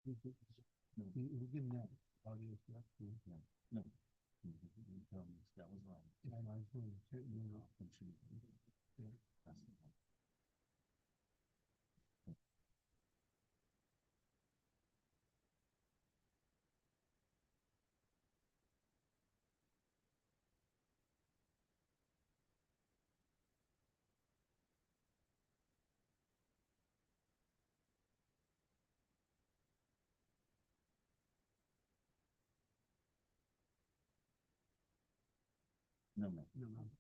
Bugün ne? Arıyorsun. No. That was wrong. And I was going to you know, no, no, no, no.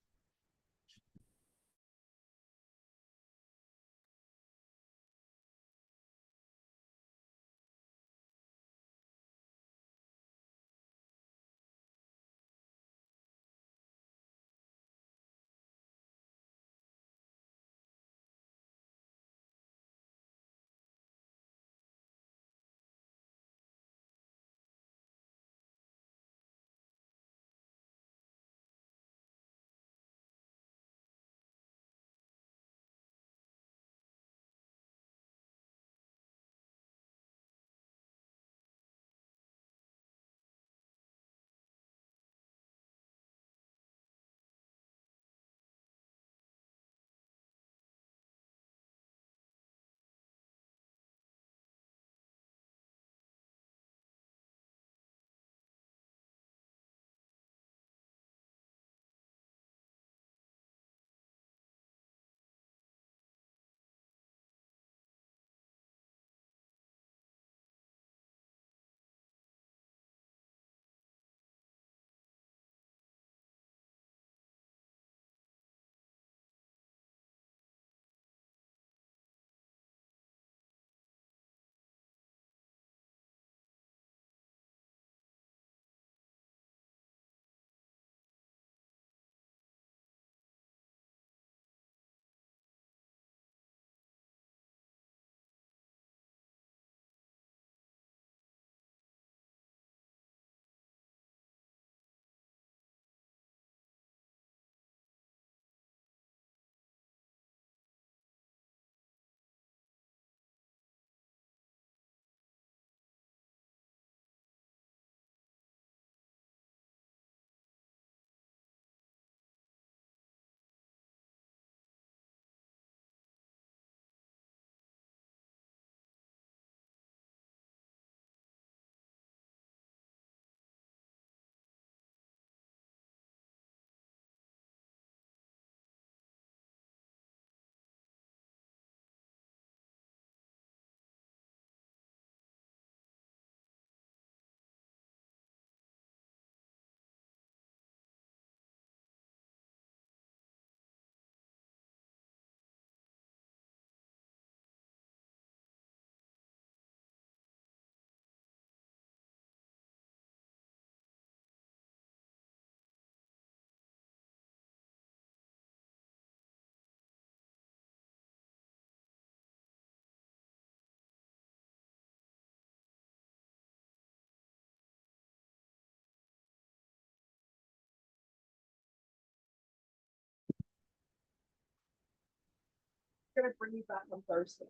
Gonna bring you back on Thursday.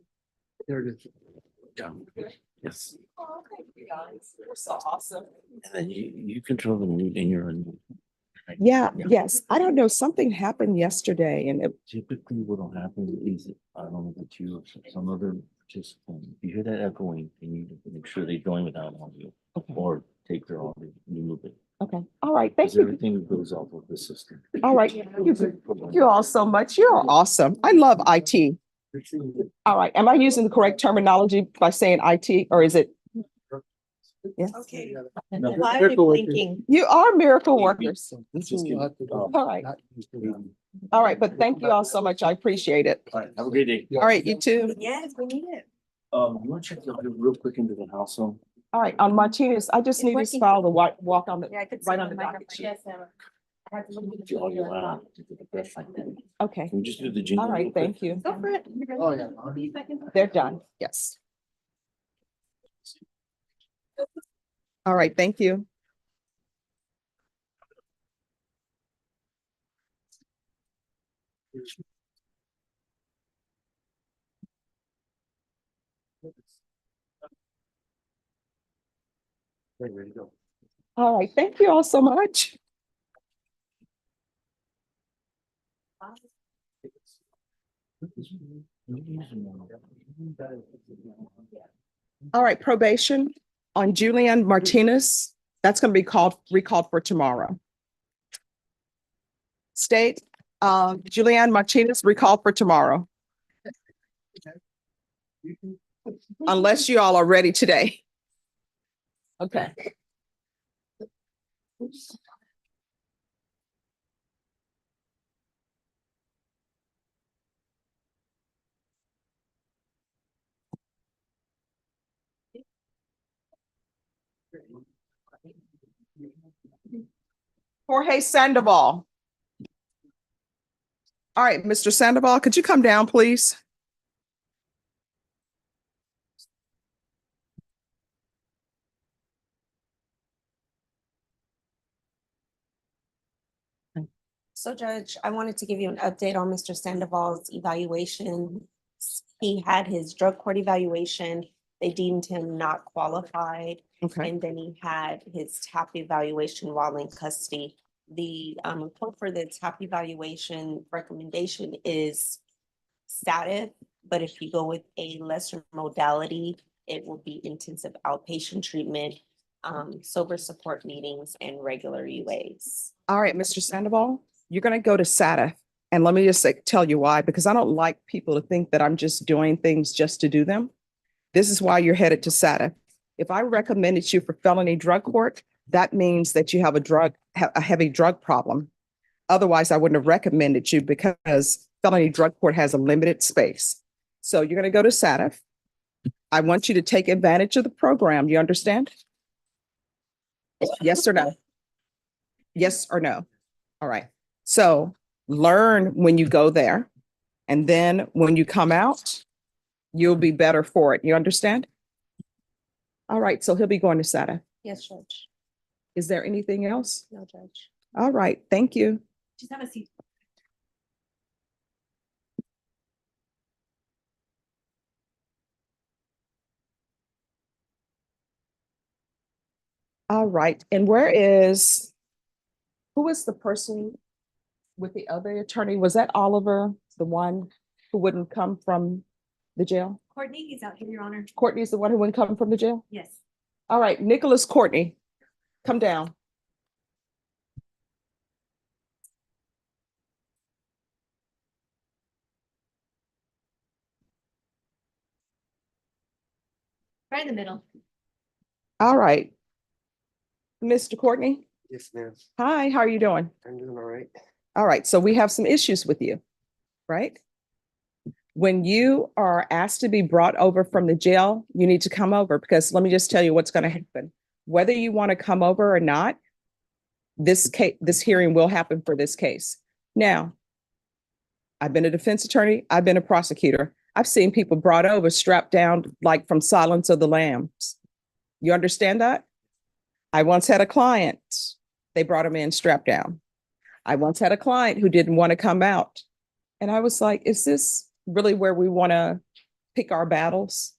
There it is. Yeah. Yes. Oh, thank you guys. You're so awesome. And then you control the mood in your own. Yeah, yes. I don't know. Something happened yesterday and it, Typically, what'll happen is, I don't know if it's you or some other participant, if you hear that echoing, you need to make sure they join without audio. Okay. Or take their audio, remove it. okay. All right. Thank Because you. everything goes off of the system. All right. Thank you all so much. You're awesome. I love IT. All right. Am I using the correct terminology by saying IT or is it? Yes. Okay. No, Why are they're you cool. blinking? You are miracle workers. Just kidding. All right. All right. But thank you all so much. I appreciate it. All right, have a great day. All right. You too. Yes, we need it. You want to check real quick into the house home? All right. On Martinez, I just It's need to working. file the walk on the, Yeah, I could. right see on the microphone. docket sheet. Yes, Emma. I had to look at The audio the out. That's fine. Okay. Can we just do the jingle? All right. real quick? Thank you. Go for it. Oh, yeah. They're done. Yes. All right. Thank you. All right, thank you all so much. All right, probation on Julianne Martinez, that's going to be recalled for tomorrow. State, Julianne Martinez recalled for tomorrow. Unless you all are ready today. Okay. Jorge Sandoval. All right, Mr. Sandoval, could you come down, please? So Judge, I wanted to give you an update on Mr. Sandoval's evaluation. He had his drug court evaluation. They deemed him not qualified. Okay, And then he had his TAP evaluation while in custody. The report for the TAP evaluation recommendation is static, but if you go with a lesser modality, it will be intensive outpatient treatment, sober support meetings, and regular UAs. all right, Mr. Sandoval, you're gonna go to SATA. And let me just tell you why, because I don't like people to think that I'm just doing things just to do them. This is why you're headed to SATA. If I recommended you for felony drug court, that means that you have a heavy drug problem. Otherwise, I wouldn't have recommended you because felony drug court has a limited space. So you're going to go to SATA. I want you to take advantage of the program. You understand? Yes or no? Yes or no? All right. So learn when you go there. And then when you come out, you'll be better for it. You understand? All right. So he'll be going to SATA. Yes, Judge. Is there anything else? No, Judge. All right. Thank you. Just have a seat. All right. And who is the person with the other attorney? Was that Oliver, the one who wouldn't come from the jail? Courtney, he's out here, Your Honor. Courtney's the one who wouldn't come from the jail? Yes. All right, Nicholas Courtney, come down. Right in the middle. All right. Mr. Courtney, Yes, ma'am. hi, how are you doing? I'm doing all right. All right, so we have some issues with you, right? When you are asked to be brought over from the jail, you need to come over because let me just tell you what's going to happen. Whether you want to come over or not, this hearing will happen for this case. Now, I've been a defense attorney. I've been a prosecutor. I've seen people brought over, strapped down, like from Silence of the Lambs. You understand that? I once had a client. They brought him in strapped down. I once had a client who didn't want to come out. And I was like, is this really where we want to pick our battles?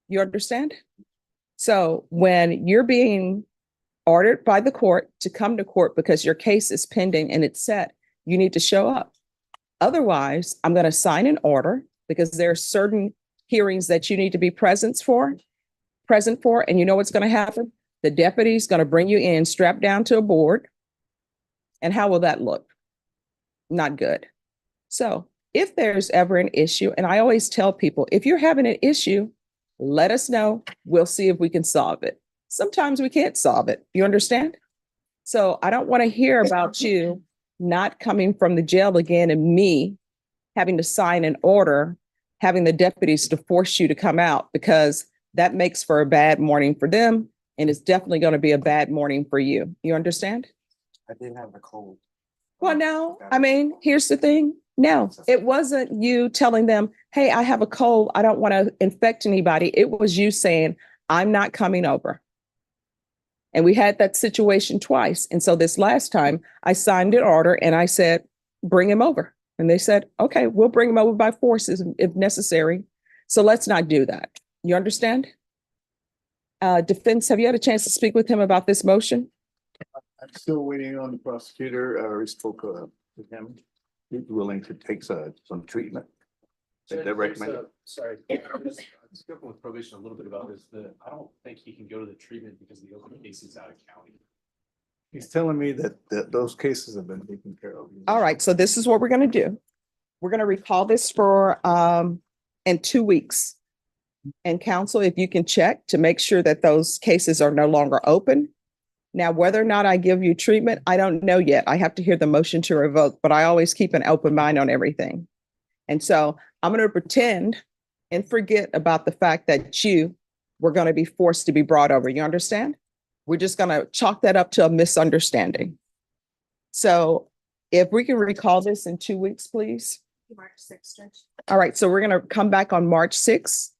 You understand? So when you're being ordered by the court to come to court because your case is pending and it's set, you need to show up. Otherwise, I'm going to sign an order because there are certain hearings that you need to be present for. And you know what's going to happen? The deputy's going to bring you in strapped down to a board. And how will that look? Not good. So if there's ever an issue, and I always tell people, if you're having an issue, let us know. We'll see if we can solve it. Sometimes we can't solve it. You understand? So I don't want to hear about you not coming from the jail again and me having to sign an order, having the deputies to force you to come out, because that makes for a bad morning for them. And it's definitely going to be a bad morning for you. You understand? I did have a cold. Well, no, I mean, here's the thing. No, it wasn't you telling them, hey, I have a cold. I don't want to infect anybody. It was you saying, I'm not coming over. And we had that situation twice. And so this last time I signed an order and I said, bring him over. And they said, okay, we'll bring him over by force if necessary. So let's not do that. You understand? Defense, have you had a chance to speak with him about this motion? I'm still waiting on the prosecutor. We spoke with him. He's willing to take some treatment. That they recommend. Sorry, I was spoken with probation a little bit about this, I don't think he can go to the treatment because the open case is out of county. He's telling me that those cases have been taken care of. All right, so this is what we're gonna do. We're gonna recall this for in 2 weeks. And counsel, if you can check to make sure that those cases are no longer open. Now, whether or not I give you treatment, I don't know yet. I have to hear the motion to revoke, but I always keep an open mind on everything. And so I'm gonna pretend and forget about the fact that you were gonna be forced to be brought over. You understand? We're just gonna chalk that up to a misunderstanding. So if we can recall this in 2 weeks, please. March 6th, Judge. All right, so we're gonna come back on March 6th.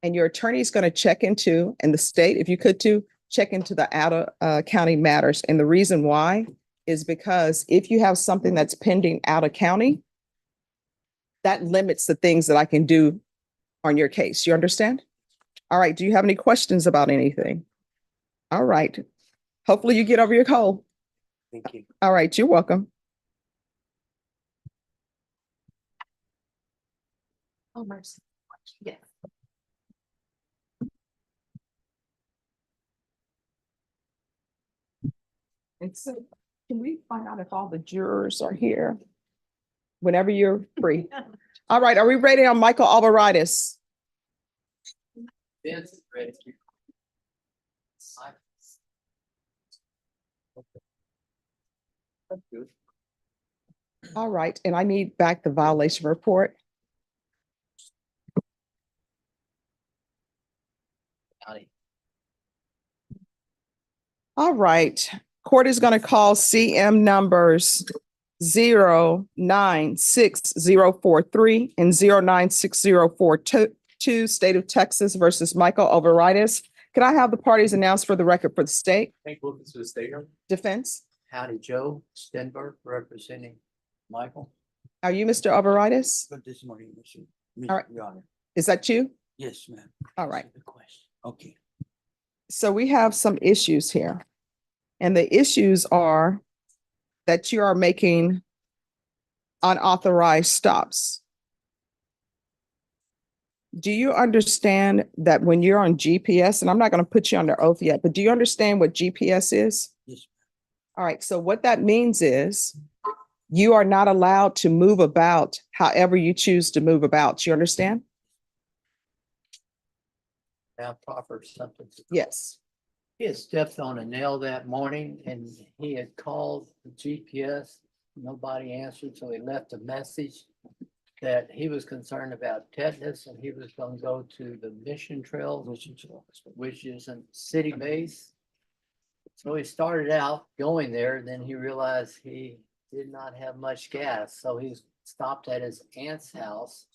And your attorney is gonna check into, and the state, if you could too, check into the out of county matters. And the reason why is because if you have something that's pending out of county, that limits the things that I can do on your case. You understand? All right, do you have any questions about anything? All right. Hopefully you get over your cold. Thank you. All right, you're welcome. Oh, March. Yes. And so can we find out if all the jurors are here? Whenever you're free. All right, are we ready on Michael Alvarez? All right, and I need back the violation report. All right, court is going to call CM numbers 096043 and 096042, State of Texas versus Michael Alvarez. Can I have the parties announced for the record for the state? Hank Wilkins to the state room. Defense? Howdy, Joe Stenberg representing Michael. Are you Mr. Alvarez? But this morning, All right. Your Honor. Is that you? Yes, ma'am. All right. Good question. Okay. So we have some issues here. And the issues are that you are making unauthorized stops. Do you understand that when you're on GPS, and I'm not going to put you under oath yet, but do you understand what GPS is? Yes. All right, so what that means is you are not allowed to move about however you choose to move about. You understand? Now proffer something. Yes. He had stepped on a nail that morning and he had called the GPS. Nobody answered, so he left a message that he was concerned about tetanus and he was going to go to the Mission Trail, which is a city base. So he started out going there, and then he realized he did not have much gas. So he stopped at his aunt's house.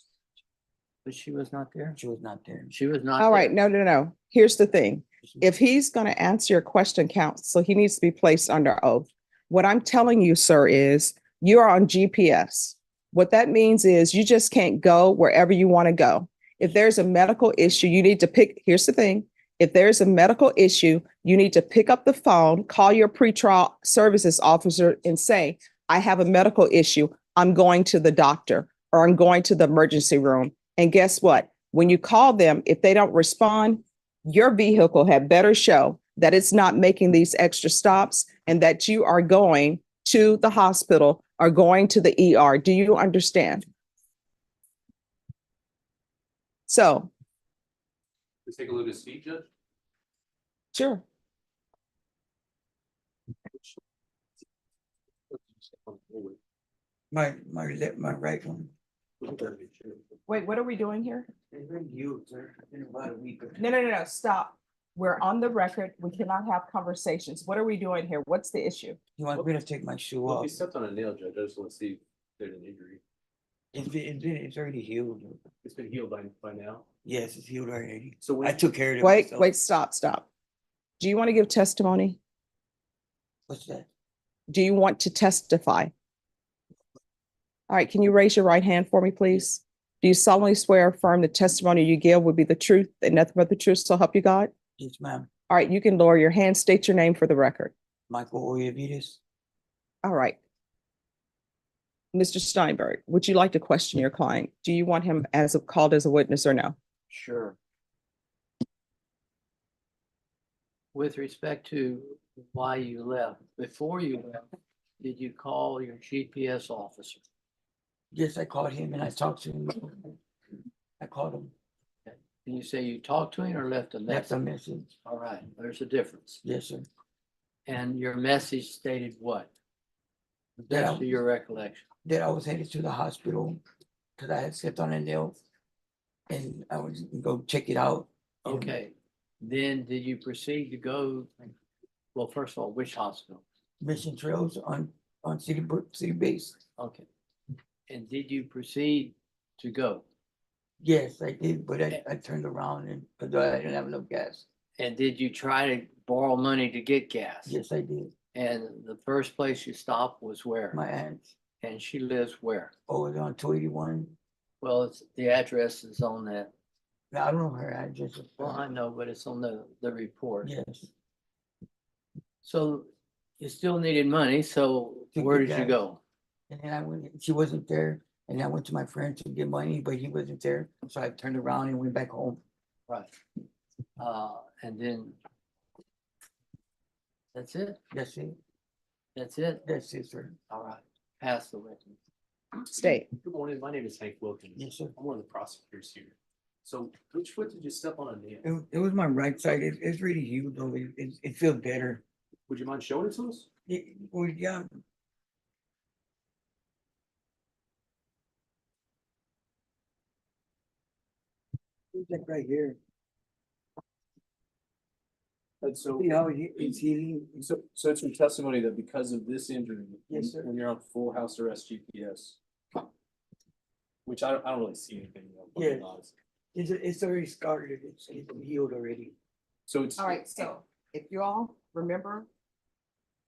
But she was not there. She was not there. She was not All right, there. no. Here's the thing. If he's going to answer your question, counsel, he needs to be placed under oath. What I'm telling you, sir, is you are on GPS. What that means is you just can't go wherever you want to go. If there's a medical issue, you need to pick, here's the thing. If there's a medical issue, you need to pick up the phone, call your pretrial services officer and say, I have a medical issue. I'm going to the doctor or I'm going to the emergency room. And guess what? When you call them, if they don't respond, your vehicle had better show that it's not making these extra stops and that you are going to the hospital or going to the ER. Do you understand? So, Let's take a look at Steve, Judge. sure. My right one. Wait, what are we doing here? It's been used, sir. In about a week or two. No, stop. We're on the record. We cannot have conversations. What are we doing here? What's the issue? He wants me to take my shoe Well, if off. he stepped on a nail, Judge, I just want to see if there's an injury. It's already healed. It's been healed by now. Yes, it's healed already. So I when, took care of it. Wait, myself. stop. Do you want to give testimony? What's that? Do you want to testify? All right, can you raise your right hand for me, please? Do you solemnly swear or affirm the testimony you give will be the truth and nothing but the truth, so help you God? Yes, ma'am. All right, you can lower your hand, state your name for the record. Michael Oyavides. All right. Mr. Steinberg, would you like to question your client? Do you want him called as a witness or no? Sure. With respect to why you left, before you left, did you call your GPS officer? Yes, I called him and I talked to him. I called him, And you say you talked to him or left a left a message? message. All right, there's a difference. Yes, sir. And your message stated what? That Best I, of your recollection. that I was headed to the hospital because I had stepped on a nail. And I was gonna go check it out. And Okay, then did you proceed to go, well, first of all, which hospital? Mission Trails on city base. Okay. And did you proceed to go? Yes, I did, but I turned around and, because I didn't have enough gas. And did you try to borrow money to get gas? Yes, I did. And the first place you stopped was where? My aunt, And she lives where? over on 281. Well, it's, the address is on that. Now, I don't know her address. Well, I know, but it's on the report. Yes, So you still needed money, so To where get did you gas. go? and then I went, she wasn't there, and I went to my friend to get money, but he wasn't there, so I turned around and went back home. Right. And then that's it? That's it, That's it? that's it, sir. All right, pass the witness. State. Good morning, my name is Hank Wilkins. Yes, sir. I'm one of the prosecutors here. So which foot did you step on nail? It was my right side, it's really healed though, it feels better. Would you mind showing it to us? Well, yeah. It's like right here, And so, see how it's healing? so it's your testimony that because of this injury, Yes, sir. when you're on full house arrest GPS, which I don't really see anything. If I'm being Yeah. honest. It's already scarred, it's healed already. So it's. All right, so if you all remember,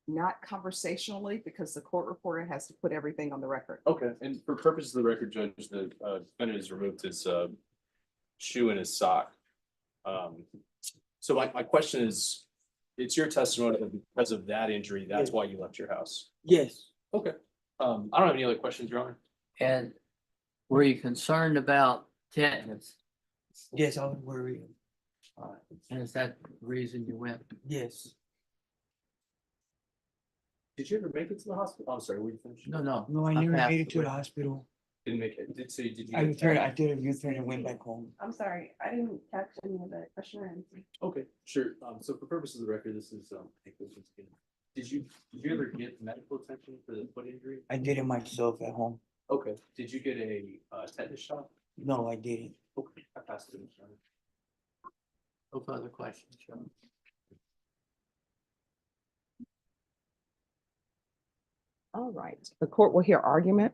not conversationally, because the court reporter has to put everything on the record. Okay, and for purposes of the record, Judge, the defendant has removed his shoe and his sock. So my question is, it's your testimony that because of that injury, that's Yeah. why you left your house? Yes, Okay. I don't have any other questions, Your Honor. And were you concerned about tetanus? yes, I was worried, All right, and is that the reason you went? yes. Did you ever make it to the hospital? I'm sorry, were you finished? No, no. No, I I never passed made it to the away. hospital. Didn't make it. Did say, did you? I get returned, I tested? did a U-turn and went back home. I'm sorry, I didn't catch any of the question or anything. Okay, sure. So for purposes of the record, this is, Hank Wilkins again. Did you ever get medical attention for the foot injury? I did it myself at home. Okay. Did you get a tetanus shot? No, I didn't. Okay, I passed it. Your Honor. No further questions, John. All right, the court will hear argument.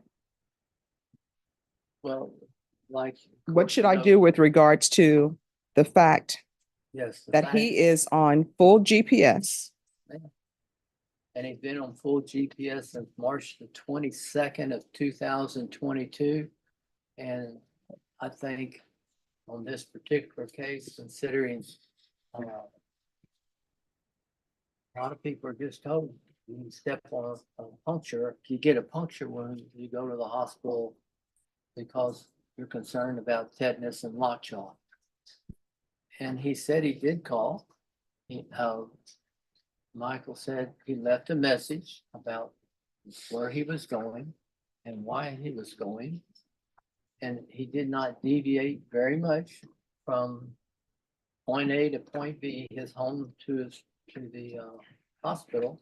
Well, like. What should I do with regards to the fact Yes. the that fact- he is on full GPS? And he's been on full GPS since March the 22nd of 2022. And I think on this particular case, considering a lot of people are just told, you step on a puncture, if you get a puncture wound, you go to the hospital because you're concerned about tetanus and lockjaw. And he said he did call. Michael said he left a message about where he was going and why he was going. And he did not deviate very much from point A to point B, his home to the hospital.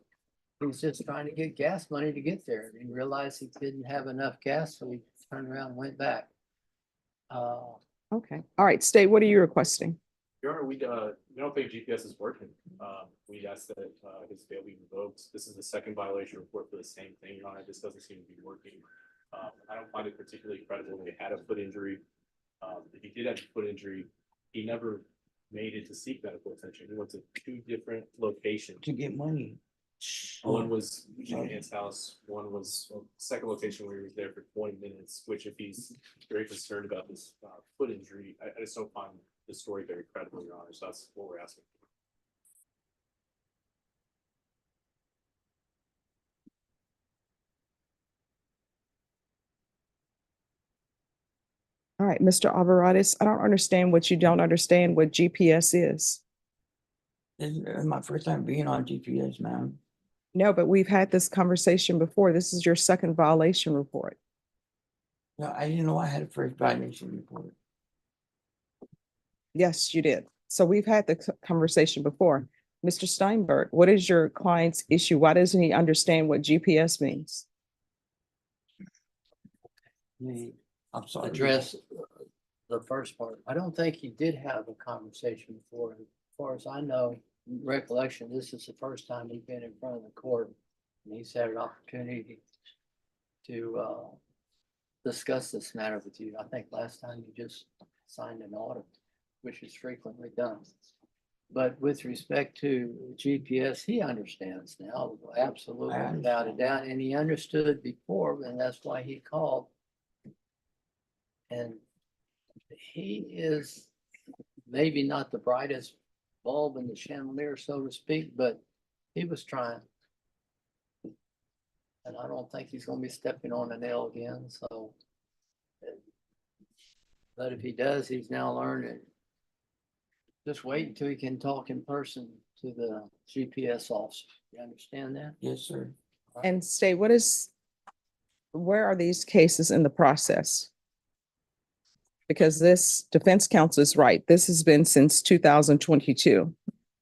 He was just trying to get gas money to get there. He realized he didn't have enough gas, so he turned around and went back. Okay, all right, State, what are you requesting? Your Honor, we don't think GPS is working. We asked that his bail be revoked. This is the second violation report for the same thing, Your Honor. This doesn't seem to be working. I don't find it particularly credible that he had a foot injury. If he did have a foot injury, he never made it to seek medical attention. He went to two different locations. To get money. One was Joanne's house. One was second location where he was there for 20 minutes, which if he's very concerned about this foot injury, I just don't find the story very credible, Your Honor. So that's what we're asking. All right, Mr. Alvarez, I don't understand what you don't understand what GPS is. This is my first time being on GPS, ma'am. No, but we've had this conversation before. This is your second violation report. No, I didn't know I had a first violation report. Yes, you did. So we've had the conversation before. Mr. Steinberg, what is your client's issue? Why doesn't he understand what GPS means? The I'm sorry. address the first part. I don't think he did have a conversation before. As far as I know, recollection, this is the first time he's been in front of the court. And he's had an opportunity to discuss this matter with you. I think last time you just signed an order, which is frequently done. But with respect to GPS, he understands now, absolutely, I without a doubt, and he understood before, and that's why he called. And he is maybe not the brightest bulb in the chandelier, so to speak, but he was trying. And I don't think he's gonna be stepping on a nail again, so. But if he does, he's now learned it. Just wait until he can talk in person to the GPS officer. You understand that? Yes, sir. And stay, where are these cases in the process? Because this defense counsel is right. This has been since 2022,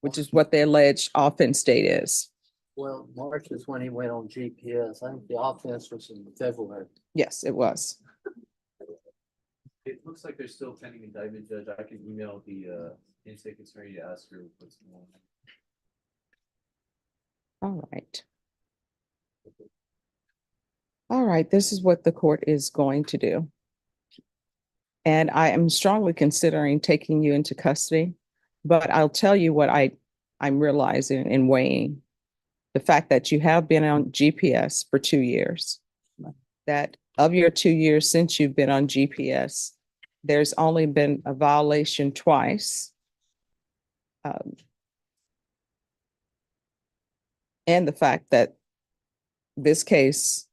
which is what the alleged offense date is. Well, March is when he went on GPS. I think the offense was in February. Yes, it was. It looks like they're still pending indictment, Judge. I can email the intake attorney to ask her what's going on. All right. All right, this is what the court is going to do. And I am strongly considering taking you into custody, but I'll tell you what I'm realizing and weighing. The fact that you have been on GPS for 2 years, that of your 2 years since you've been on GPS, there's only been a violation twice. And the fact that this case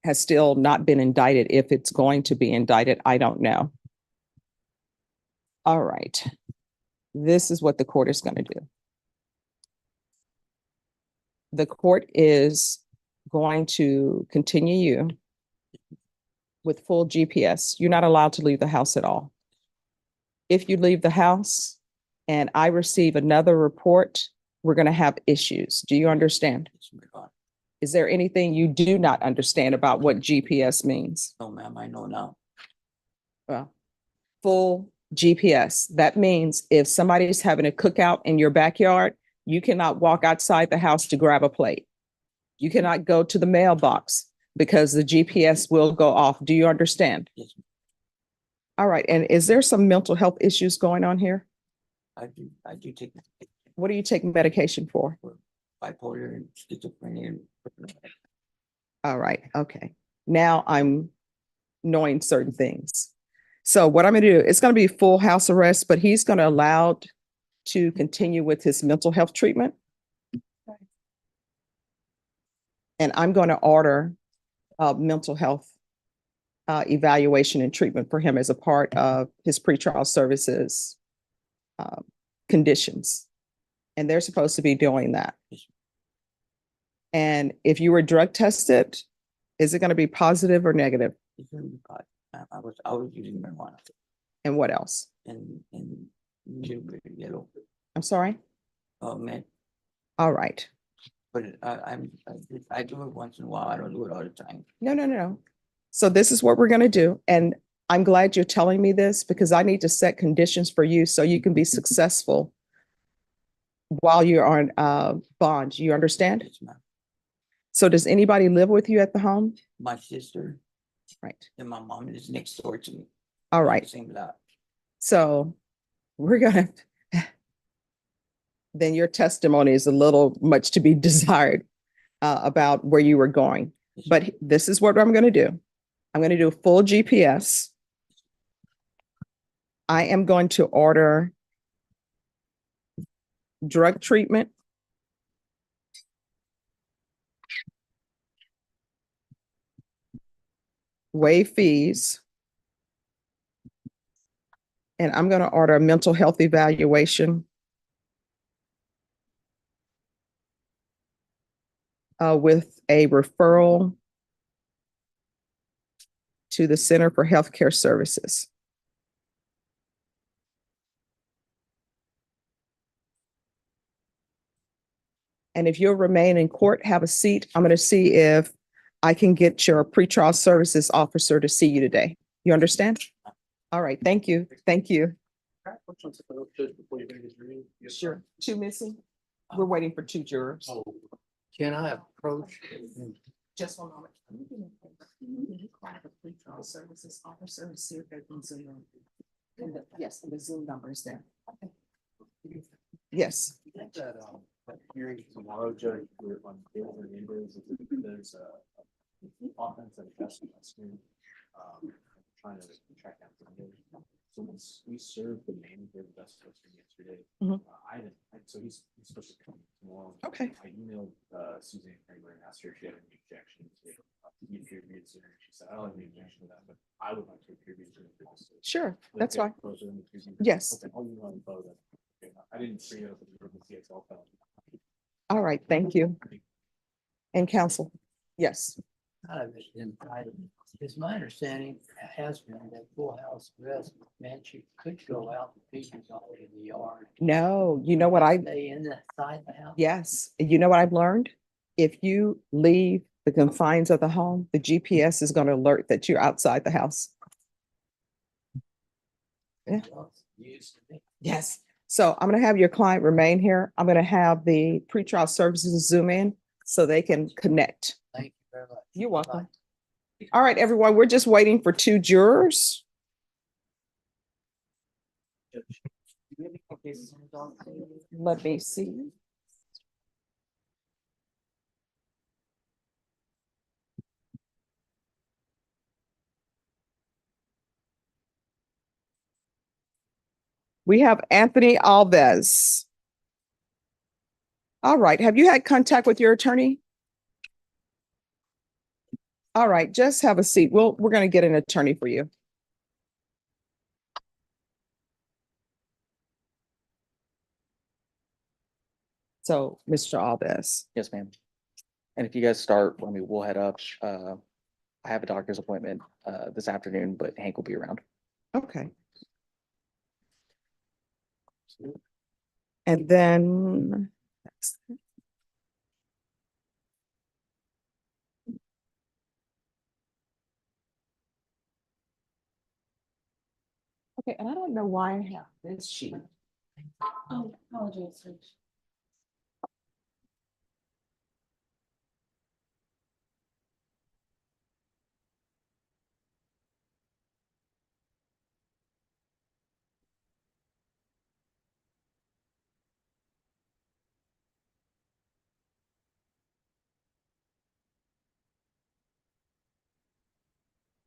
has still not been indicted. If it's going to be indicted, I don't know. All right. This is what the court is going to do. The court is going to continue you with full GPS. You're not allowed to leave the house at all. If you leave the house and I receive another report, we're going to have issues. Do you understand? Is there anything you do not understand about what GPS means? No, ma'am, I know now. Well, full GPS. That means if somebody's having a cookout in your backyard, you cannot walk outside the house to grab a plate. You cannot go to the mailbox because the GPS will go off. Do you understand? Yes, ma'am. All right. And is there some mental health issues going on here? I do take What are you taking medication for? bipolar and schizophrenia. All right. Okay. Now I'm knowing certain things. So what I'm going to do, it's going to be full house arrest, but he's going to allow to continue with his mental health treatment. And I'm going to order mental health evaluation and treatment for him as a part of his pretrial services conditions. And they're supposed to be doing that. And if you were drug tested, is it going to be positive or negative? It's gonna be fine. I was using marijuana And what else? and little bit of yellow. I'm sorry? Oh, man, All right. but I do it once in a while. I don't do it all the time. No. So this is what we're going to do. And I'm glad you're telling me this because I need to set conditions for you so you can be successful while you're on bond. You understand? Yes, ma'am. So does anybody live with you at the home? My sister Right. and my mom is next door to me. All right. Same lot. So we're going to, then your testimony is a little much to be desired about where you were going. Yes, But this is what I'm going to do. I'm going to do a full GPS. I am going to order drug treatment. Waive fees. And I'm going to order a mental health evaluation with a referral to the Center for Healthcare Services. And if you'll remain in court, have a seat. I'm going to see if I can get your pretrial services officer to see you today. You understand? All right, thank you. Thank you. Sure. Two missing? We're waiting for two jurors. Can I approach? Just one moment. Pretrial services officer and see if they can Zoom in. And yes, the Zoom number is there. Yes. Hearing tomorrow, Judge, we're on bills and windows, there's a offense and adjustment screen. Trying to track down. So we served the manager of the best person yesterday. Mhm. I didn't, so he's supposed to come tomorrow. Okay. I emailed Suzanne Kramer and asked her if she had any objections to the peer review center. She said, I don't have any objection to that, but I would like to peer review center for this. Sure, that's Okay, fine. closer in the peer review. Yes. Okay, I'll email you both. Okay, I didn't bring it up with the CXL fellow. All right, thank you. And counsel, yes. Out of it, it's my understanding has been that full house arrest meant you could go out and feed your dog in the yard. No, you know what I, Stay inside the house. yes, you know what I've learned? If you leave the confines of the home, the GPS is going to alert that you're outside the house. Yeah. Well, it's used to be. Yes. So I'm going to have your client remain here. I'm going to have the pretrial services Zoom in so they can connect. Thank you very much. You're welcome. Bye. All right, everyone, we're just waiting for two jurors. Let me see. We have Anthony Alves. All right, have you had contact with your attorney? All right, just have a seat. We're going to get an attorney for you. So, Mr. Alves. Yes, ma'am. And if you guys start, I mean, we'll head up. I have a doctor's appointment this afternoon, but Hank will be around. Okay. And then. Okay, and I don't know why I have this sheet. Oh, apologies.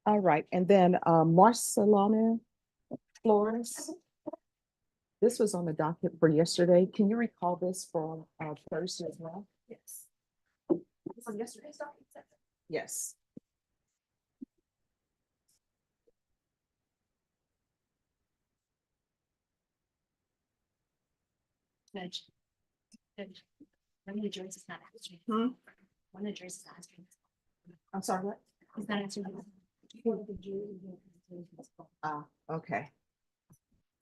All right, and then Marcelona Flores. This was on the docket for yesterday. Can you recall this for Thursday as well? Yes. It's on yesterday's document. Yes. Judge. Judge. One of the jurors is not answering. Hmm? One of the jurors is not answering. I'm sorry, what? He's not answering. One of the jurors is not answering his phone. Ah, okay.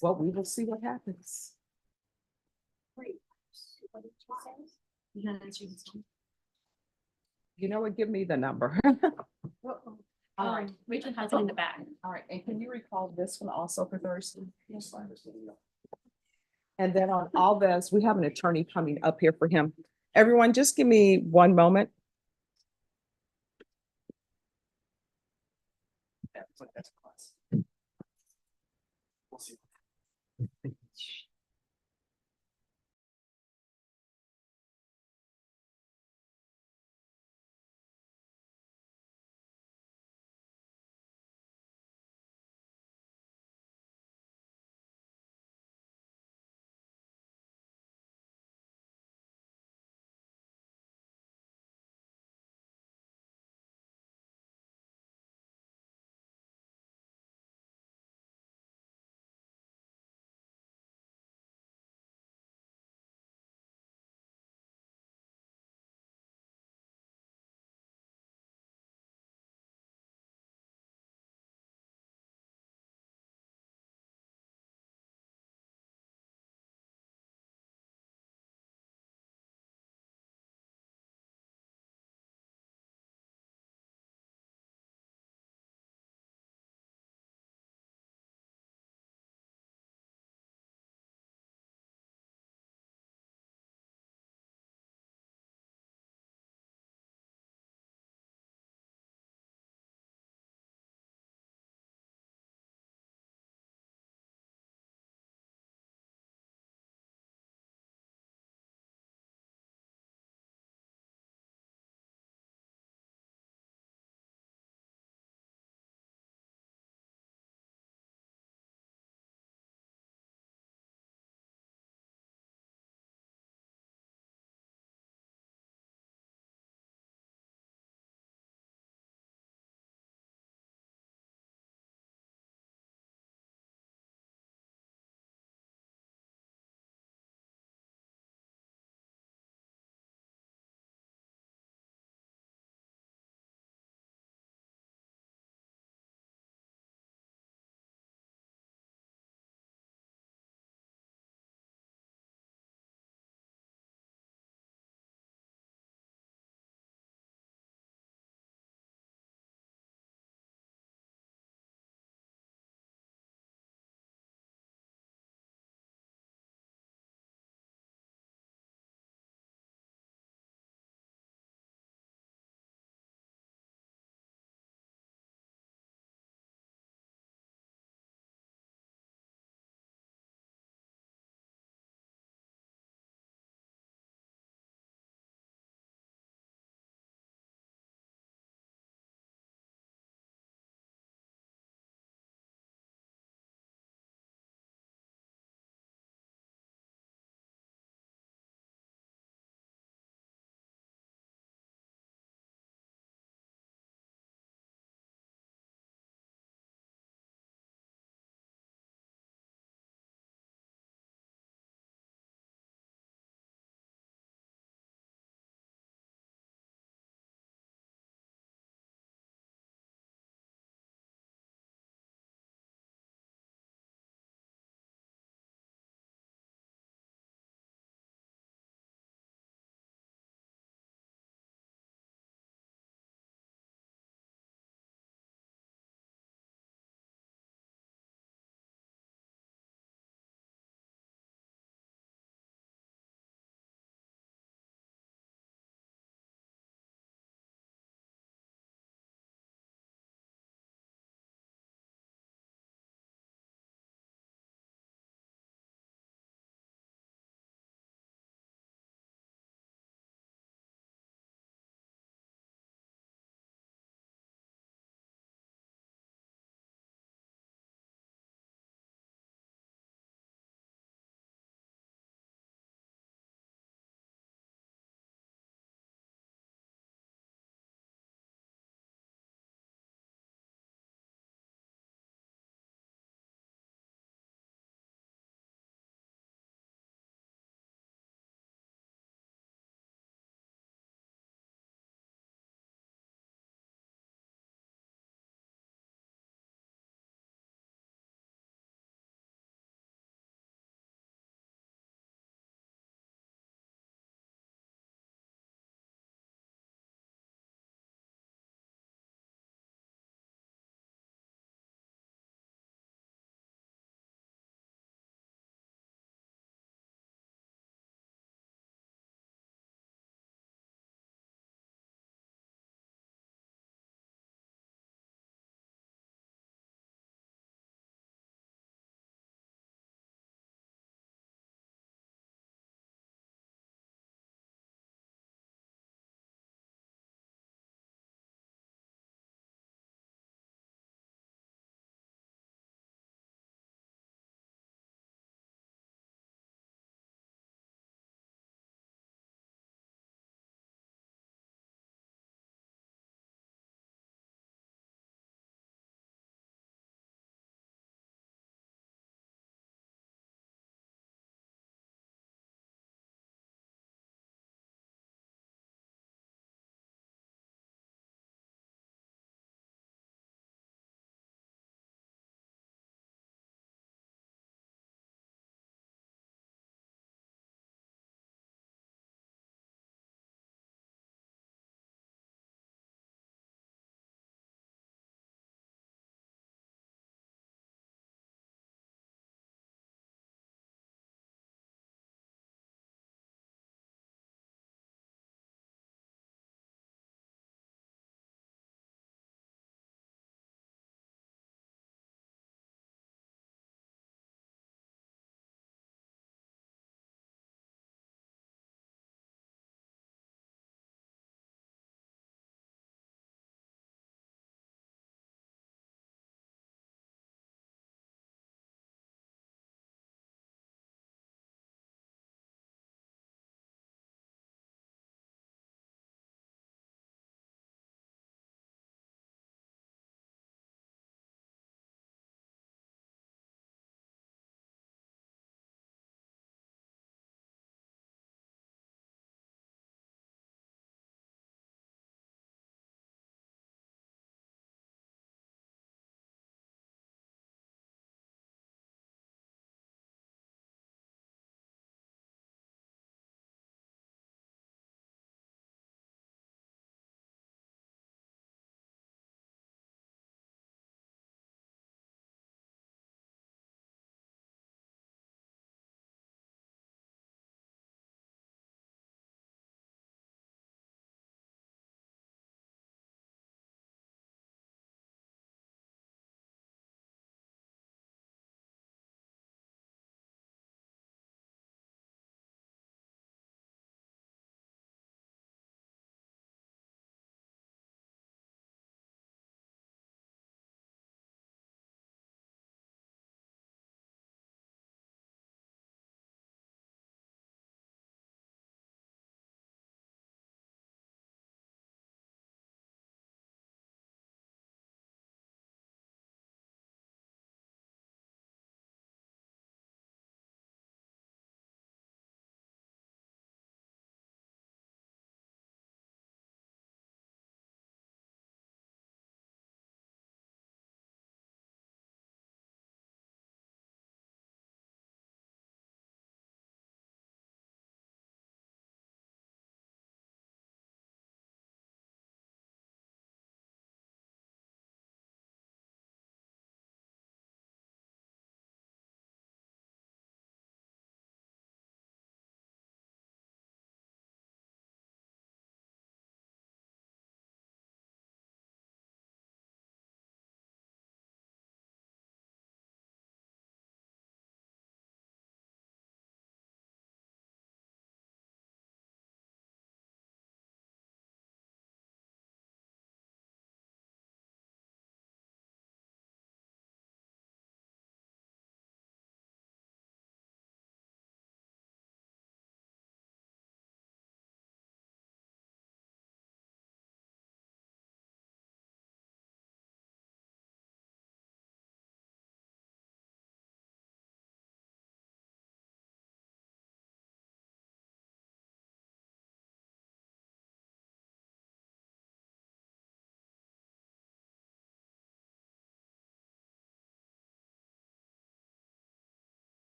Well, we will see what happens. Wait, what did you say? He's not answering his phone. You know what? Give me the number. All right, Rachel has it in the back. All right, and can you recall this one also for Thursday? Yes. And then on Alves, we have an attorney coming up here for him. Everyone, just give me one moment. That's a class. We'll see.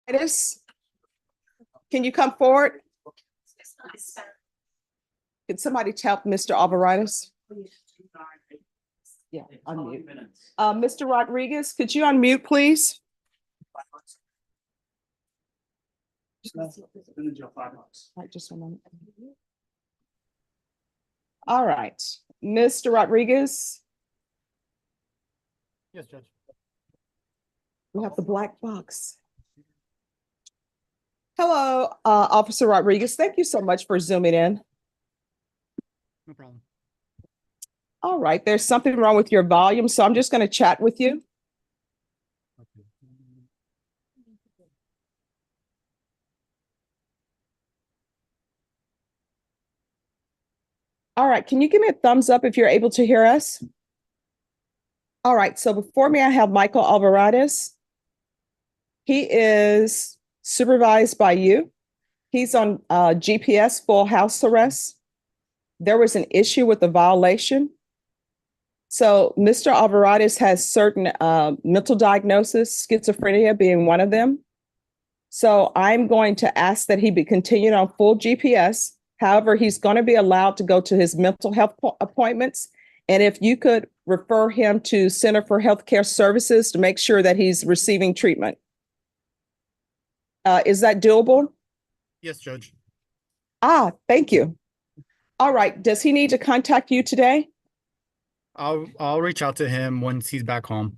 Titus, can you come forward? Can somebody tell Mr. Alvarez? Yeah, unmute. Mr. Rodriguez, could you unmute, please? Right, just a moment. All right, Mr. Rodriguez, Yes, Judge. we have the black box. Hello, Officer Rodriguez. Thank you so much for zooming in. No problem. All right, there's something wrong with your volume, so I'm just going to chat with you. All right, can you give me a thumbs up if you're able to hear us? All right, so before me, I have Michael Alvarez. He is supervised by you. He's on GPS full house arrest. There was an issue with the violation. So Mr. Alvarez has certain mental diagnosis, schizophrenia being one of them. So I'm going to ask that he be continued on full GPS. However, he's going to be allowed to go to his mental health appointments. And if you could refer him to Center for Healthcare Services to make sure that he's receiving treatment. Is that doable? Yes, Judge. Thank you. All right. Does he need to contact you today? I'll reach out to him once he's back home.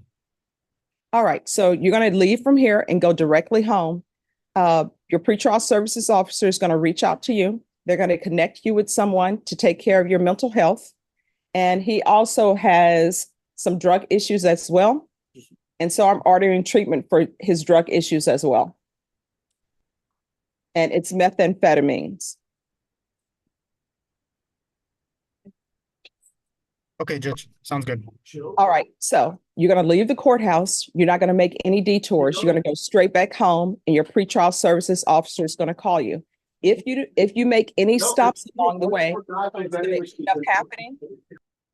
All right. So you're going to leave from here and go directly home. Your pretrial services officer is going to reach out to you. They're going to connect you with someone to take care of your mental health. And he also has some drug issues as well. And so I'm ordering treatment for his drug issues as well. And it's methamphetamines. Okay, Judge. Sounds good. All right. So you're going to leave the courthouse. You're not going to make any detours. You're going to go straight back home, and your pretrial services officer is going to call you. If you make any stops along the way, what's going to end up happening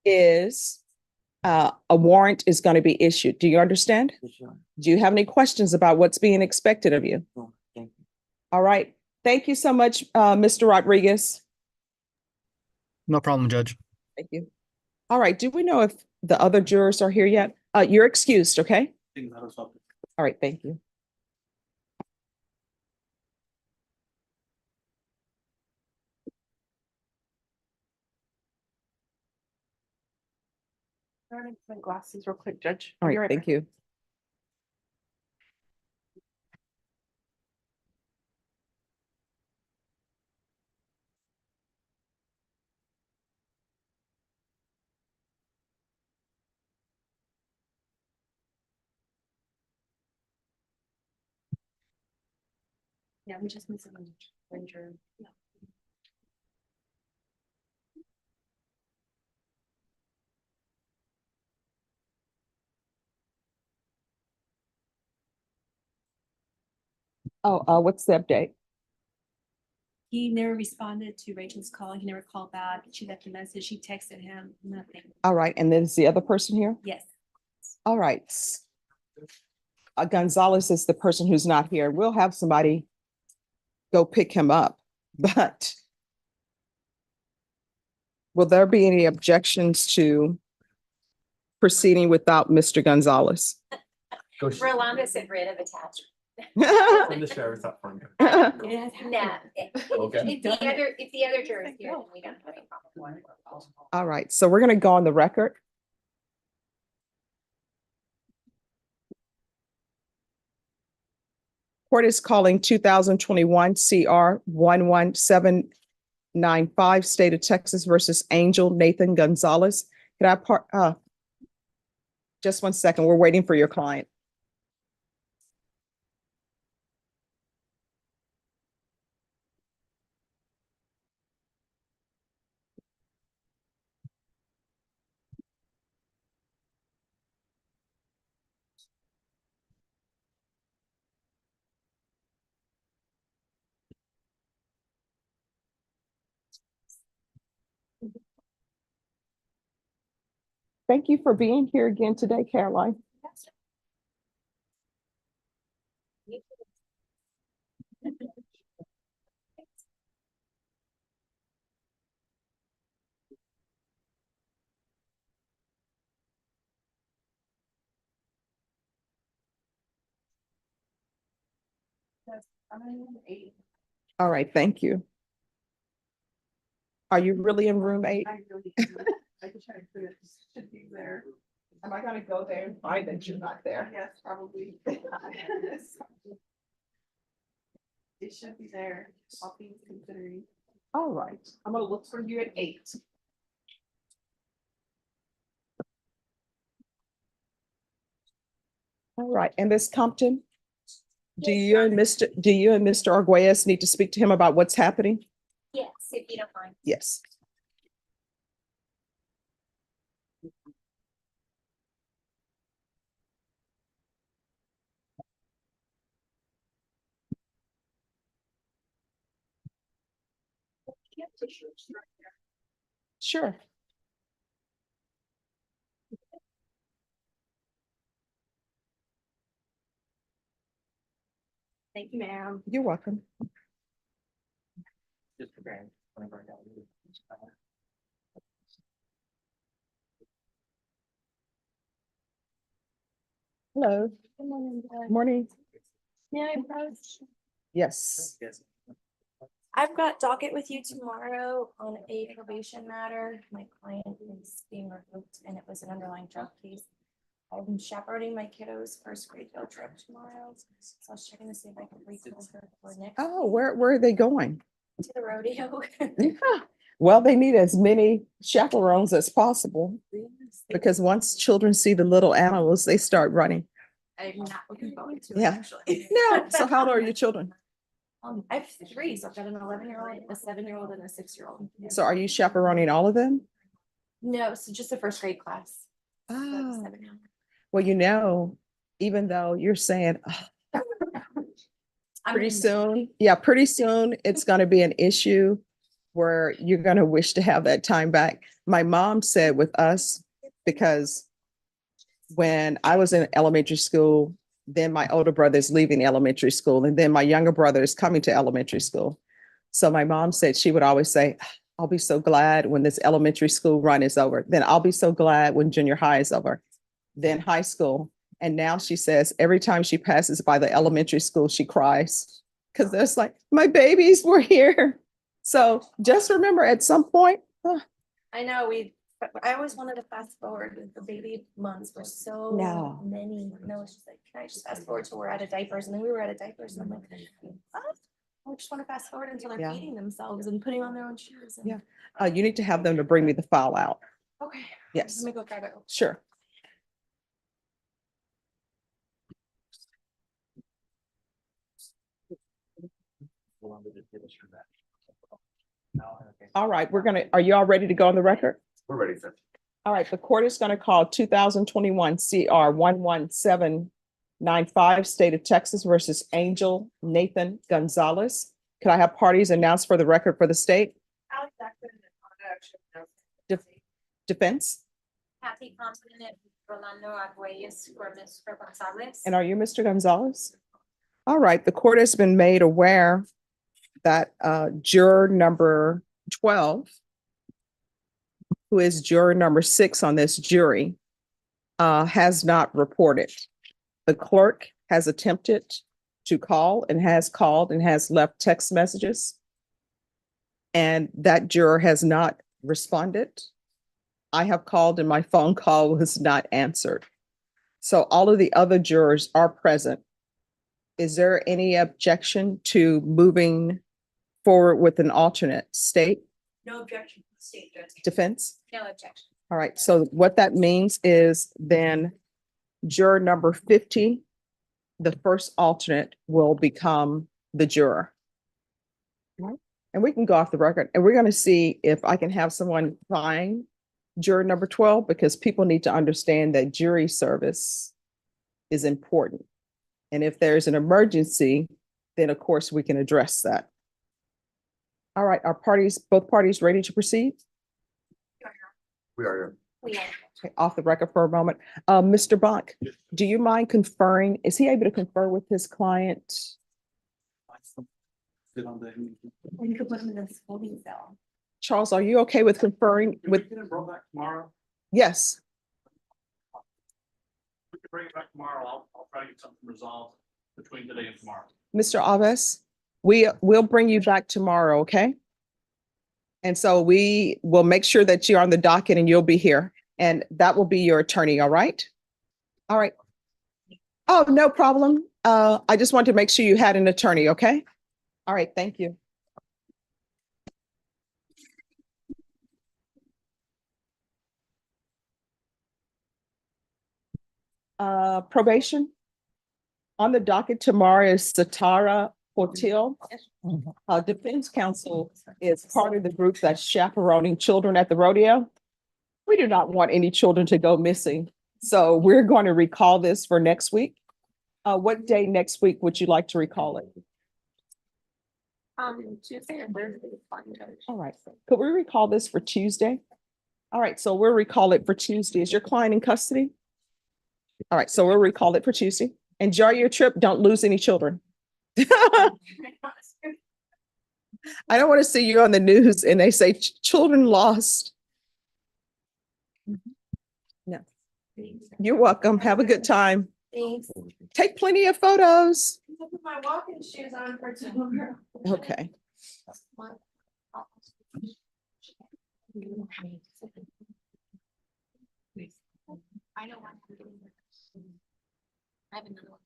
is a warrant is going to be issued. Do you understand? Do you have any questions about what's being expected of you? All right. Thank you so much, Mr. Rodriguez. No problem, Judge. Thank you. All right. Do we know if the other jurors are here yet? You're excused, okay? All right. Thank you. My glasses real quick, Judge. All Be right. right Thank back. you. Yeah, we just missing a ranger. Yeah. Oh, what's the update? He never responded to Rachel's call. He never called back. She left a message. She texted him, nothing. All right. And then is the other person here? Yes. All right. Gonzales is the person who's not here. We'll have somebody go pick him up, but will there be any objections to proceeding without Mr. Gonzales? Rolanda said rid of attachment. the sheriff's up front. Nah, Okay. if the other jurors here, then we don't have any problem. All right, so we're going to go on the record. Court is calling 2021 CR 11795, State of Texas versus Angel Nathan Gonzales. Can I just 1 second, we're waiting for your client. Thank you for being here again today, Caroline. All right, thank you. Are you really in room 8? Should be there. Am I gonna go there and find that you're not there? Yes, probably. It should be there, all things considering. All right, I'm gonna look for you at 8. All right, and Ms. Compton? Do you and Mr. Arguez need to speak to him about what's happening? Yes, if you don't mind. Yes. Sure. Thank you, ma'am. You're welcome. Just preparing. Whenever I got you. Hello. Good morning, Doug. Morning. May I approach? Yes. Yes. I've got docket with you tomorrow on a probation matter. My client is being revoked and it was an underlying drug case. I'm chaperoning my kiddos' first grade field trip tomorrow. So I was checking to see if I could recall her for next Oh, where are they going? to the rodeo. Yeah. Well, they need as many chaperones as possible because once children see the little animals, they start running. I'm not looking forward to it, Yeah. actually. No. So how old are your children? I have 3, so I've got an 11-year-old, a 7-year-old, and a 6-year-old. So are you chaperoning all of them? No, so just the first grade class. So the Oh. 7-year-old. Well, even though you're saying I'm pretty gonna- pretty soon it's going to be an issue where you're going to wish to have that time back. My mom said with us, because when I was in elementary school, then my older brother is leaving elementary school, and then my younger brother is coming to elementary school. So my mom said she would always say, I'll be so glad when this elementary school run is over. Then I'll be so glad when junior high is over, then high school. And now she says every time she passes by the elementary school, she cries because there's like, my babies were here. So just remember at some point, I know I always wanted to fast forward. The baby months were so No. many. No, it's just like, can I just fast forward till we're out of diapers? And then we were out of diapers. And I'm like, I just want to fast forward until they're Yeah. feeding themselves and putting on their own shoes. And- Yeah. You need to have them to bring me the file out. Okay. Yes. Let me go grab it. Sure. All right, are you all ready to go on the record? We're ready, sir. All right, the court is going to call 2021 CR 11795, State of Texas versus Angel Nathan Gonzales. Could I have parties announced for the record for the state? Defense? Kathy Compton and Rolando Arguelles for Mr. Gonzalez. And are you Mr. Gonzalez? All right, the court has been made aware that juror number 12, who is juror number 6 on this jury, has not reported. The clerk has attempted to call and has called and has left text messages, and that juror has not responded. I have called and my phone call was not answered. So all of the other jurors are present. Is there any objection to moving forward with an alternate? State? No objection, state judge. Defense? No objection. All right, so what that means is then juror number 50, the first alternate, will become the juror. Right. And we can go off the record and we're going to see if I can have someone find juror number 12, because people need to understand that jury service is important. And if there's an emergency, then of course we can address that. All right, are both parties ready to proceed? We are here. We are. Okay, off the record for a moment. Mr. Bach, do you mind conferring? Is he able to confer with his client? You could put them in this holding cell. Charles, are you okay with conferring with? Bring back tomorrow. Yes. We can bring it back tomorrow. I'll try to get something resolved between today and tomorrow. Mr. Alves, we will bring you back tomorrow, okay? And so we will make sure that you're on the docket and you'll be here, and that will be your attorney, all right? All right. Oh, no problem. I just wanted to make sure you had an attorney, okay? All right, thank you. Probation. On the docket tomorrow is Satara Portil. Defense counsel is part of the group that's chaperoning children at the rodeo. We do not want any children to go missing. So we're going to recall this for next week. What day next week would you like to recall it? Tuesday or Thursday is fine. All right, could we recall this for Tuesday? All right, so we'll recall it for Tuesday. Is your client in custody? All right, so we'll recall it for Tuesday. Enjoy your trip. Don't lose any children. I don't want to see you on the news and they say children lost. No. You're welcome. Have a good time. Thanks. Take plenty of photos. I put my walking shoes on for tomorrow. Okay. I don't want to. I have another one.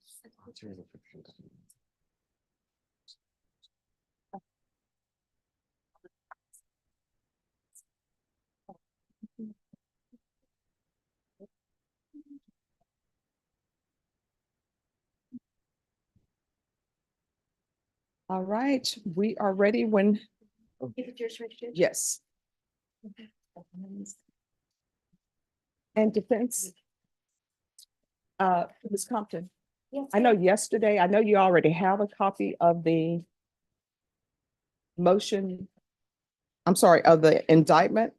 All right, we are ready when, Is it yours, Richard? yes. And defense. Ms. Compton, Yes. I know yesterday, I know you already have a copy of the motion, I'm sorry, of the indictment.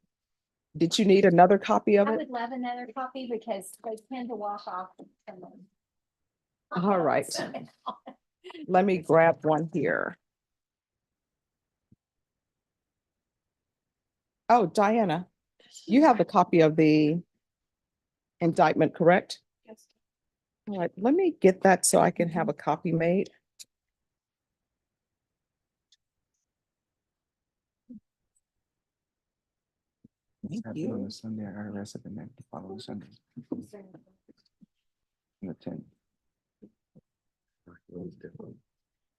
Did you need another copy of I it? would love another copy because they tend to walk off. from them. All right. Let me grab one here. Oh, Diana, you have the copy of the indictment, correct? Yes. All right, let me get that so I can have a copy made. Happened on the Sunday, I got arrested the next following Sunday. On the 10th.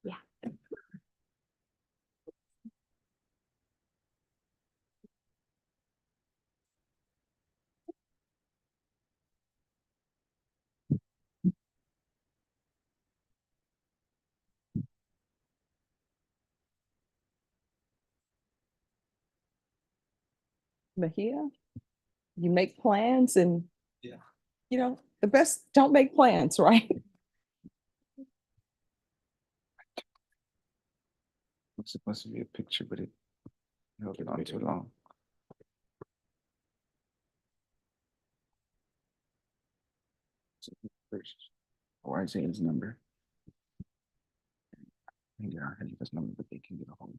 Yeah. Mahia, you make plans and, Yeah. you know, the best, don't make plans, right? It's supposed to be a picture, but it held it on too long. First, or Isaiah's number. Yeah, I had his number, but they can get a hold.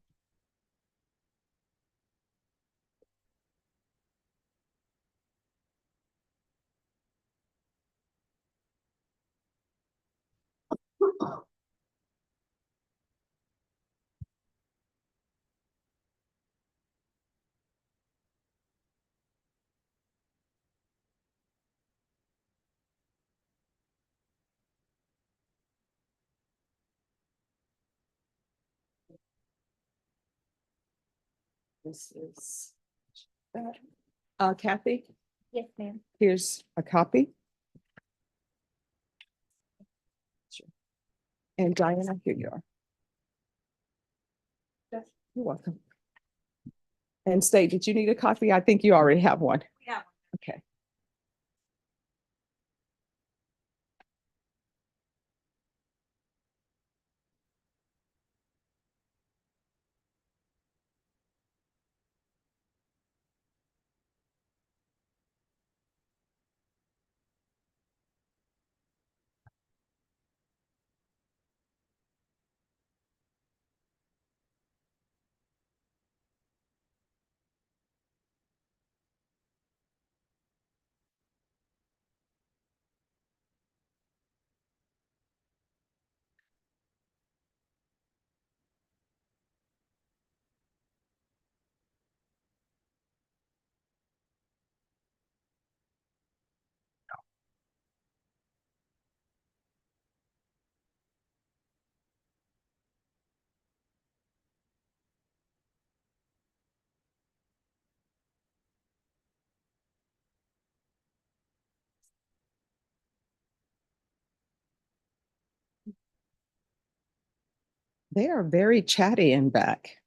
This is. Kathy, Yes, ma'am. here's a copy. And Diana, here you are. Yes. You're welcome. And State, did you need a copy? I think you already have one. Yeah. Okay. They are very chatty in back,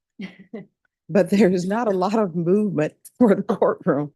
but there's not a lot of movement for the courtroom.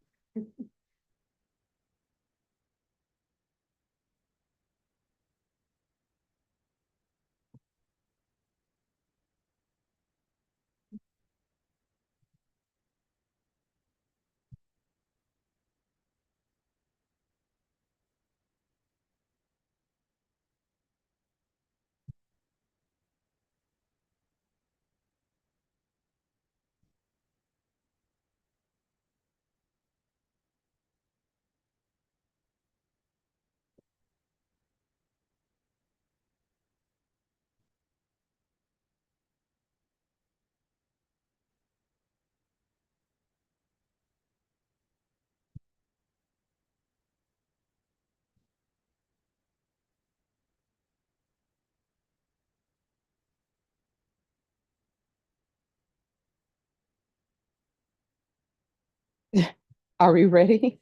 Are we ready?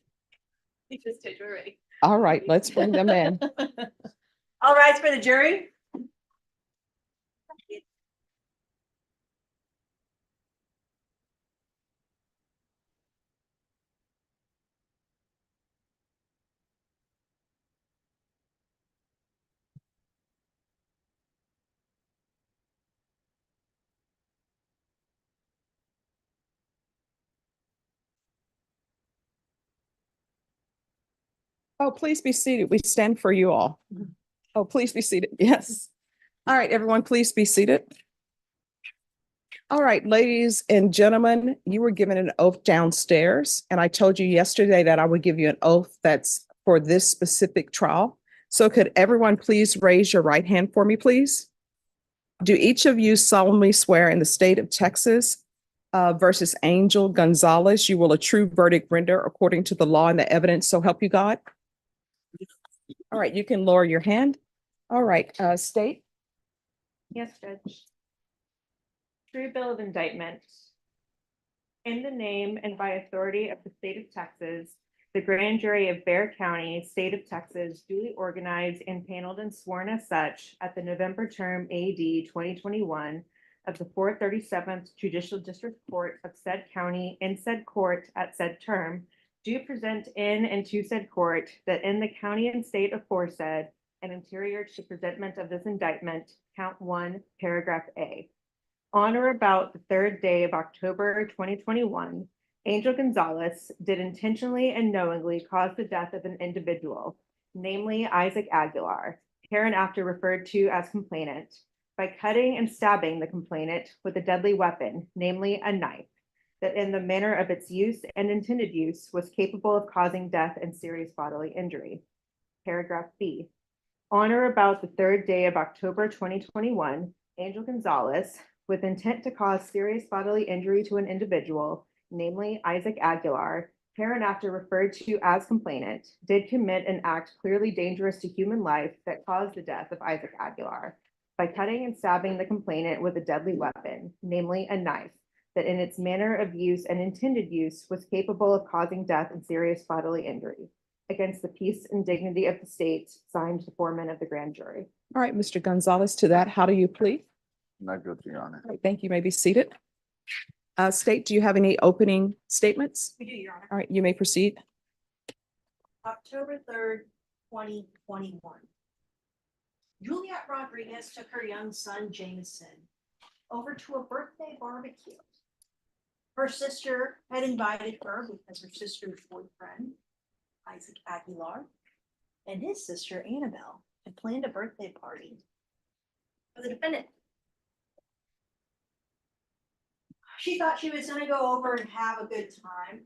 He just did, we're ready. All right, let's bring them in. All rise for the jury. Oh, please be seated. We stand for you all. Oh, please be seated. Yes. All right, everyone, please be seated. All right, ladies and gentlemen, you were given an oath downstairs, and I told you yesterday that I would give you an oath that's for this specific trial. So could everyone please raise your right hand for me, please? Do each of you solemnly swear in the state of Texas versus Angel Gonzalez, you will a true verdict render according to the law and the evidence, so help you God? All right, you can lower your hand. All right, state. Yes, Judge. True bill of indictment. In the name and by authority of the state of Texas, the grand jury of Bexar County, state of Texas, duly organized and paneled and sworn as such at the November term AD 2021 of the 437th Judicial District Court of said county in said court at said term, do present in and to said court that in the county and state aforesaid and anterior to presentment of this indictment, count 1, paragraph A. On or about the third day of October 2021, Angel Gonzalez did intentionally and knowingly cause the death of an individual, namely Isaac Aguilar, hereinafter referred to as complainant, by cutting and stabbing the complainant with a deadly weapon, namely a knife, that in the manner of its use and intended use was capable of causing death and serious bodily injury. Paragraph B. On or about the third day of October 2021, Angel Gonzalez, with intent to cause serious bodily injury to an individual, namely Isaac Aguilar, hereinafter referred to as complainant, did commit an act clearly dangerous to human life that caused the death of Isaac Aguilar by cutting and stabbing the complainant with a deadly weapon, namely a knife, that in its manner of use and intended use was capable of causing death and serious bodily injury against the peace and dignity of the state, signed the foreman of the grand jury. All right, Mr. Gonzalez, to that, how do you plead? Not guilty, Your Honor. All right, thank you. You may be seated. State, do you have any opening statements? We do, Your Honor. All right, you may proceed. October 3rd, 2021. Juliet Rodriguez took her young son Jameson over to a birthday barbecue. Her sister had invited her because her sister's boyfriend, Isaac Aguilar, and his sister Annabelle had planned a birthday party for the defendant. She thought she was gonna go over and have a good time,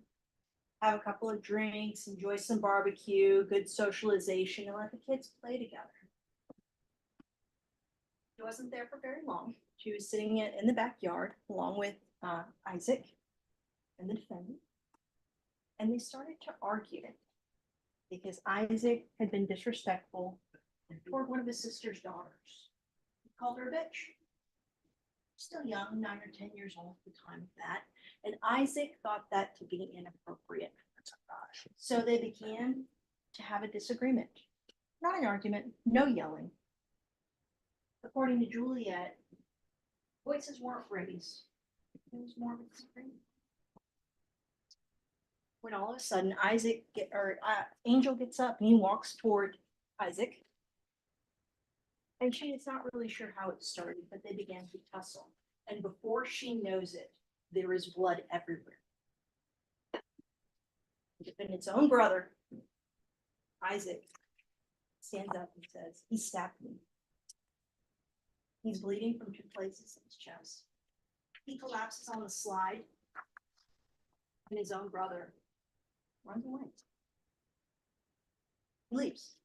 have a couple of drinks, enjoy some barbecue, good socialization, and let the kids play together. She wasn't there for very long. She was sitting in the backyard along with Isaac and the defendant. And they started to argue because Isaac had been disrespectful toward one of his sister's daughters. He called her a bitch. Still young, 9 or 10 years old at the time of that. And Isaac thought that to be inappropriate. So they began to have a disagreement. Not an argument, no yelling. According to Juliet, Voices weren't raised. It was more of a scream. When all of a sudden Angel gets up and he walks toward Isaac. And she is not really sure how it started, but they began to tussle. And before she knows it, there is blood everywhere. The defendant's own brother, Isaac, stands up and says, "He stabbed me." He's bleeding from 2 places in his chest. He collapses on the slide, and his own brother runs away. He leaves.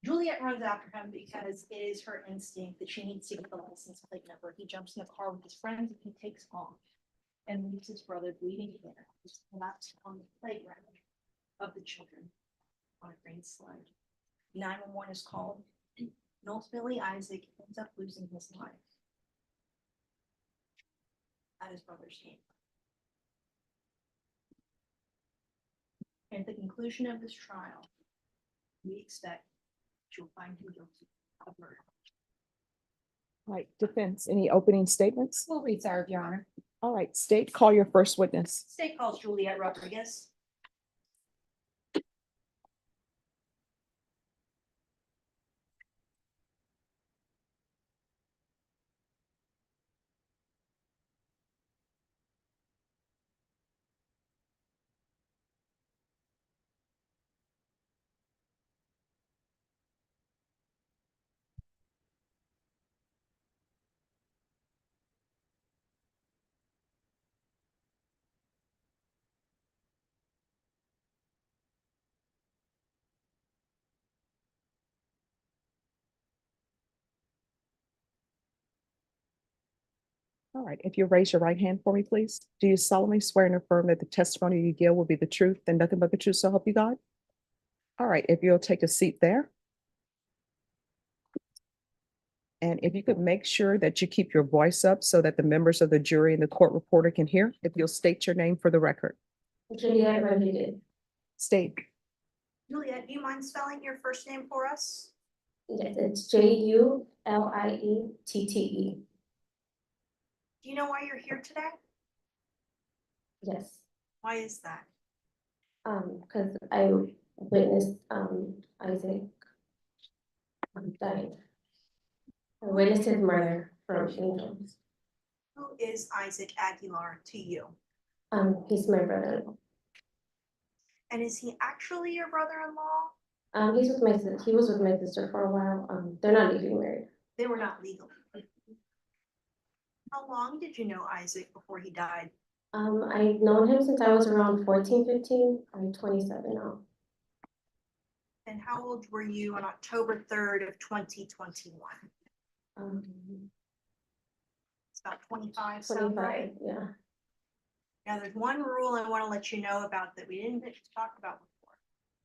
Juliet runs after him because it is her instinct that she needs to get the license plate number. He jumps in the car with his friends and he takes off and leaves his brother bleeding there. He's collapsed on the playground of the children on a green slide. 911 is called, and ultimately Isaac ends up losing his life at his brother's hand. At the conclusion of this trial, we expect you'll find him guilty of murder. All right, defense, any opening statements? We'll reserve, Your Honor. All right, state, call your first witness. State calls Juliet Rodriguez. All right, if you raise your right hand for me, please. Do you solemnly swear and affirm that the testimony you give will be the truth and nothing but the truth, so help you God? All right, if you'll take a seat there. And if you could make sure that you keep your voice up so that the members of the jury and the court reporter can hear, if you'll state your name for the record. Juliet Rodriguez. State. Juliet, do you mind spelling your first name for us? Yes, it's Juliette. Do you know why you're here today? Yes, Why is that? because I witnessed Isaac dying. I witnessed his murder from Angel. Who is Isaac Aguilar to you? He's my brother. And is he actually your brother-in-law? He was with my sister for a while. They're not legally married. They were not legal. How long did you know Isaac before he died? I've known him since I was around 14, 15. I'm 27 now. And how old were you on October 3rd of 2021? It's about 25, sound right? 25, yeah. Now, there's one rule I want to let you know about that we didn't get to talk about before.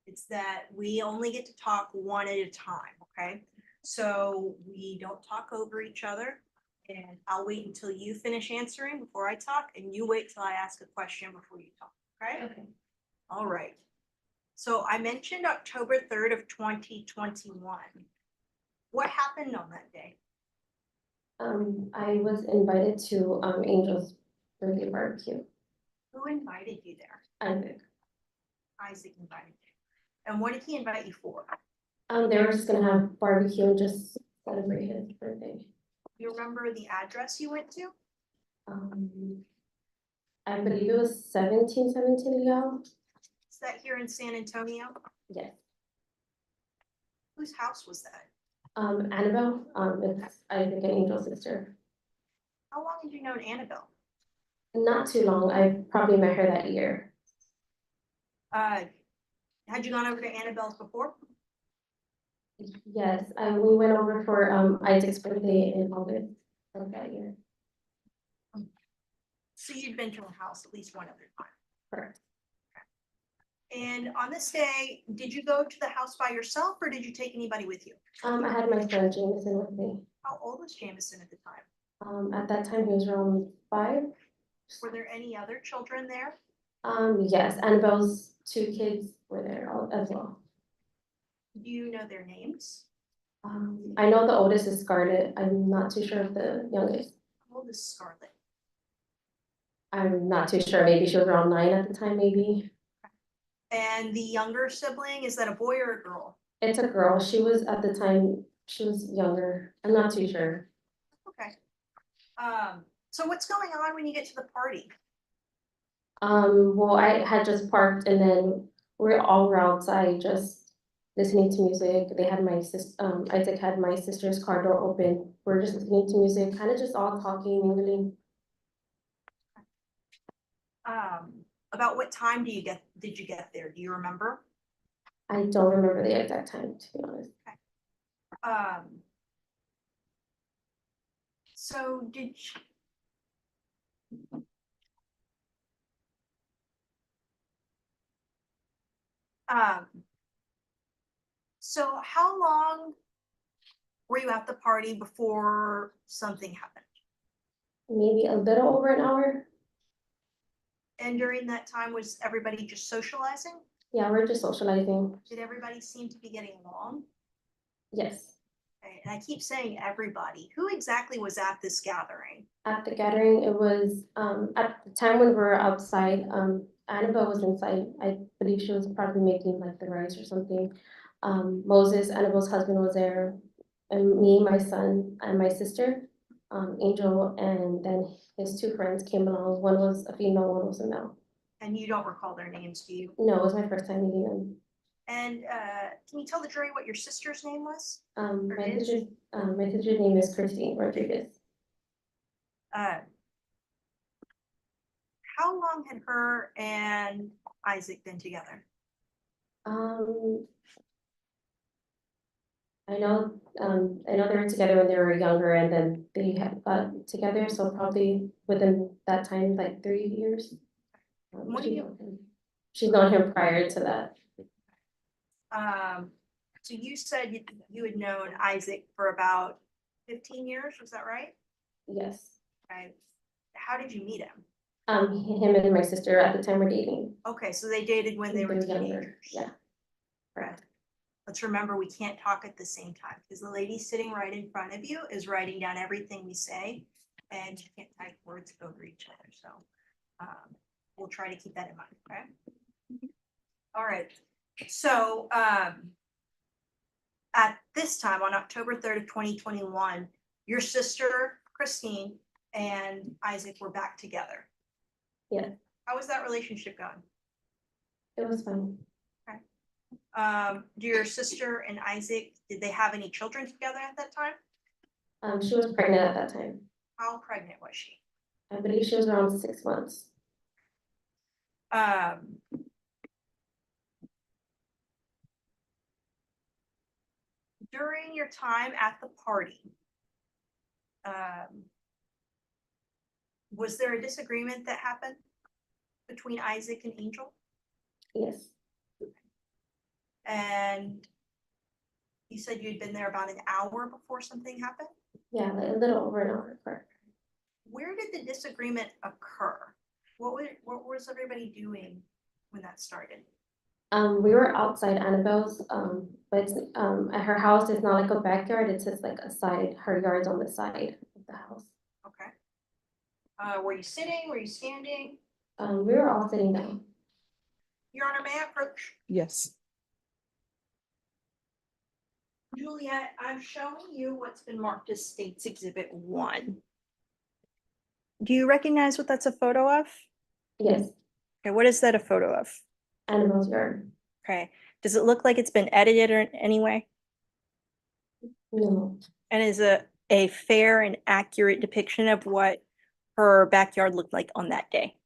It's that we only get to talk one at a time, okay? So we don't talk over each other. And I'll wait until you finish answering before I talk, and you wait till I ask a question before you talk, okay? Okay. All right. So I mentioned October 3rd of 2021. What happened on that day? I was invited to Angel's birthday barbecue. Who invited you there? Isaac. Isaac invited you. And what did he invite you for? They were just gonna have barbecue and just celebrate his birthday. You remember the address you went to? I believe it was 1717 ago. Is that here in San Antonio? Yes. Whose house was that? Annabelle, it's Isaac and Angel's sister. How long had you known Annabelle? Not too long. I probably met her that year. Had you gone over to Annabelle's before? Yes, we went over for Isaac's birthday in August of that year. So you'd been to her house at least one other time. Correct. And on this day, did you go to the house by yourself or did you take anybody with you? I had my son Jameson with me. How old was Jameson at the time? At that time he was around 5. Were there any other children there? Yes, Annabelle's 2 kids were there as well. Do you know their names? I know the oldest is Scarlett. I'm not too sure of the youngest. How old is Scarlett? I'm not too sure. Maybe she was around 9 at the time, maybe. And the younger sibling, is that a boy or a girl? It's a girl. She was at the time, she was younger. I'm not too sure. Okay. So what's going on when you get to the party? Well, I had just parked and then we're outside just listening to music. They had Isaac had my sister's car door open. We're just listening to music, kind of just all talking, mingling. About what time did you get there? Do you remember? I don't remember the exact time, to be honest. So did so how long were you at the party before something happened? Maybe a little over an hour. And during that time, was everybody just socializing? Yeah, we're just socializing. Did everybody seem to be getting along? Yes. Okay, and I keep saying everybody. Who exactly was at this gathering? At the gathering, it was at the time when we were outside, Annabelle was inside. I believe she was probably making like the rice or something. Moses, Annabelle's husband, was there, and me, my son, and my sister, Angel, and then his two friends came along. One was a female, one was a male. And you don't recall their names, do you? No, it was my first time meeting them. And can you tell the jury what your sister's name was? My sister's name is Christine Rodriguez. How long had her and Isaac been together? I know they were together when they were younger and then they had got together, so probably within that time, like 3 years. What do you- She's known him prior to that. So you said you had known Isaac for about 15 years, was that right? Yes. Okay. How did you meet him? Him and my sister at the time were dating. Okay, so they dated when they were younger. teenagers. Yeah. Correct. Let's remember, we can't talk at the same time because the lady sitting right in front of you is writing down everything we say and you can't type words over each other. So we'll try to keep that in mind, okay? All right. So at this time on October 3rd of 2021, your sister Christine and Isaac were back together. Yeah. How was that relationship going? It was fun. Do your sister and Isaac, did they have any children together at that time? She was pregnant at that time. How pregnant was she? I believe she was around 6 months. During your time at the party, was there a disagreement that happened between Isaac and Angel? Yes. And you said you'd been there about an hour before something happened? Yeah, a little over an hour. Correct. Where did the disagreement occur? What was everybody doing when that started? We were outside Annabelle's, but at her house, it's not like a backyard, it's just like a side, her yard's on the side of the house. Okay. Were you sitting? Were you standing? We were all sitting down. Your Honor, may I approach? Yes. Juliet, I'm showing you what's been marked as State's Exhibit 1. Do you recognize what that's a photo of? Yes. Okay, what is that a photo of? Annabelle's yard. Okay, does it look like it's been edited or in any way? No. And is it a fair and accurate depiction of what her backyard looked like on that day?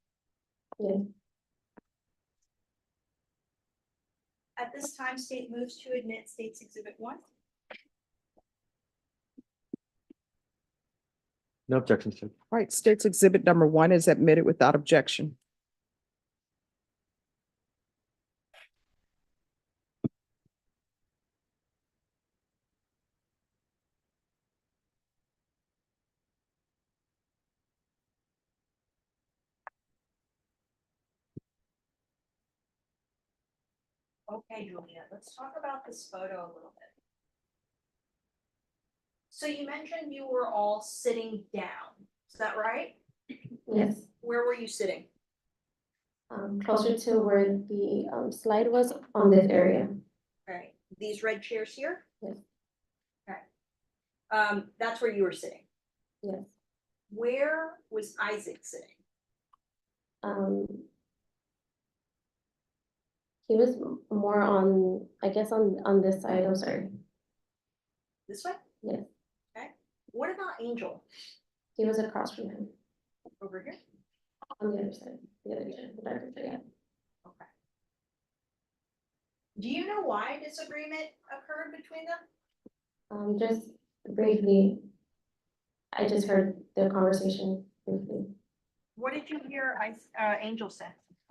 Yeah. At this time, state moves to admit State's Exhibit 1. No objections, Judge. All right, State's Exhibit number 1 is admitted without objection. Okay, Juliet, let's talk about this photo a little bit. So you mentioned you were all sitting down, is that right? Yes, Where were you sitting? closer to where the slide was on this area. Okay, these red chairs here? Yes. Okay. That's where you were sitting. Yes. Where was Isaac sitting? He was more on, I guess, on this side. I'm sorry. This way? Yes, Okay. What about Angel? he was across from him Over here? on the other side. The other side, the darker side. Yeah. Okay. Do you know why disagreement occurred between them? Just briefly, I just heard the conversation briefly. What did you hear Angel say?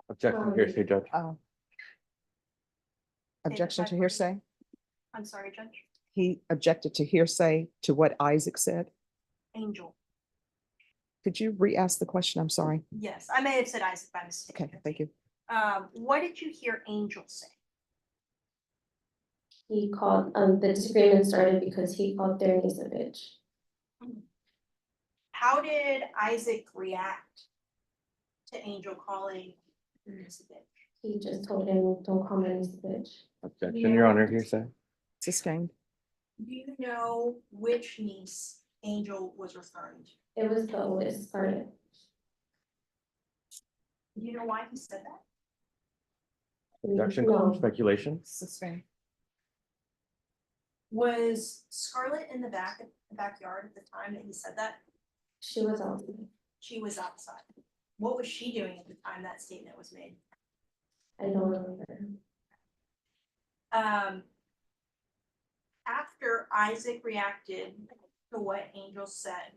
Objection to hearsay, Judge. Objection to hearsay? I'm sorry, Judge. He objected to hearsay to what Isaac said. Angel. Could you re-ask the question? I'm sorry. Yes, I may have said Isaac by mistake. Okay, thank you. What did you hear Angel say? He called, the disagreement started because he called their niece a bitch. How did Isaac react to Angel calling her niece a bitch? He just told him, don't call my niece a bitch. Objection, Your Honor, hearsay. Sustained. Do you know which niece Angel was referring to? It was the oldest, Scarlett. Do you know why he said that? Objection, No, speculation. Sustained. Was Scarlett in the backyard at the time that he said that? she was outside. She was outside. What was she doing at the time that statement was made? I don't remember. After Isaac reacted to what Angel said,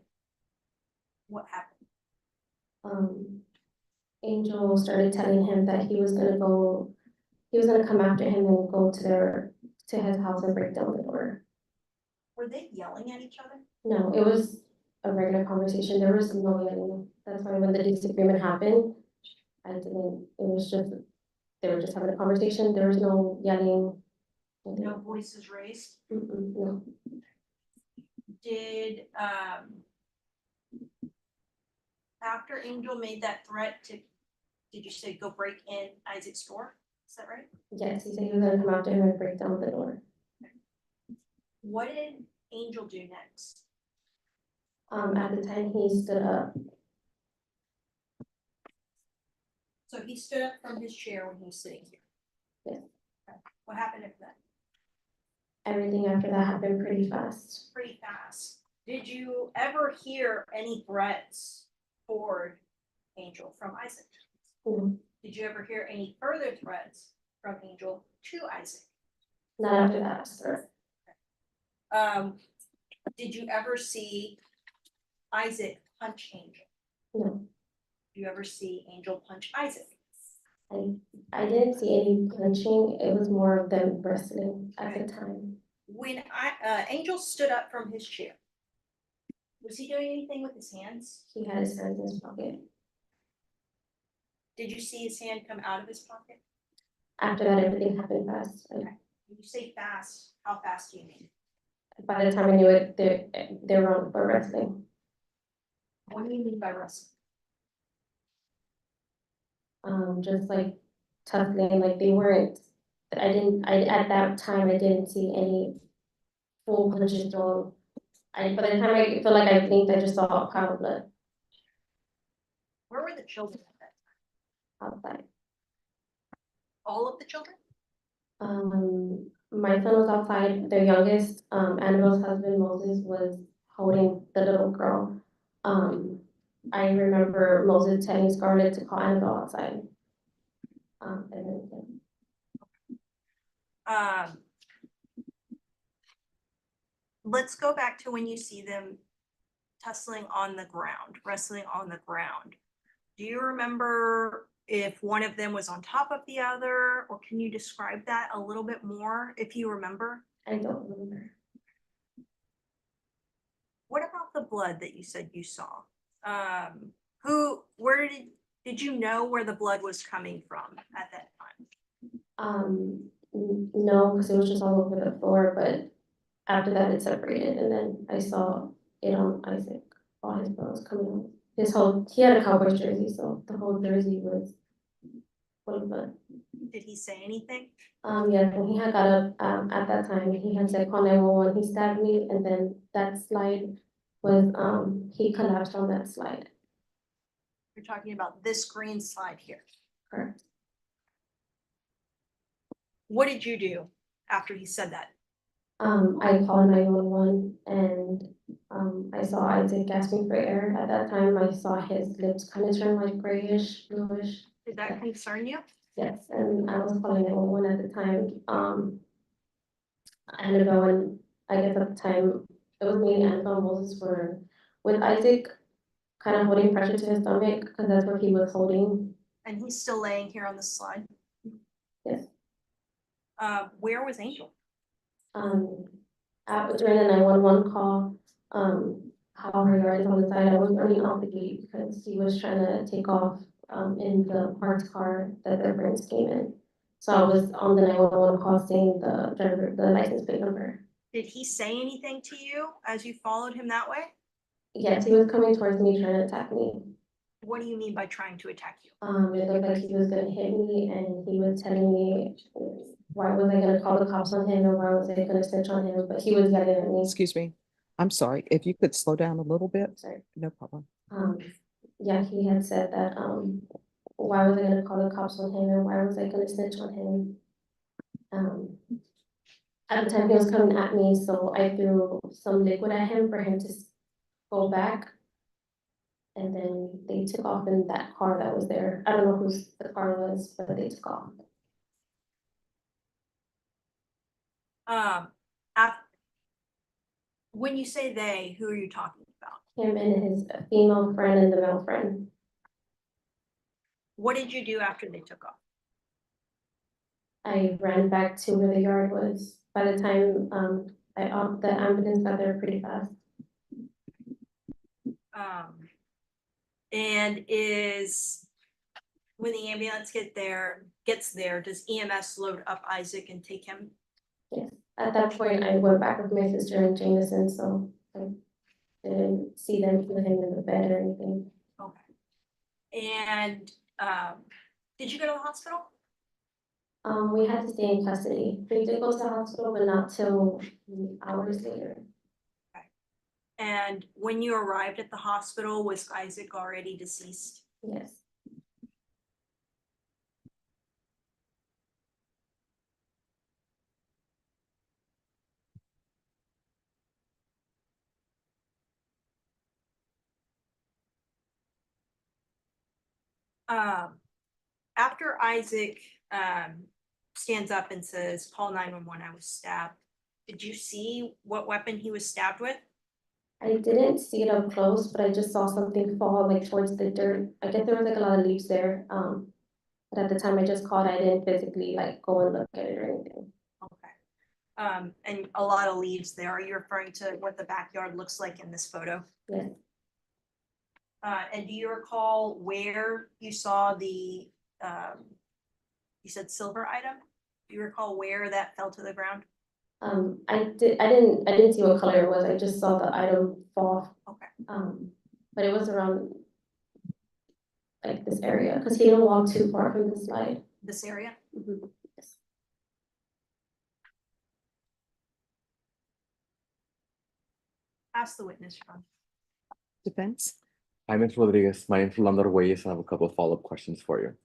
what happened? Angel started telling him that he was gonna come after him and go to his house and break down the door. Were they yelling at each other? No, it was a regular conversation. There was no yelling. That's why when the disagreement happened, it was just, they were just having a conversation. There was no yelling. No voices raised? No. Did, after Angel made that threat did you say go break in Isaac's door? Is that right? Yes, he said he was gonna come after him and break down the door. What did Angel do next? At the time he stood up. So he stood up from his chair when he was sitting here? Yes. Okay. What happened after that? Everything after that happened pretty fast. Pretty fast. Did you ever hear any threats toward Angel from Isaac? No, Did you ever hear any further threats from Angel to Isaac? not after that, sir. Did you ever see Isaac punch Angel? No, Did you ever see Angel punch Isaac? I didn't see any punching. It was more of them wrestling at the time. When Angel stood up from his chair, was he doing anything with his hands? He had his hands in his pocket. Did you see his hand come out of his pocket? After that, everything happened fast. When you say fast, how fast do you mean? By the time I knew it, they were on for wrestling. What do you mean by wrestling? Just like tussling, like they weren't, at that time, I didn't see any full punches thrown. By the time I feel like I blinked, I just saw a pile of blood Where were the children at that time? outside. All of the children? My son was outside, their youngest, Annabelle's husband, Moses, was holding the little girl. I remember Moses telling Scarlett to call Annabelle outside. And then, Let's go back to when you see them tussling on the ground, wrestling on the ground. Do you remember if one of them was on top of the other, or can you describe that a little bit more if you remember? I don't remember. What about the blood that you said you saw? Did you know where the blood was coming from at that time? No, because it was just all over the floor, but after that it separated, and then I saw it on Isaac, all his clothes coming out. He had a Cowboys jersey, so the whole jersey was full of blood. Did he say anything? Yeah, when he had got up, at that time, he had said, call 911, he stabbed me, and then that slide was, he collapsed on that slide. You're talking about this green slide here. Correct. What did you do after he said that? I called 911 and, I saw Isaac gasping for air. At that time, I saw his lips kind of turn like grayish, bluish. Did that concern you? Yes, and I was calling 911 at the time. Annabelle and I guess at the time, it was me and Annabelle and Moses were with Isaac, kind of holding pressure to his stomach, because that's what he was holding. And he's still laying here on the slide? Yes. Where was Angel? During the 911 call, how her yard is on the side, I was running out the gate because he was trying to take off, in the parked car that their friends came in. So I was on the 911 call saying the license plate number. Did he say anything to you as you followed him that way? Yes, he was coming towards me trying to attack me. What do you mean by trying to attack you? It looked like he was gonna hit me, and he was telling me, why was I gonna call the cops on him, or why was I gonna snitch on him, but he was yelling at me. Excuse me. I'm sorry. If you could slow down a little bit. Sorry. No problem. Yeah, he had said that, why was I gonna call the cops on him, and why was I gonna snitch on him? At the time he was coming at me, so I threw some liquid at him for him to go back. And then they took off in that car that was there. I don't know whose the car was, but they took off. When you say they, who are you talking about? Him and his female friend and the male friend. What did you do after they took off? I ran back to where the yard was. By the time, the ambulance got there pretty fast. And when the ambulance gets there, does EMS load up Isaac and take him? Yes, at that point, I went back with my sister and Jameson, so I didn't see them put him in the bed or anything. Okay. And did you go to the hospital? We had to stay in custody. They did go to the hospital, but not till hours later. And when you arrived at the hospital, was Isaac already deceased? Yes. After Isaac stands up and says, call 911, I was stabbed. Did you see what weapon he was stabbed with? I didn't see it up close, but I just saw something fall like towards the dirt. I guess there was like a lot of leaves there. But at the time I just called, I didn't physically like go and look at it or anything. Okay. And a lot of leaves there. Are you referring to what the backyard looks like in this photo? Yes. And do you recall where you saw the, you said silver item? Do you recall where that fell to the ground? I didn't see what color it was. I just saw the item fall. Okay. But it was around like this area, because he didn't walk too far from the slide. This area? Mhm. Yes. Ask the witness, Sean. Defense? Hi, Ms. Rodriguez. My name is Rolando Reyes. I have a couple of follow-up questions for you.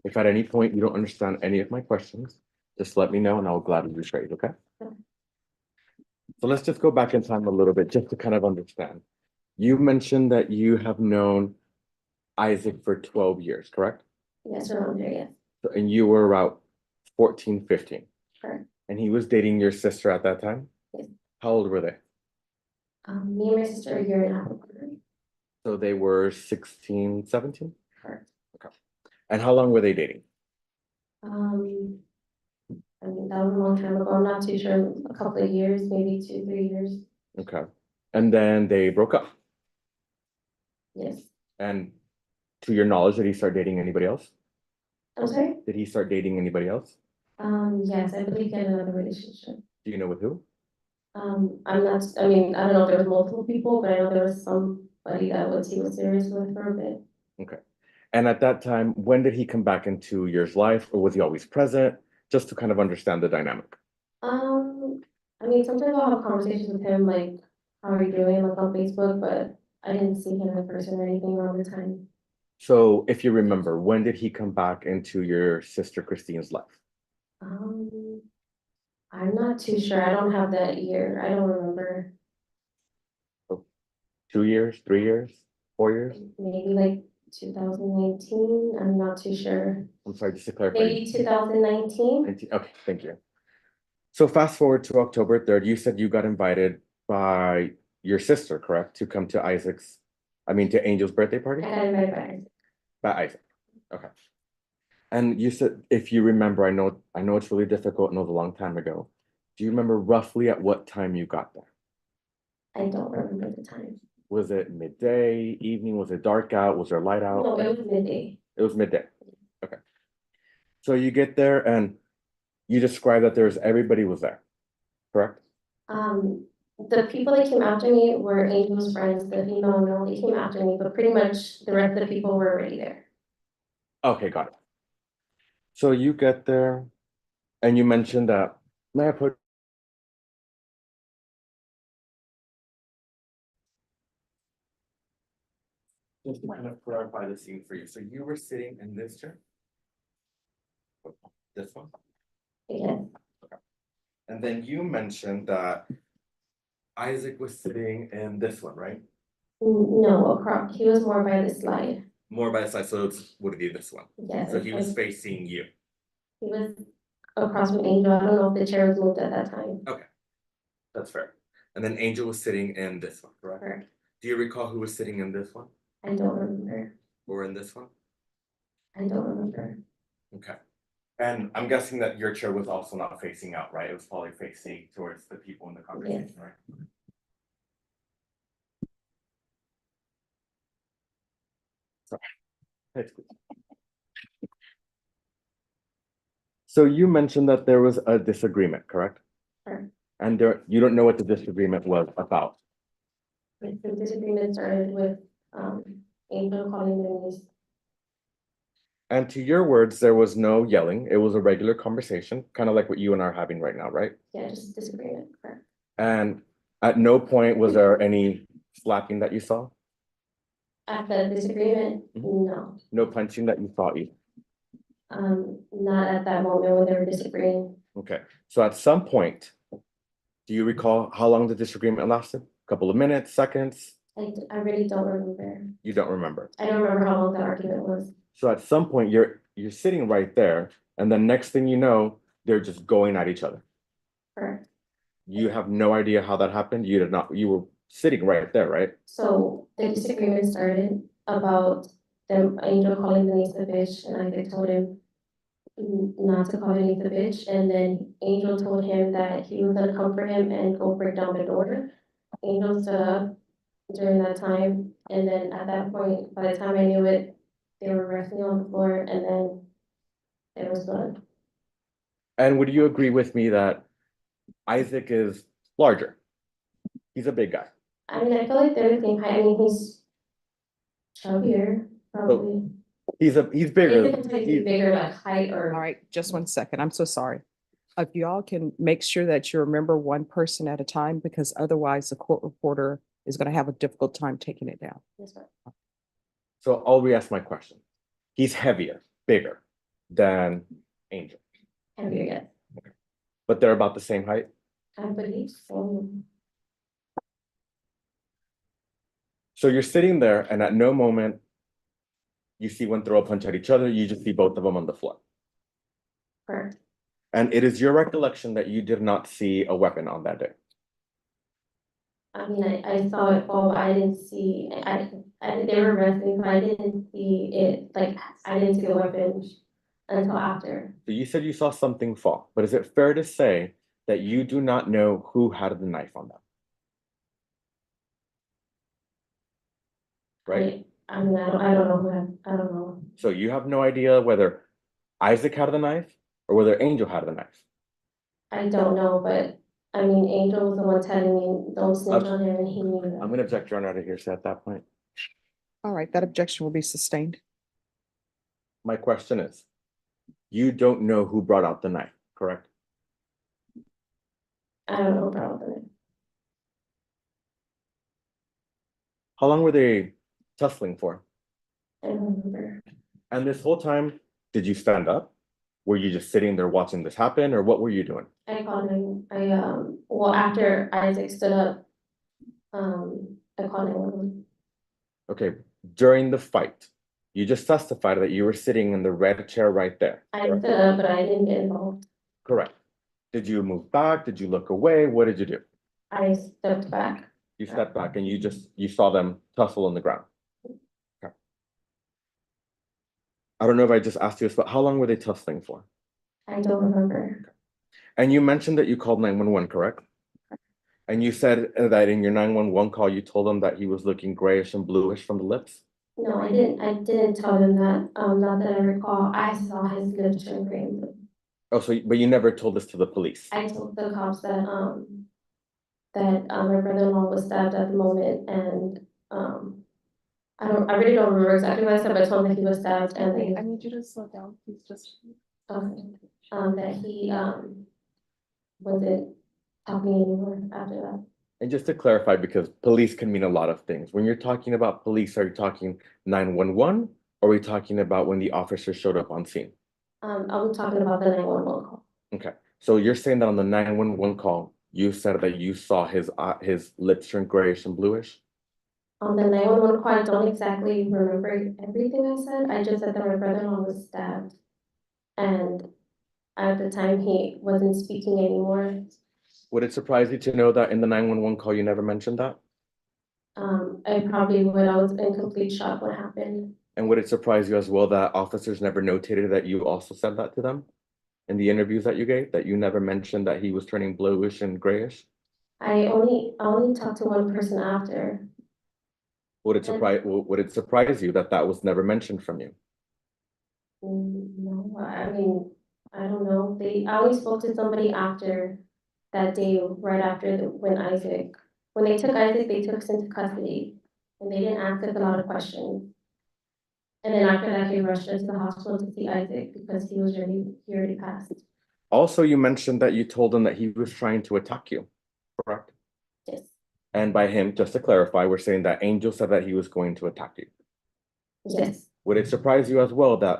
If at any point you don't understand any of my questions, just let me know and I'll gladly rephrase, okay? So let's just go back in time a little bit just to kind of understand. You mentioned that you have known Isaac for 12 years, correct? Yes, around there, yes. And you were about 14, 15. Correct. And he was dating your sister at that time? Yes. How old were they? Me and my sister are a year and a half apart. So they were 16, 17? Correct. Okay. And how long were they dating? I mean, that was a long time ago. I'm not too sure. A couple of years, maybe 2-3 years. Okay. And then they broke up. Yes. And to your knowledge, did he start dating anybody else? I'm sorry? Did he start dating anybody else? Yes, I believe he had another relationship. Do you know with who? I'm not, I mean, I don't know if there was multiple people, but I know there was somebody he was serious with for a bit. Okay. And at that time, when did he come back into your life, or was he always present? Just to kind of understand the dynamic. I mean, sometimes I'll have conversations with him, like, how are you doing, like on Facebook, but I didn't see him in person or anything all the time. So if you remember, when did he come back into your sister Christine's life? Um, I'm not too sure. I don't have that year. I don't remember. 2 years, 3 years, 4 years? Maybe like 2019. I'm not too sure. I'm sorry, just to clarify. Maybe 2019. Okay, thank you. So fast forward to October 3rd, you said you got invited by your sister, correct? To come to to Angel's birthday party? I got invited by Isaac. By Isaac, okay. And you said, if you remember, I know it's really difficult and it was a long time ago. Do you remember roughly at what time you got there? I don't remember the time. Was it midday, evening? Was it dark out? Was there light out? No, it was midday. It was midday. Okay. So you get there and you describe that everybody was there, correct? The people that came after me were Angel's friends, the female male, they came after me, but pretty much the rest of the people were already there. Okay, got it. So you get there and you mentioned that, may I put? Just to kind of clarify the scene for you. So you were sitting in this chair? This one? Yes. And then you mentioned that Isaac was sitting in this one, right? No, across, he was more by the slide. More by the side, so would it be this one? Yes. So he was facing you. He was across from Angel. I don't know if the chair was moved at that time. Okay, that's fair. And then Angel was sitting in this one, correct? Correct. Do you recall who was sitting in this one I don't remember. or in this one? I don't remember. Okay. And I'm guessing that your chair was also not facing out, right? It was probably facing towards the people in the congregation, right? Sorry. So you mentioned that there was a disagreement, correct? Sure. And you don't know what the disagreement was about. The disagreement started with Angel calling the niece. And to your words, there was no yelling. It was a regular conversation, kind of like what you and I are having right now, right? Yeah, just disagreement. Correct. And at no point was there any slapping that you saw? At the disagreement, no. No punching that you saw either? Not at that moment when they were disagreeing. Okay, so at some point, do you recall how long the disagreement lasted? A couple of minutes, seconds? I really don't remember. You don't remember? I don't remember how long the argument was. So at some point, you're sitting right there, and then next thing you know, they're just going at each other. Correct. You have no idea how that happened. You did not. You were sitting right there, right? So the disagreement started about them, Angel calling the niece a bitch, and I told him not to call the niece a bitch, and then Angel told him that he was gonna come for him and go break down the door. Angel stood up during that time, and then at that point, by the time I knew it, they were wrestling on the floor, and then there was blood. And would you agree with me that Isaac is larger? He's a big guy. I mean, I feel like they're the same height. I mean, he's chubbier, probably. He's bigger. He's bigger, like height or. All right, just one second. I'm so sorry. If y'all can make sure that you remember one person at a time, because otherwise the court reporter is going to have a difficult time taking it down. Yes, sir. So I'll re-ask my question. He's heavier, bigger than Angel, Heavier, yes. but they're about the same height. I believe so. So you're sitting there, and at no moment you see one throw a punch at each other. You just see both of them on the floor. Correct. And it is your recollection that you did not see a weapon on that day. I mean, I saw it fall, but I didn't see, they were wrestling, but I didn't see it, like, I didn't see the weapon until after. So you said you saw something fall, but is it fair to say that you do not know who had the knife on them? Right? I mean, I don't know who I don't know. So you have no idea whether Isaac had the knife or whether Angel had the knife? I don't know, but I mean, Angel was the one telling me, don't snitch on him, and he knew that. I'm gonna object your honor to hearsay at that point. All right, that objection will be sustained. My question is, you don't know who brought out the knife, correct? I don't know about that. How long were they tussling for? I don't remember. And this whole time, did you stand up? Were you just sitting there watching this happen, or what were you doing? I called him, well, after Isaac stood up, I called him. Okay, during the fight, you just testified that you were sitting in the red chair right there. I stood up, but I didn't get involved. Correct. Did you move back? Did you look away? What did you do? I stepped back. You stepped back and you saw them tussle on the ground. Okay. I don't know if I just asked you this, but how long were they tussling for? I don't remember. And you mentioned that you called 911, correct? And you said that in your 911 call, you told them that he was looking grayish and bluish from the lips? No, I didn't. I didn't tell him that. Not that I recall. I saw his lips turn green. Oh, so, but you never told this to the police? I told the cops that my brother-in-law was stabbed at the moment, and I really don't remember exactly what I said, but I told him that he was stabbed, and I need you to slow down, please, just. okay, that he wasn't talking anymore after that. And just to clarify, because police can mean a lot of things. When you're talking about police, are you talking 911? Or are we talking about when the officer showed up on scene? I'm talking about the 911 call. Okay, so you're saying that on the 911 call, you said that you saw his lips turn grayish and bluish? On the 911 call, I don't exactly remember everything I said. I just said that my brother-in-law was stabbed. And at the time, he wasn't speaking anymore. Would it surprise you to know that in the 911 call, you never mentioned that? I probably would. I was in complete shock what happened. And would it surprise you as well that officers never notated that you also said that to them in the interviews that you gave, that you never mentioned that he was turning bluish and grayish? I only talked to one person after. Would it surprise you that that was never mentioned from you? No, I mean, I don't know. I only spoke to somebody after that day, right after when they took Isaac, they took us into custody, and they didn't ask us a lot of questions. And then after that, they rushed us to the hospital to see Isaac because he already passed. Also, you mentioned that you told him that he was trying to attack you, correct? Yes. And by him, just to clarify, we're saying that Angel said that he was going to attack you. Yes. Would it surprise you as well that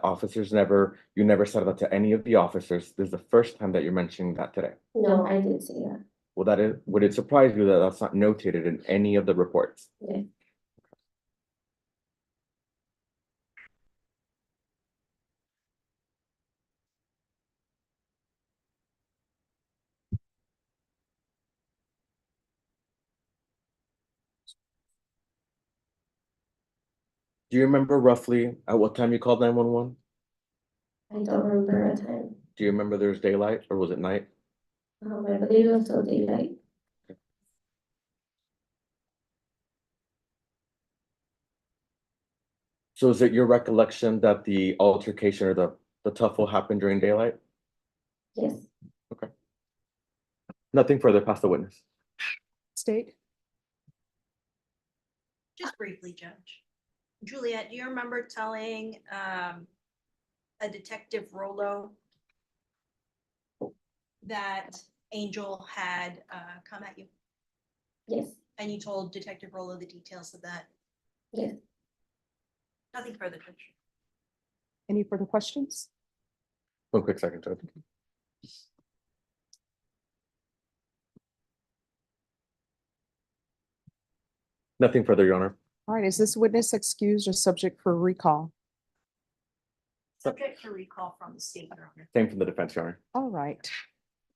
you never said that to any of the officers? This is the first time that you're mentioning that today. No, I didn't say that. Well, would it surprise you that that's not notated in any of the reports? Yes. Do you remember roughly at what time you called 911? I don't remember a time. Do you remember there was daylight or was it night? I believe it was still daylight. So is it your recollection that the altercation or the tuffle happened during daylight? Yes. Okay. Nothing further, past the witness. State. Just briefly, Judge. Juliet, do you remember telling a detective Rolo that Angel had come at you? Yes. And you told Detective Rolo the details of that? Yes. Nothing further, Judge. Any further questions? One quick second, Judge. Nothing further, Your Honor. All right, is this witness excused or subject for recall? Subject to recall from the state, Your Honor. Same from the defense, Your Honor. All right.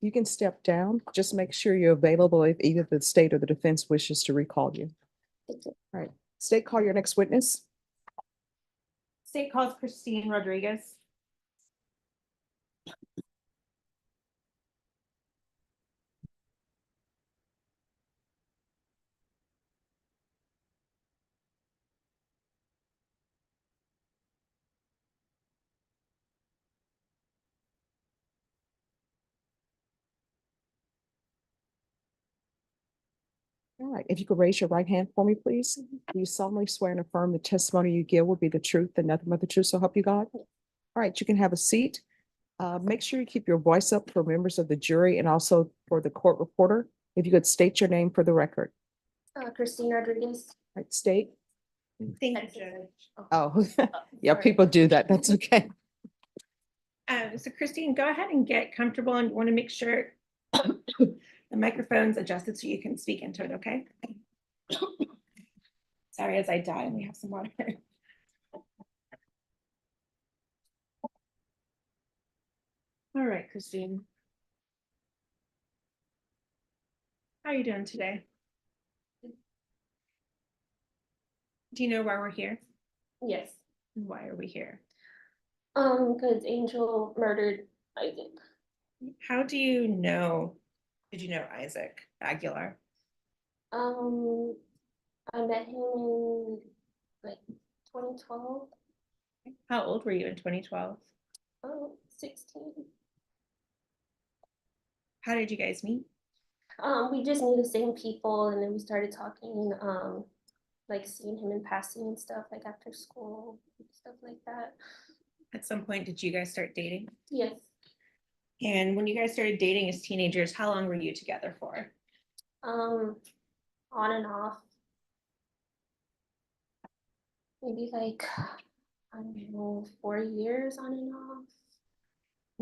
You can step down. Just make sure you're available if either the state or the defense wishes to recall you. All right, state, call your next witness. State calls Christine Rodriguez. All right, if you could raise your right hand for me, please. Do you solemnly swear and affirm the testimony you give will be the truth and nothing but the truth, so help you God? All right, you can have a seat. Make sure you keep your voice up for members of the jury and also for the court reporter. If you could state your name for the record. Christine Rodriguez. Right, state. Thank you, Judge. Oh, yeah, sorry. people do that. That's okay. So Christine, go ahead and get comfortable and want to make sure the microphone's adjusted so you can speak into it, okay? Sorry, as I die, and we have some water. All right, Christine. How are you doing today? Do you know why we're here? Yes. And why are we here? Because Angel murdered Isaac. How do you know? Did you know Isaac Aguilar? I met him in like 2012. How old were you in 2012? 16. How did you guys meet? We just knew the same people, and then we started talking, like seeing him in passing and stuff, like after school, stuff like that. At some point, did you guys start dating? Yes. And when you guys started dating as teenagers, how long were you together for? On and off. Maybe like, I don't know, 4 years on and off.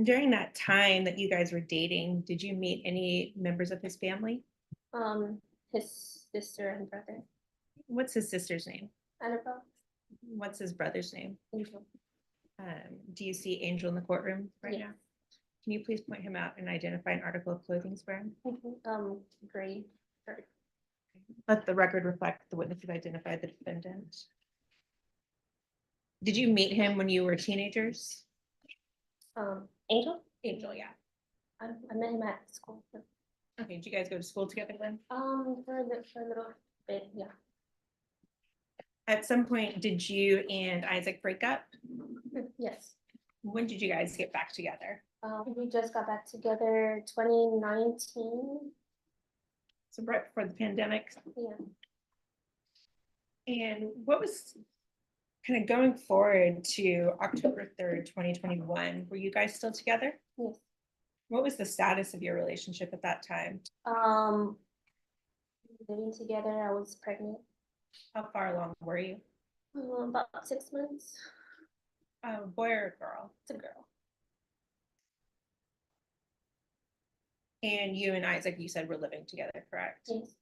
During that time that you guys were dating, did you meet any members of his family? His sister and brother. What's his sister's name? Annabelle. What's his brother's name? Angel. Do you see Angel in the courtroom right Yes. now? Can you please point him out and identify an article of clothing he's wearing? Gray shirt. Let the record reflect the witnesses identified the defendant. Did you meet him when you were teenagers? Angel? Angel, yeah. I met him at school. Okay, did you guys go to school together then? For a little bit, yeah. At some point, did you and Isaac break up? Yes. When did you guys get back together? We just got back together 2019. So right before the pandemic. Yeah. And what was kind of going forward to October 3rd, 2021? Were you guys still together? Yes. What was the status of your relationship at that time? Living together, I was pregnant. How far along were you? About 6 months. A boy or a girl? It's a girl. And you and Isaac, you said, were living together, correct? Yes.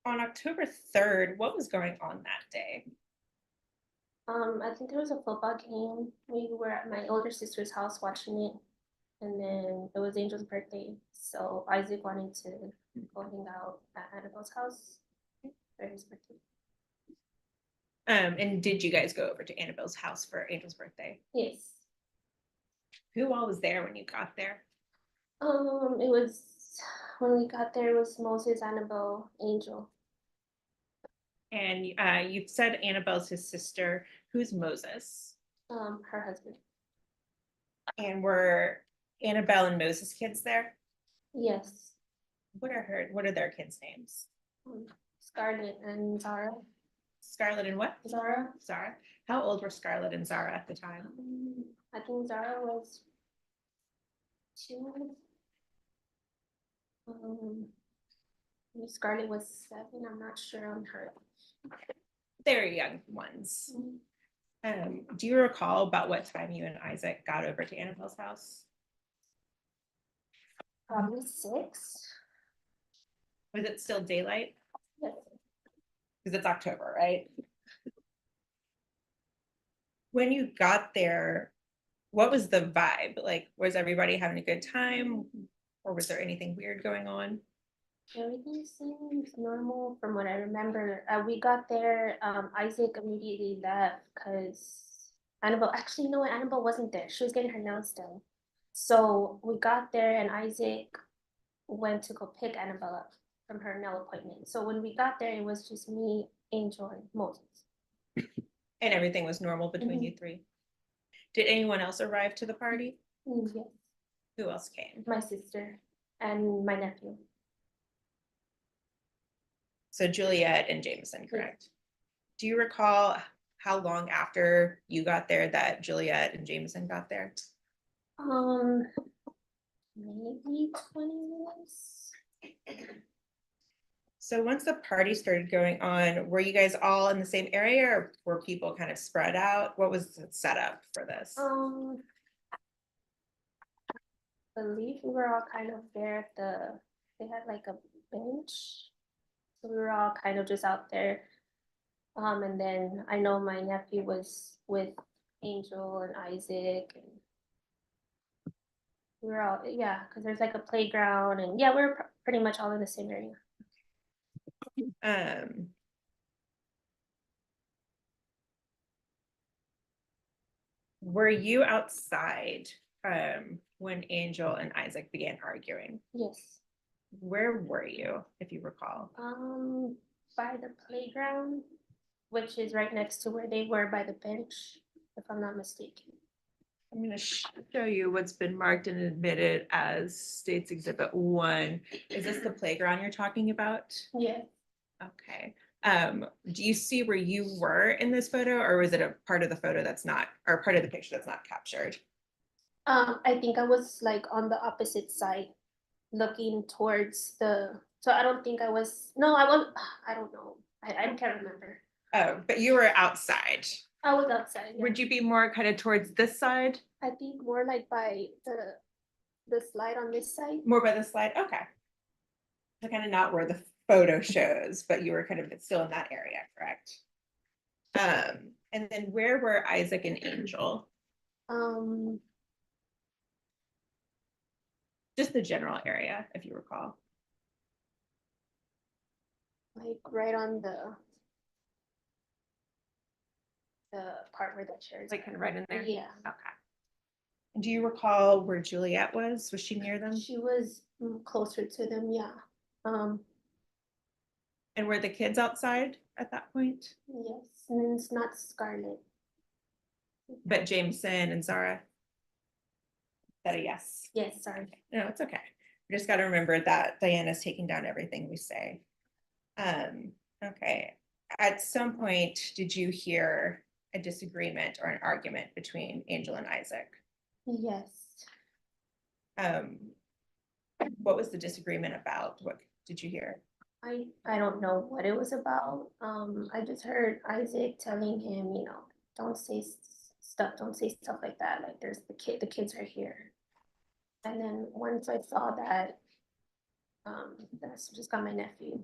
On October 3rd, what was going on that day? I think there was a football game. We were at my older sister's house watching it, and then it was Angel's birthday. So Isaac wanted to go hang out at Annabelle's house for his birthday. And did you guys go over to Annabelle's house for Angel's birthday? Yes. Who all was there when you got there? It was when we got there. It was Moses, Annabelle, Angel. And you said Annabelle's his sister. Who's Moses? Her husband. And were Annabelle and Moses kids there? Yes. What are their kids' names? Scarlett and Zara. Scarlett and what? Zara. Zara. How old were Scarlett and Zara at the time? I think Zara was 2. Scarlett was 7. I'm not sure on her. They're young ones. Do you recall about what time you and Isaac got over to Annabelle's house? Probably 6. Was it still daylight? Yes. Because it's October, right? When you got there, what was the vibe? Like, was everybody having a good time? Or was there anything weird going on? Everything seems normal from what I remember. We got there, Isaac immediately left because Annabelle, actually, no, Annabelle wasn't there. She was getting her nails done. So we got there and Isaac went to go pick Annabelle up from her nail appointment. So when we got there, it was just me, Angel, and Moses. And everything was normal between you three. Did anyone else arrive to the party? Yes. Who else came? My sister and my nephew. So Juliet and Jameson, correct? Do you recall how long after you got there that Juliet and Jameson got there? Maybe 20 minutes. So once the party started going on, were you guys all in the same area or were people kind of spread out? What was the setup for this? Believe we were all kind of there at they had like a bench. So we were all kind of just out there. And then I know my nephew was with Angel and Isaac and we were all, yeah, because there's like a playground and yeah, we were pretty much all in the same area. Were you outside when Angel and Isaac began arguing? Yes. Where were you, if you recall? By the playground, which is right next to where they were by the bench, if I'm not mistaken. I'm gonna show you what's been marked and admitted as State's Exhibit 1. Is this the playground you're talking about? Yeah. Okay. Do you see where you were in this photo, or was it a part of the photo that's not, or part of the picture that's not captured? I think I was like on the opposite side, looking towards so I don't think I was, no, I was, I don't know. I can't remember. Oh, but you were outside. I was outside. Yeah. Would you be more kind of towards this side? I think more like by the slide on this side. More by the slide? Okay. So kind of not where the photo shows, but you were kind of still in that area, correct? And then where were Isaac and Angel? Just the general area, if you recall. Like right on the part where the chairs. Like kind of right in there? Yeah. Okay. And do you recall where Juliet was? Was she near them? She was closer to them, yeah. And were the kids outside at that point? Yes, and it's not Scarlett. But Jameson and Zara? Is that a yes? Yes, sorry. No, it's okay. We just got to remember that Diana's taking down everything we say. Okay. At some point, did you hear a disagreement or an argument between Angel and Isaac? Yes. What was the disagreement about? What did you hear? I don't know what it was about. I just heard Isaac telling him, you know, don't say stuff like that. Like there's the kids are here. And then once I saw that, that's just got my nephew.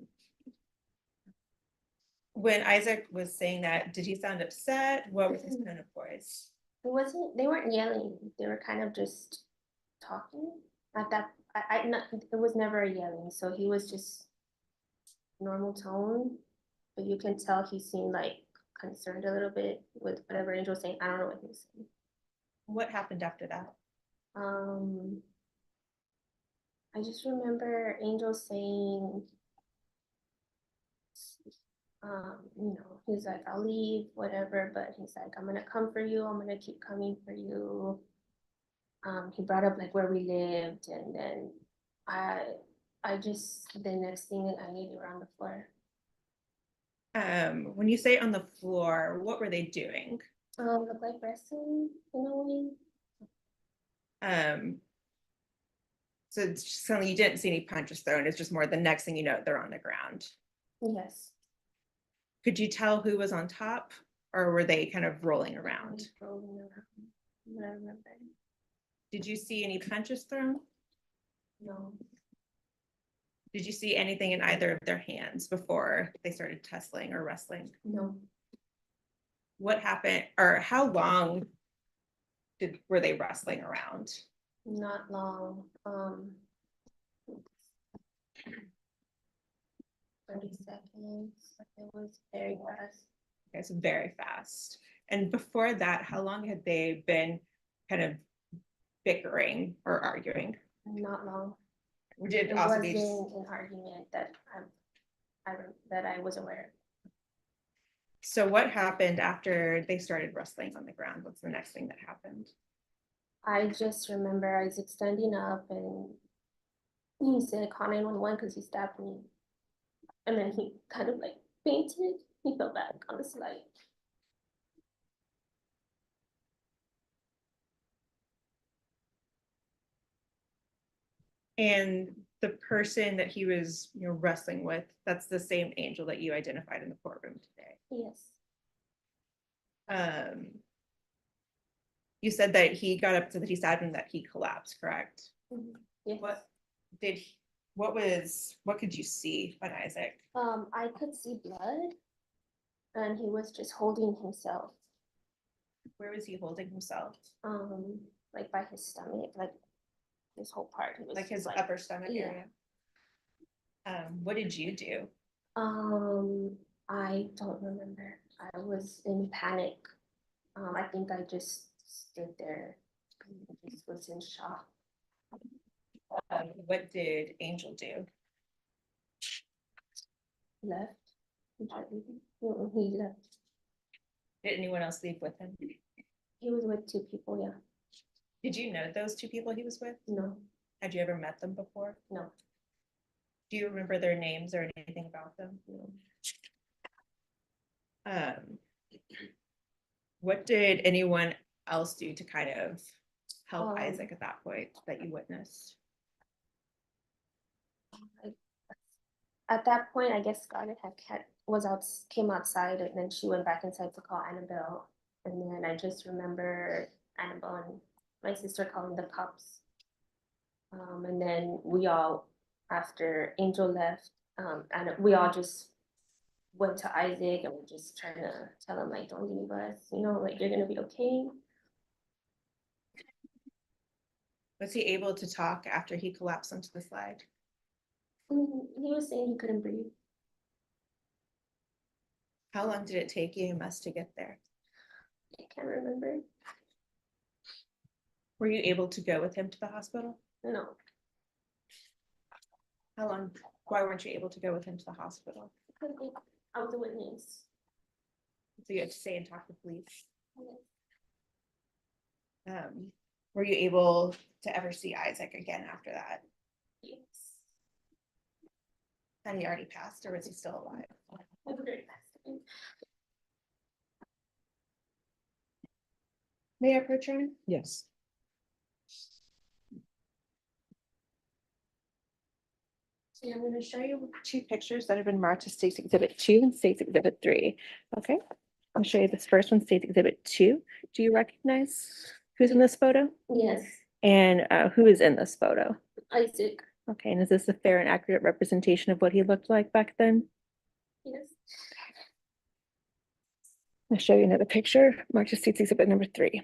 When Isaac was saying that, did he sound upset? What was his tone of voice? They weren't yelling. They were kind of just talking. At that, it was never a yelling. So he was just normal tone, but you can tell he seemed like concerned a little bit with whatever Angel was saying. I don't know what he was saying. What happened after that? I just remember Angel saying, you know, he's like, I'll leave, whatever, but he's like, I'm gonna come for you, I'm gonna keep coming for you. He brought up like where we lived, and then I just, the next thing I knew, they were on the floor. When you say on the floor, what were they doing? Look like wrestling in a way. So it's just something you didn't see any punches thrown. It's just more the next thing you know, they're on the ground. Yes. Could you tell who was on top, or were they kind of rolling around? Rolling around. What I remember. Did you see any punches thrown? No. Did you see anything in either of their hands before they started tussling or wrestling? No. What happened, or how long were they wrestling around? Not long. 30 seconds. It was very fast. Okay, so very fast. And before that, how long had they been kind of bickering or arguing? Not long. Did It also wasn't be an argument that I was aware of. So what happened after they started wrestling on the ground? What's the next thing that happened? I just remember Isaac standing up and he said, call 911 because he stabbed me. And then he kind of like fainted. He fell back on the slide. And the person that he was, wrestling with, that's the same Angel that you identified in the courtroom today. Yes. You said that he got up so that he sat and that he collapsed, correct? Yes. What could you see on Isaac? I could see blood, and he was just holding himself. Where was he holding himself? Like by his stomach, like this whole part. He was Like his just, upper stomach yeah. area? What did you do? I don't remember. I was in panic. I think I just stood there and just was in shock. What did Angel do? Left. He tried leaving. No, he left. Did anyone else leave with him? He was with two people, yeah. Did you know those two people he was with? No, Had you ever met them before? no. Do you remember their names or anything about them? What did anyone else do to kind of help Isaac at that point that you witnessed? At that point, I guess Scarlett came outside, and then she went back inside to call Annabelle. And then I just remember Annabelle and my sister calling the cops. And then we all, after Angel left, and we all just went to Isaac and we're just trying to tell him, like, don't leave us, like, you're gonna be okay. Was he able to talk after he collapsed onto the slide? He was saying he couldn't breathe. How long did it take you and us to get there? I can't remember. Were you able to go with him to the hospital? No. Why weren't you able to go with him to the hospital? Because I was a witness. So you had to stay and talk to police. Were you able to ever see Isaac again after that? Yes. Had he already passed or was he still alive? I was very fast. May I approach him? Yes. So I'm going to show you two pictures that have been marked as State's Exhibit 2 and State's Exhibit 3. Okay, I'll show you this first one, State's Exhibit 2. Do you recognize who's in this photo? Yes. And who is in this photo? Isaac. Okay, and is this a fair and accurate representation of what he looked like back then? Yes. I'll show you another picture, marked as State's Exhibit number 3.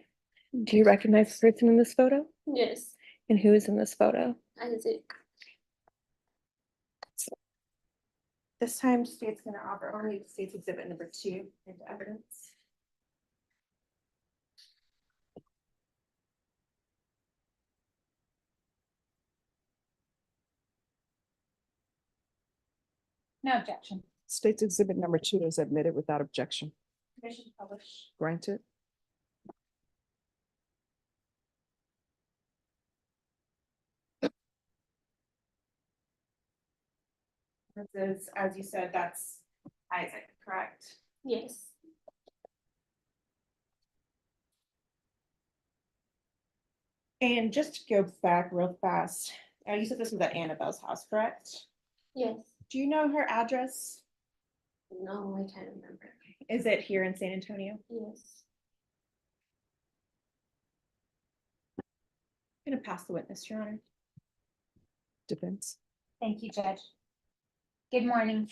Do you recognize the person in this photo? Yes. And who is in this photo? Isaac. This time, State's going to offer only State's Exhibit number 2 into evidence. No objection. State's exhibit number 2 is admitted without objection. Permission to publish. Granted. This is, as you said, that's Isaac, correct? Yes. And just to go back real fast, you said this was at Annabelle's house, correct? Yes. Do you know her address? No, I can't remember. Is it here in San Antonio? Yes. I'm going to pass the witness, Your Honor. Defense. Thank you, Judge. Good morning.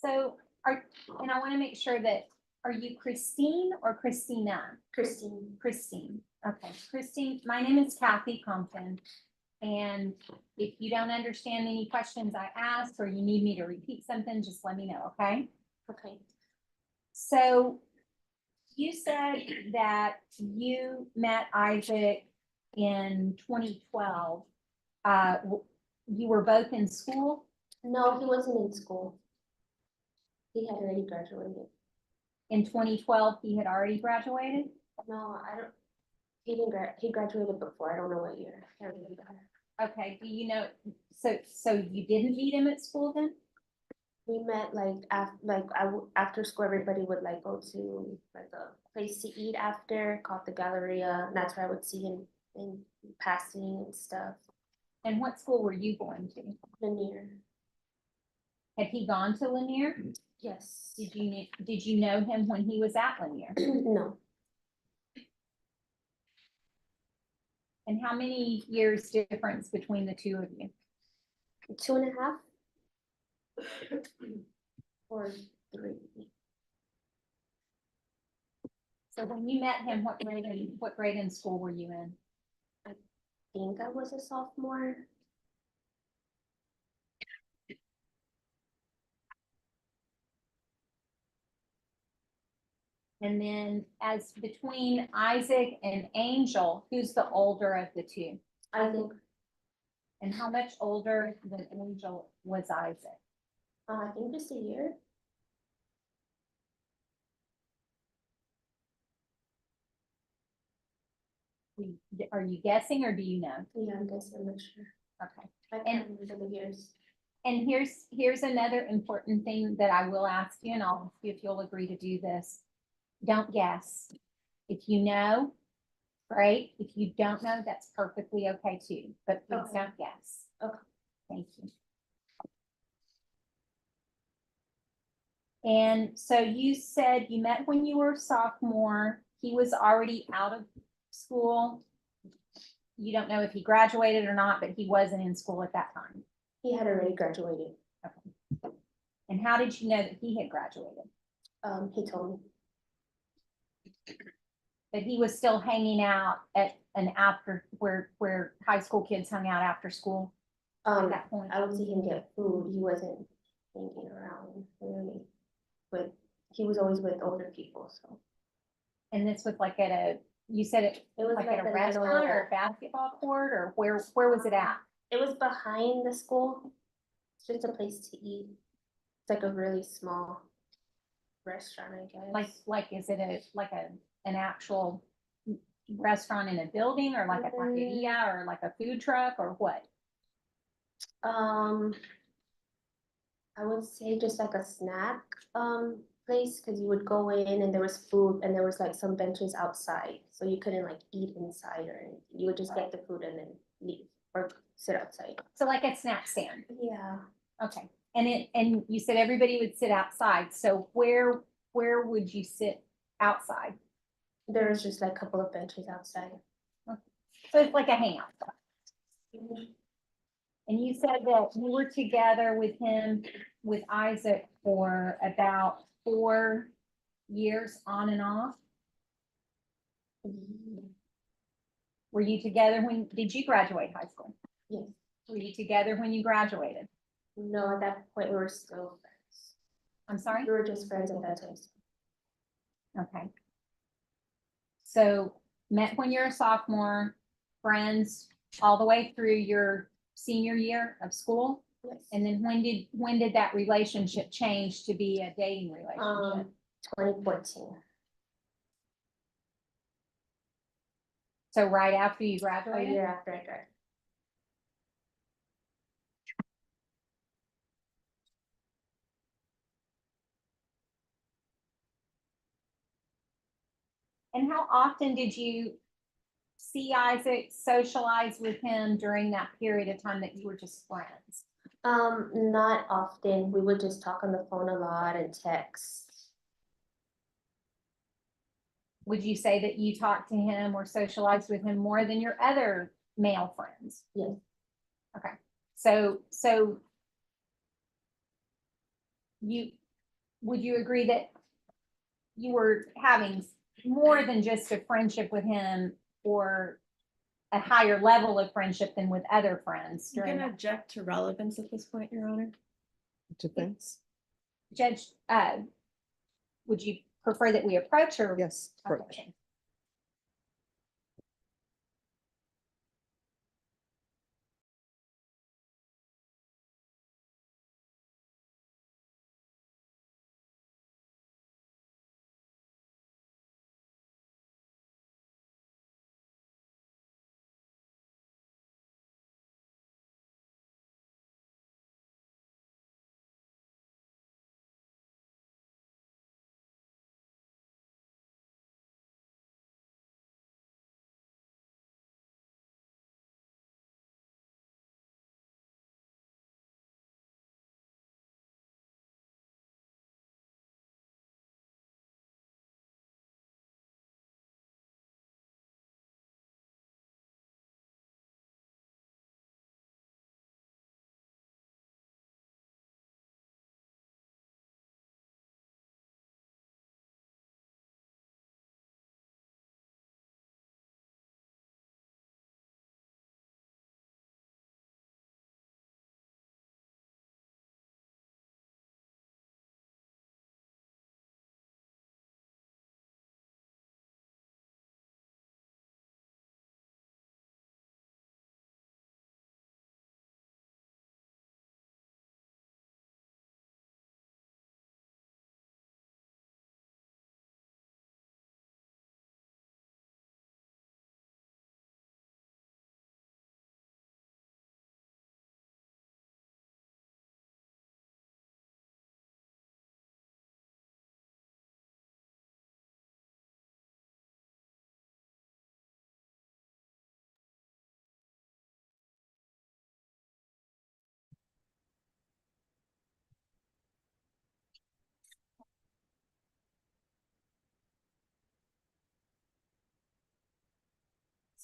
So and I want to make sure that, are you Christine or Christina? Christine. Christine. Okay, Christine, my name is Kathy Compton. And if you don't understand any questions I asked, or you need me to repeat something, just let me know, okay? Okay. So you said that you met Isaac in 2012. You were both in school? No, he wasn't in school. He had already graduated. In 2012, he had already graduated? No, I don't. He didn't. He graduated before. I don't know what year. I can't remember. Okay, do you know, so you didn't meet him at school then? We met like after school, everybody would like go to like a place to eat after called the Galleria. And that's where I would see him in passing and stuff. And what school were you going to? Lanier. Had he gone to Lanier? Yes. Did you know him when he was at Lanier? No. And how many years difference between the two of you? 2.5 or 3. So when you met him, what grade in school were you in? I think I was a sophomore. And then as between Isaac and Angel, who's the older of the two? Isaac. And how much older than Angel was Isaac? I think just a year. Are you guessing or do you know? Yeah, I'm guessing. I'm not sure. Okay. I can't remember the years. And here's another important thing that I will ask you, and I'll ask you if you'll agree to do this. Don't guess. If you know, great. If you don't know, that's perfectly okay too, but please Okay. don't guess. Okay. Thank you. And so you said you met when you were a sophomore. He was already out of school. You don't know if he graduated or not, but he wasn't in school at that time. He had already graduated. Okay. And how did you know that he had graduated? He told me. But he was still hanging out at an after where high school kids hung out after school at that point? I would see him get food. He wasn't hanging around really. But he was always with older people, so. And this was like at a, you said it was like at a like a restaurant little- or a basketball court, or where was it at? It was behind the school. It's just a place to eat. It's like a really small restaurant, I guess. Like, is it an actual restaurant in a building, or like a taqueria, or like a food truck, or what? I would say just like a snack place, because you would go in and there was food and there was like some benches outside, so you couldn't like eat inside or anything. You would just get the food and then leave or sit outside. So like a snack stand. Yeah. Okay. And you said everybody would sit outside. So where would you sit outside? There was just like a couple of benches outside. So it's like a hangout spot. And you said that you were together with him, with Isaac, for about 4 years on and off. Were you together did you graduate high school? Yes. Were you together when you graduated? No, at that point we were still friends. I'm sorry? We were just friends at that time. Okay. So met when you're a sophomore, friends all the way through your senior year of school? Yes. And then when did that relationship change to be a dating relationship? 2014. So right after you A graduated? year after I graduated. And how often did you see Isaac, socialize with him during that period of time that you were just friends? Not often. We would just talk on the phone a lot and text. Would you say that you talked to him or socialized with him more than your other male friends? Yes. Okay, so would you agree that you were having more than just a friendship with him, or a higher level of friendship than with other friends You during can that? object to relevance at this point, Your Honor. Defense? Judge, would you prefer that we approach, or? Yes. Okay.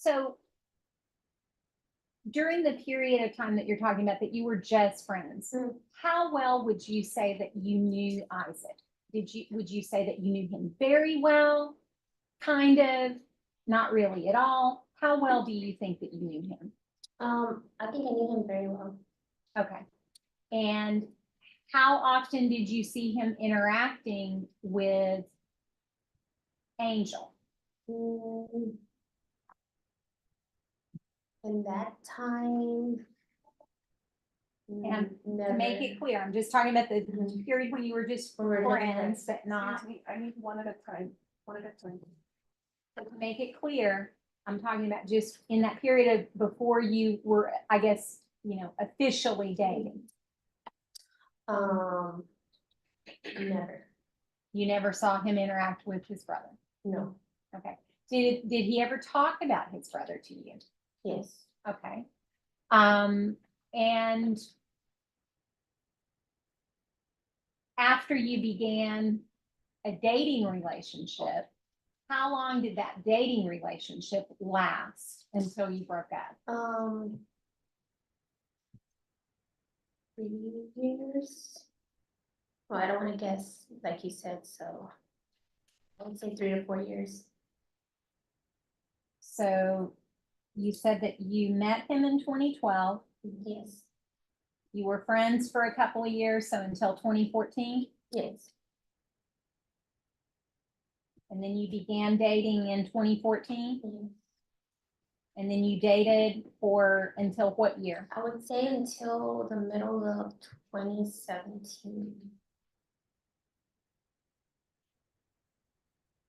So during the period of time that you're talking about that you were just friends, how well would you say that you knew Isaac? Would you say that you knew him very well? Kind of, not really at all? How well do you think that you knew him? I think I knew him very well. Okay. And how often did you see him interacting with Angel? In that time. And to make it clear, I'm just talking about the period when you were just When we were friends, but not. I need one at a time, one at a time. But to make it clear, I'm talking about just in that period of before you were, I guess, officially dating. Never. You never saw him interact with his brother. No. Okay. Did he ever talk about his brother to you? Yes. Okay. And after you began a dating relationship, how long did that dating relationship last until you broke up? 3 years. Well, I don't want to guess, like you said, so I would say 3 to 4 years. So you said that you met him in 2012. Yes. You were friends for a couple of years, so until 2014, Yes. and then you began dating in 2014, Mhm. and then you dated for until what year? I would say until the middle of 2017.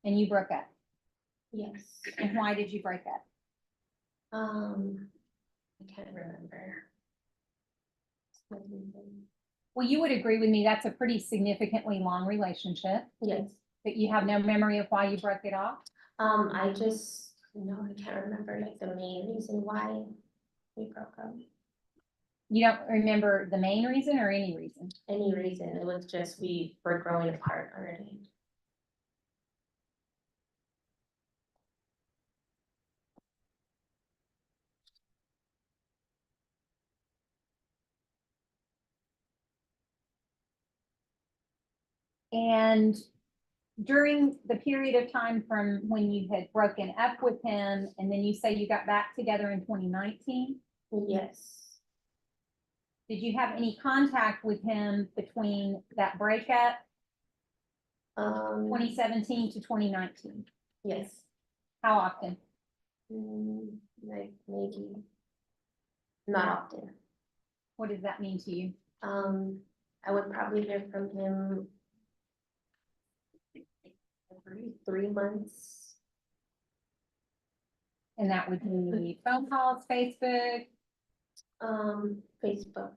And you broke up. Yes. And why did you break up? I can't remember. Well, you would agree with me, that's a pretty significantly long relationship, Yes. but you have no memory of why you broke it off? I just, no, I can't remember like the main reason why we broke up. You don't remember the main reason or any reason? Any reason, it was just we were growing apart already. And during the period of time from when you had broken up with him, and then you say you got back together in 2019, Yes. did you have any contact with him between that breakup, 2017 to 2019? Yes. How often? Like maybe not often. What does that mean to you? I would probably hear from him every 3 months. And that would be phone calls, Facebook? Facebook.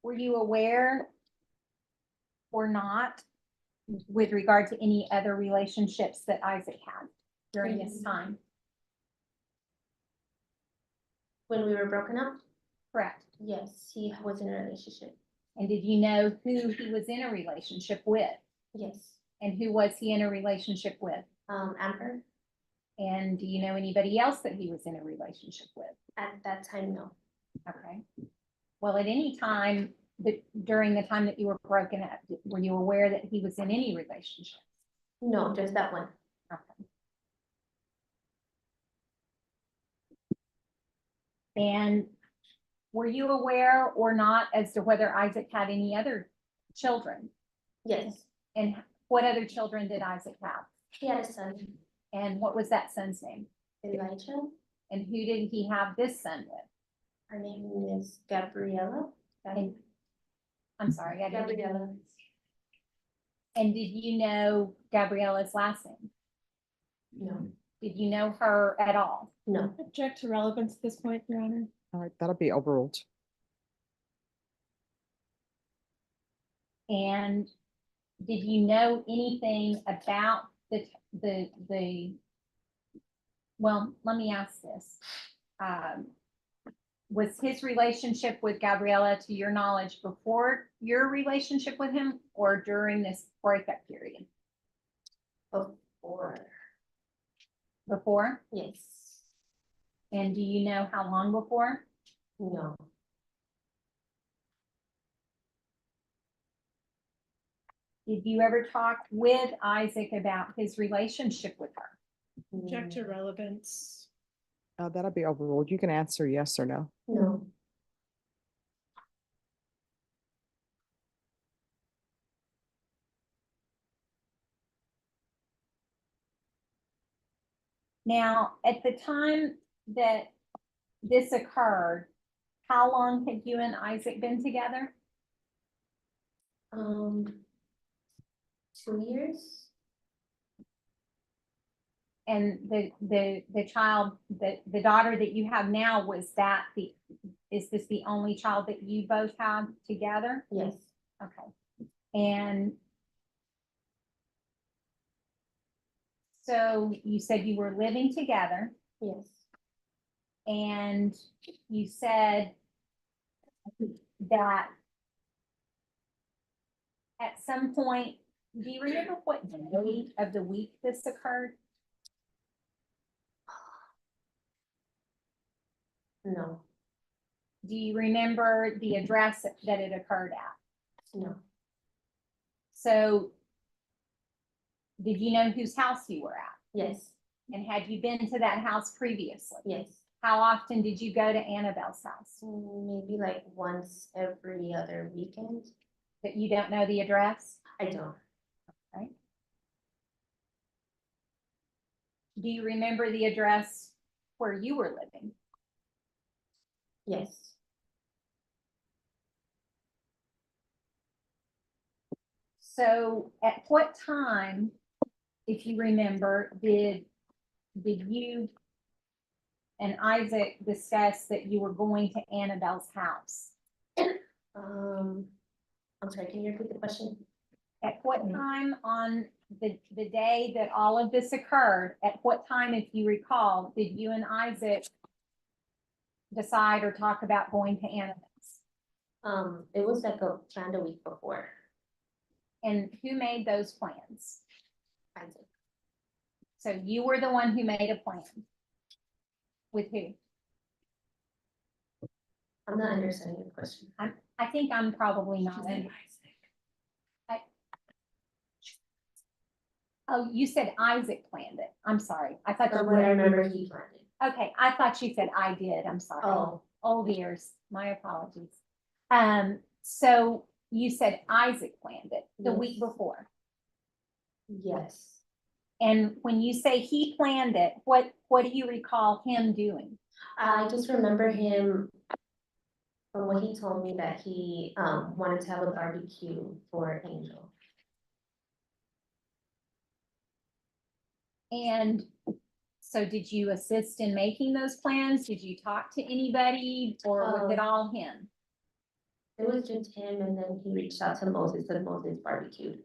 Were you aware or not with regard to any other relationships that Isaac had during this time? When we were broken up? Correct. Yes, he was in a relationship. And did you know who he was in a relationship with? Yes. And who was he in a relationship with? Amber. And do you know anybody else that he was in a relationship with? At that time, no. Okay. Well, at any time that during the time that you were broken up, were you aware that he was in any relationship? No, just that one. Okay. And were you aware or not as to whether Isaac had any other children? Yes. And what other children did Isaac have? He had a son. And what was that son's name? Elijah. And who did he have this son with? Her name is Gabriella. And I'm sorry, I didn't. Gabriella. And did you know Gabriella's last name? No. Did you know her at all? No. Object to relevance at this point, Your Honor. All right, that'll be overruled. And did you know anything about well, let me ask this. was his relationship with Gabriella, to your knowledge, before your relationship with him or during this breakup period? Before, Before? yes, And do you know how long before? no, Did you ever talk with Isaac about his relationship with her? Object to relevance. That'll be overruled. You can answer yes or no. no. Now, at the time that this occurred, how long had you and Isaac been together? 2 years? And the child, the daughter that you have now, is this the only child that you both have together? Yes, Okay. And so you said you were living together yes, and you said that at some point, do you remember what day of the week this occurred? no, Do you remember the address that it occurred at? no, So did you know whose house you were at? yes, And had you been to that house previously? yes. How often did you go to Annabelle's house? Maybe like once every other weekend. That you don't know the address? I don't. Right. Do you remember the address where you were living? Yes, So at what time, if you remember, did you and Isaac discuss that you were going to Annabelle's house? I'm sorry, can you repeat the question? At what time on the day that all of this occurred, at what time, if you recall, did you and Isaac decide or talk about going to Annabelle's? It was like a planned a week before. And who made those plans? Isaac. So you were the one who made a plan. With who? I'm not understanding your question. I think I'm probably not. Oh, you said Isaac planned it. I'm sorry. I thought you From what I were. remember, he planned it. Okay, I thought you said I did. I'm sorry. Oh. Old ears. My apologies. So you said Isaac planned it the week Yes. before. Yes. And when you say he planned it, what do you recall him doing? I just remember him, from what he told me, that he wanted to have a barbecue for Angel. And so did you assist in making those plans? Did you talk to anybody or was it all him? It was just him, and then he reached out to Moses, and Moses barbecued.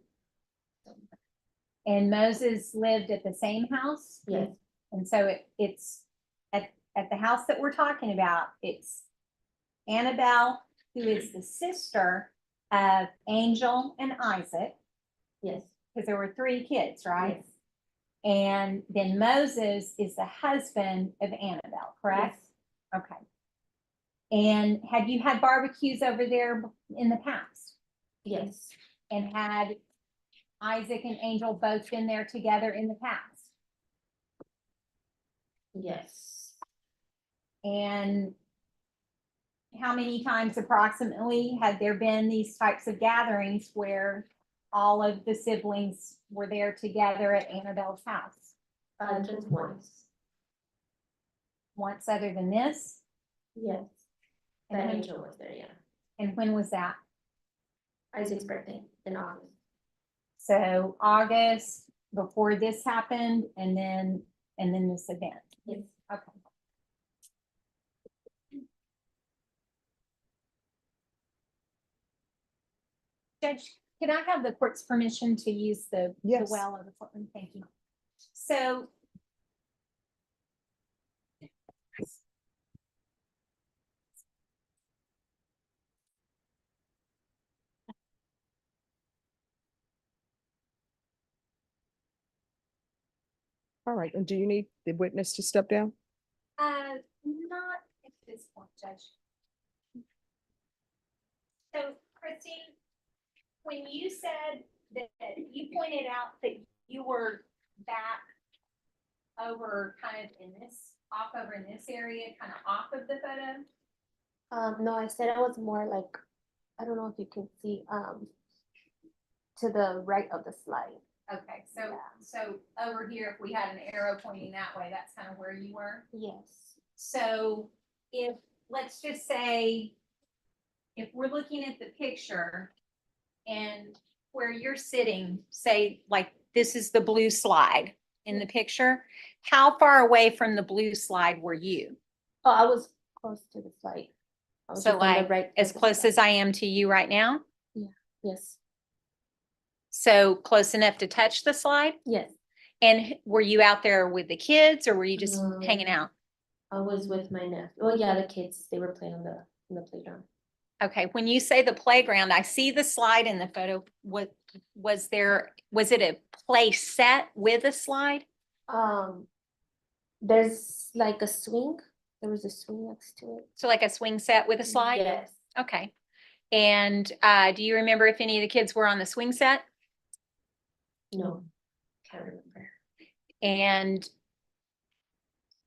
And Moses lived at the same house? Yes, And so it's at the house that we're talking about, it's Annabelle, who is the sister of Angel and Isaac, yes, because there were 3 kids, right? yes, And then Moses is the husband of Annabelle, correct? Okay. And had you had barbecues over there in the past? yes, And had Isaac and Angel both been there together in the past? yes. And how many times approximately had there been these types of gatherings where all of the siblings were there together at Annabelle's house? Just once. Once other than this? Yes. And That when- Angel was there, yeah. And when was that? Isaac's birthday in August. So August, before this happened, and then this event. Yes. Okay. Judge, can I have the court's permission to use the Yes. well of the courtroom? Thank you. So All right, and do you need the witness to step down? Not at this point, Judge. So Christine, when you said that you pointed out that you were back over kind of in this, off over in this area, kind of off of the photo? No, I said I was more like, I don't know if you can see, to the right of the slide. Okay, so over here, if we had an arrow pointing that way, that's kind of where you were? Yes. So if, let's just say, if we're looking at the picture and where you're sitting, say, like, this is the blue slide in the picture, how far away from the blue slide were you? Oh, I was close to the slide. I was So just on the like, right as of the close slide. as I am to you right now? Yes, So close enough to touch the slide? yes. And were you out there with the kids or were you just hanging out? I was with my nephew. Oh, yeah, the kids, they were playing on the playground. Okay, when you say the playground, I see the slide in the photo. What was it a play set with a slide? There's like a swing. There was a swing next to it. So like a swing set with a slide? Yes. Okay. And do you remember if any of the kids were on the swing set? No, can't remember. And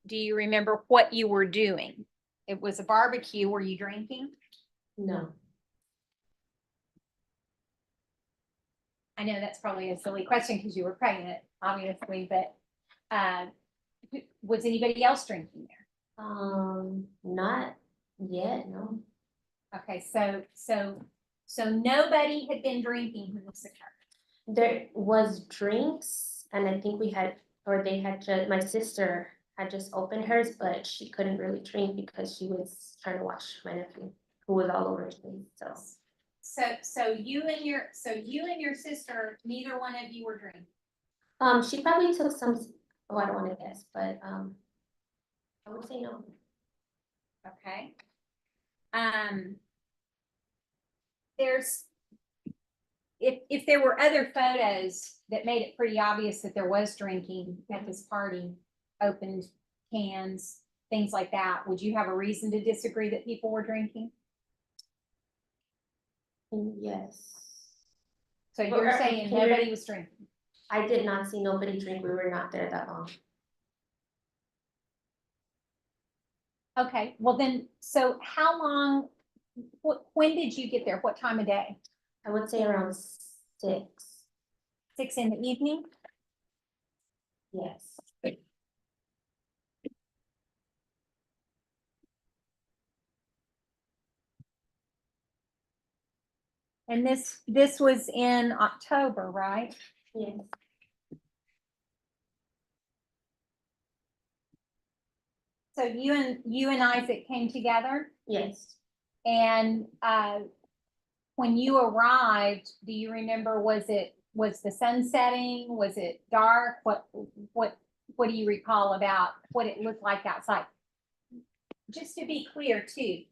do you remember what you were doing? It was a barbecue. Were you drinking? No. I know that's probably a silly question because you were pregnant, obviously, but was anybody else drinking there? Not yet, no. Okay, so nobody had been drinking when this occurred. There was drinks and I think they had just, my sister had just opened hers, but she couldn't really drink because she was trying to watch my nephew who was all over the place, so. So you and your sister, neither one of you were drinking. She probably took some, oh, I don't wanna guess, but, I would say no. Okay. There's, if there were other photos that made it pretty obvious that there was drinking at this party, opened cans, things like that, would you have a reason to disagree that people were drinking? Yes. So you're saying nobody was drinking? I did not see nobody drink. We were not there that long. Okay, well then, so how long, when did you get there? What time of day? I would say around 6. 6 in the evening? Yes. And this was in October, right? Yes. So you and Isaac came together? Yes. And when you arrived, do you remember, was the sun setting? Was it dark? What do you recall about what it looked like outside? Just to be clear too,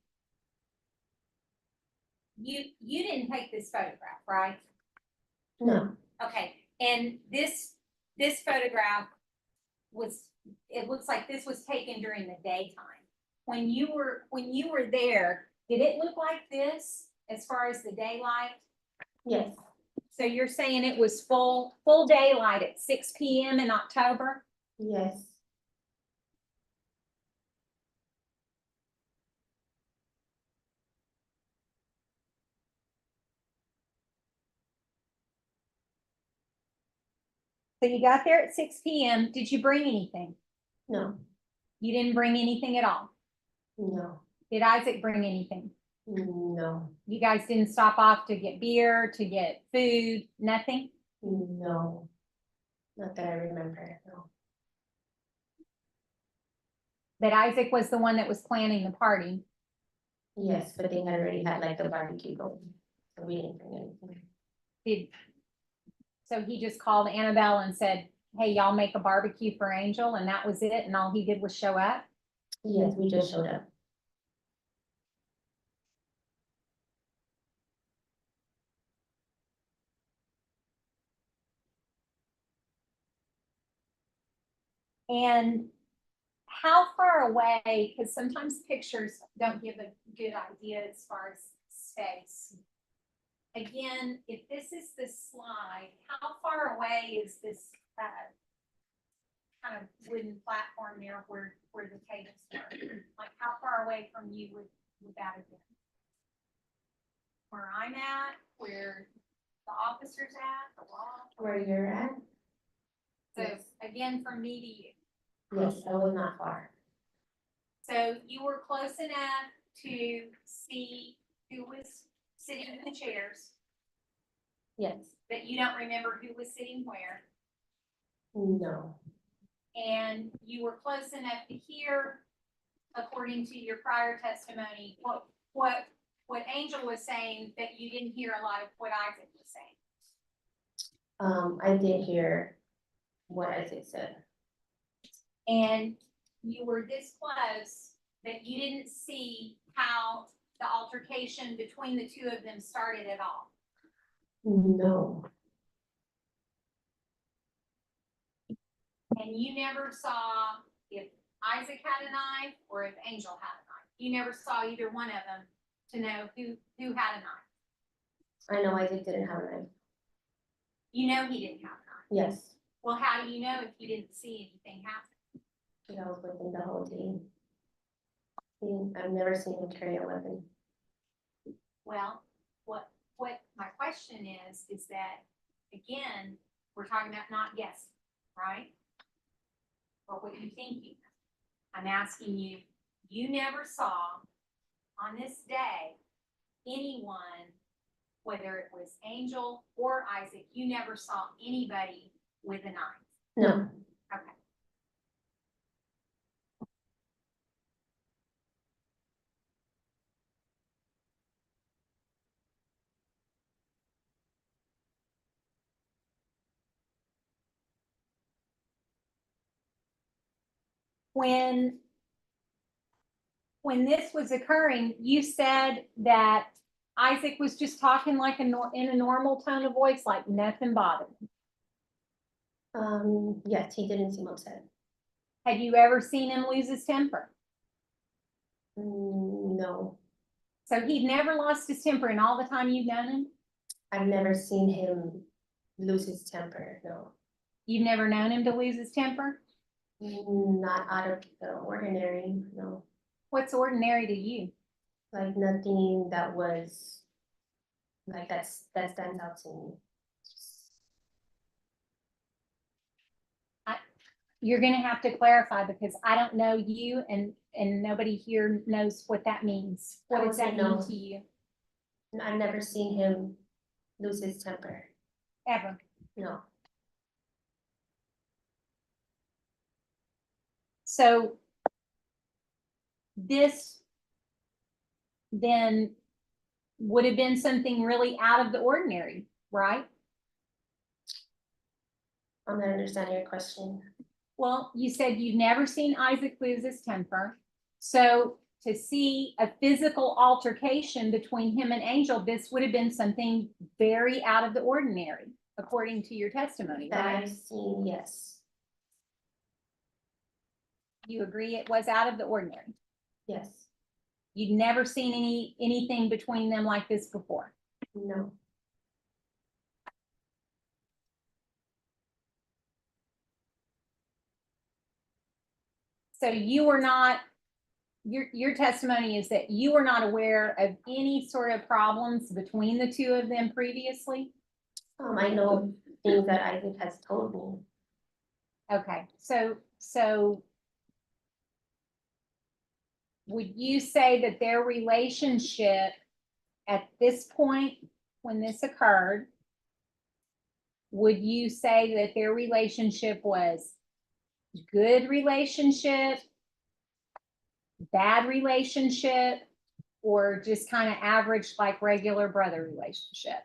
you didn't take this photograph, right? No. Okay, and this photograph it looks like this was taken during the daytime. When you were there, did it look like this as far as the daylight? Yes. So you're saying it was full daylight at 6 p.m. in October? Yes. So you got there at 6 p.m. Did you bring anything? No. You didn't bring anything at all? No. Did Isaac bring anything? No. You guys didn't stop off to get beer, to get food, nothing? No. Not that I remember, no. But Isaac was the one that was planning the party. Yes, but they had already had like the barbecue going, so we didn't bring anything. So he just called Annabelle and said, hey, y'all make a barbecue for Angel, and that was it, and all he did was show up? Yes, we just showed up. And how far away, because sometimes pictures don't give a good idea as far as space. Again, if this is the slide, how far away is this kind of wooden platform there where the tables were? Like how far away from you would that have been? Where I'm at, where the officer's at, the wall? Where you're at? So again, from me to you. Yes, I was not far. So you were close enough to see who was sitting in the chairs, Yes. but you don't remember who was sitting where. No. And you were close enough to hear, according to your prior testimony, what Angel was saying, that you didn't hear a lot of what Isaac was saying. I did hear what Isaac said. And you were this close that you didn't see how the altercation between the two of them started at all. No. And you never saw if Isaac had a knife or if Angel had a knife. You never saw either one of them to know who had a knife. I know Isaac didn't have a knife. You know he didn't have a knife. Yes. Well, how do you know if you didn't see anything happen? I was with him the whole day. I've never seen him carry a weapon. Well, what my question is that, again, we're talking about not guessing, right? Or what you think you know. I'm asking you, you never saw on this day anyone, whether it was Angel or Isaac, you never saw anybody with a knife. No. Okay. When this was occurring, you said that Isaac was just talking like in a normal tone of voice, like nothing bothered him. Yes, he didn't seem upset. Had you ever seen him lose his temper? No. So he'd never lost his temper in all the time you've known him? I've never seen him lose his temper, no. You've never known him to lose his temper? Not out of the ordinary, no. What's ordinary to you? Like nothing that was, like that stands out to me. You're gonna have to clarify because I don't know you and nobody here knows what that means. What does that mean to you? I've never seen him lose his temper. Ever? No. So this then would have been something really out of the ordinary, right? I'm not understanding your question. Well, you said you've never seen Isaac lose his temper. So to see a physical altercation between him and Angel, this would have been something very out of the ordinary, according to your testimony, That right? I've seen, yes. You agree it was out of the ordinary? Yes. You'd never seen anything between them like this before? No. So you were not, your testimony is that you were not aware of any sort of problems between the two of them previously? I know things that Isaac has told me. Okay, so would you say that their relationship at this point, when this occurred, would you say that their relationship was good relationship, bad relationship, or just kind of average like regular brother relationship?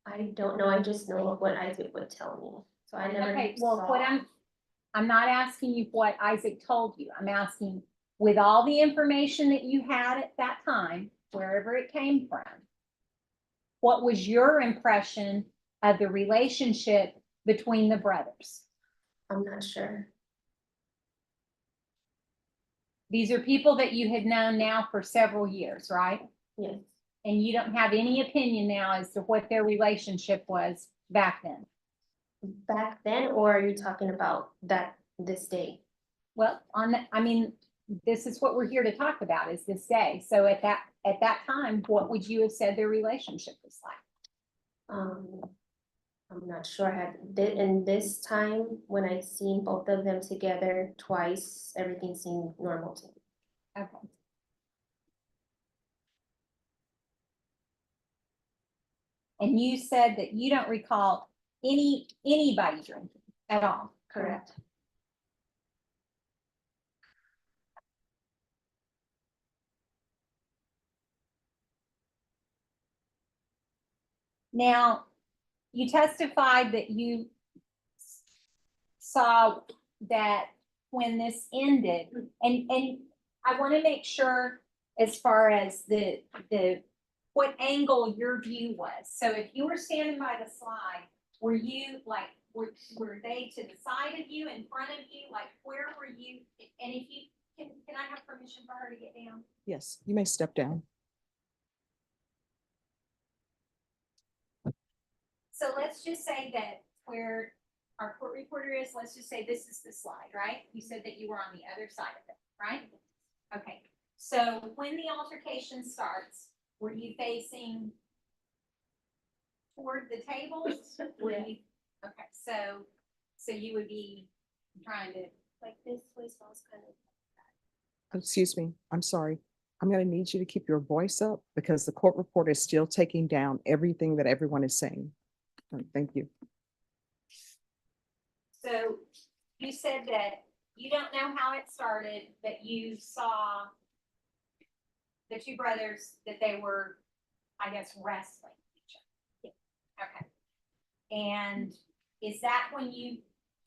I don't know. I just know what Isaac would tell me. So I never. Okay, well, what I'm not asking you what Isaac told you. I'm asking, with all the information that you had at that time, wherever it came from, what was your impression of the relationship between the brothers? I'm not sure. These are people that you had known now for several years, right? Yes. And you don't have any opinion now as to what their relationship was back then. Back then, or are you talking about this day? Well, I mean, this is what we're here to talk about is this day. So at that time, what would you have said their relationship was like? I'm not sure. In this time, when I seen both of them together twice, everything seemed normal to me. Okay. And you said that you don't recall anybody drinking at all. Correct. Now, you testified that you saw that when this ended, and I want to make sure as far as what angle your view was. So if you were standing by the slide, were you like, were they to the side of you, in front of you? Like, where were you? And if you, can I have permission for her to get down? Yes, you may step down. So let's just say that where our court reporter is, let's just say this is the slide, right? You said that you were on the other side of it, right? Okay, so when the altercation starts, were you facing toward the tables? Were you, okay, so you would be trying to, Like this was kind of. Excuse me, I'm sorry. I'm gonna need you to keep your voice up because the court reporter is still taking down everything that everyone is saying. Thank you. so you said that you don't know how it started, but you saw the two brothers, that they were, I guess, wrestling each other. Okay. And is that when you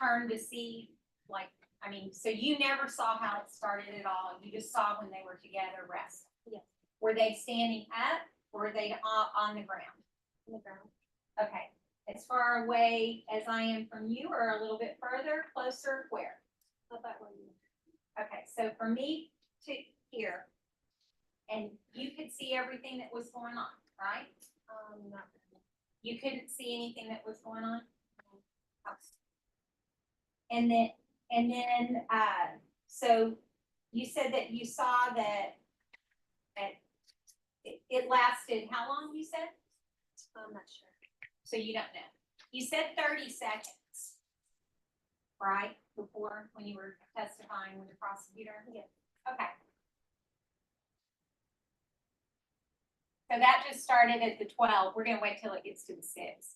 turned to see, like, I mean, so you never saw how it started at all? You just saw when they were together wrestling? Yes. Were they standing up or were they on the ground? On the ground. Okay. As far away as I am from you or a little bit further, closer, where? About where you. Okay, so from me to here, and you could see everything that was going on, right? Not You couldn't see anything that was going on? And then, so you said that you saw that it lasted, how long you said? I'm not sure. So you don't know. You said 30 seconds, right? Before, when you were testifying with the prosecutor? Yes. Okay. So that just started at the 12. We're gonna wait till it gets to the 6.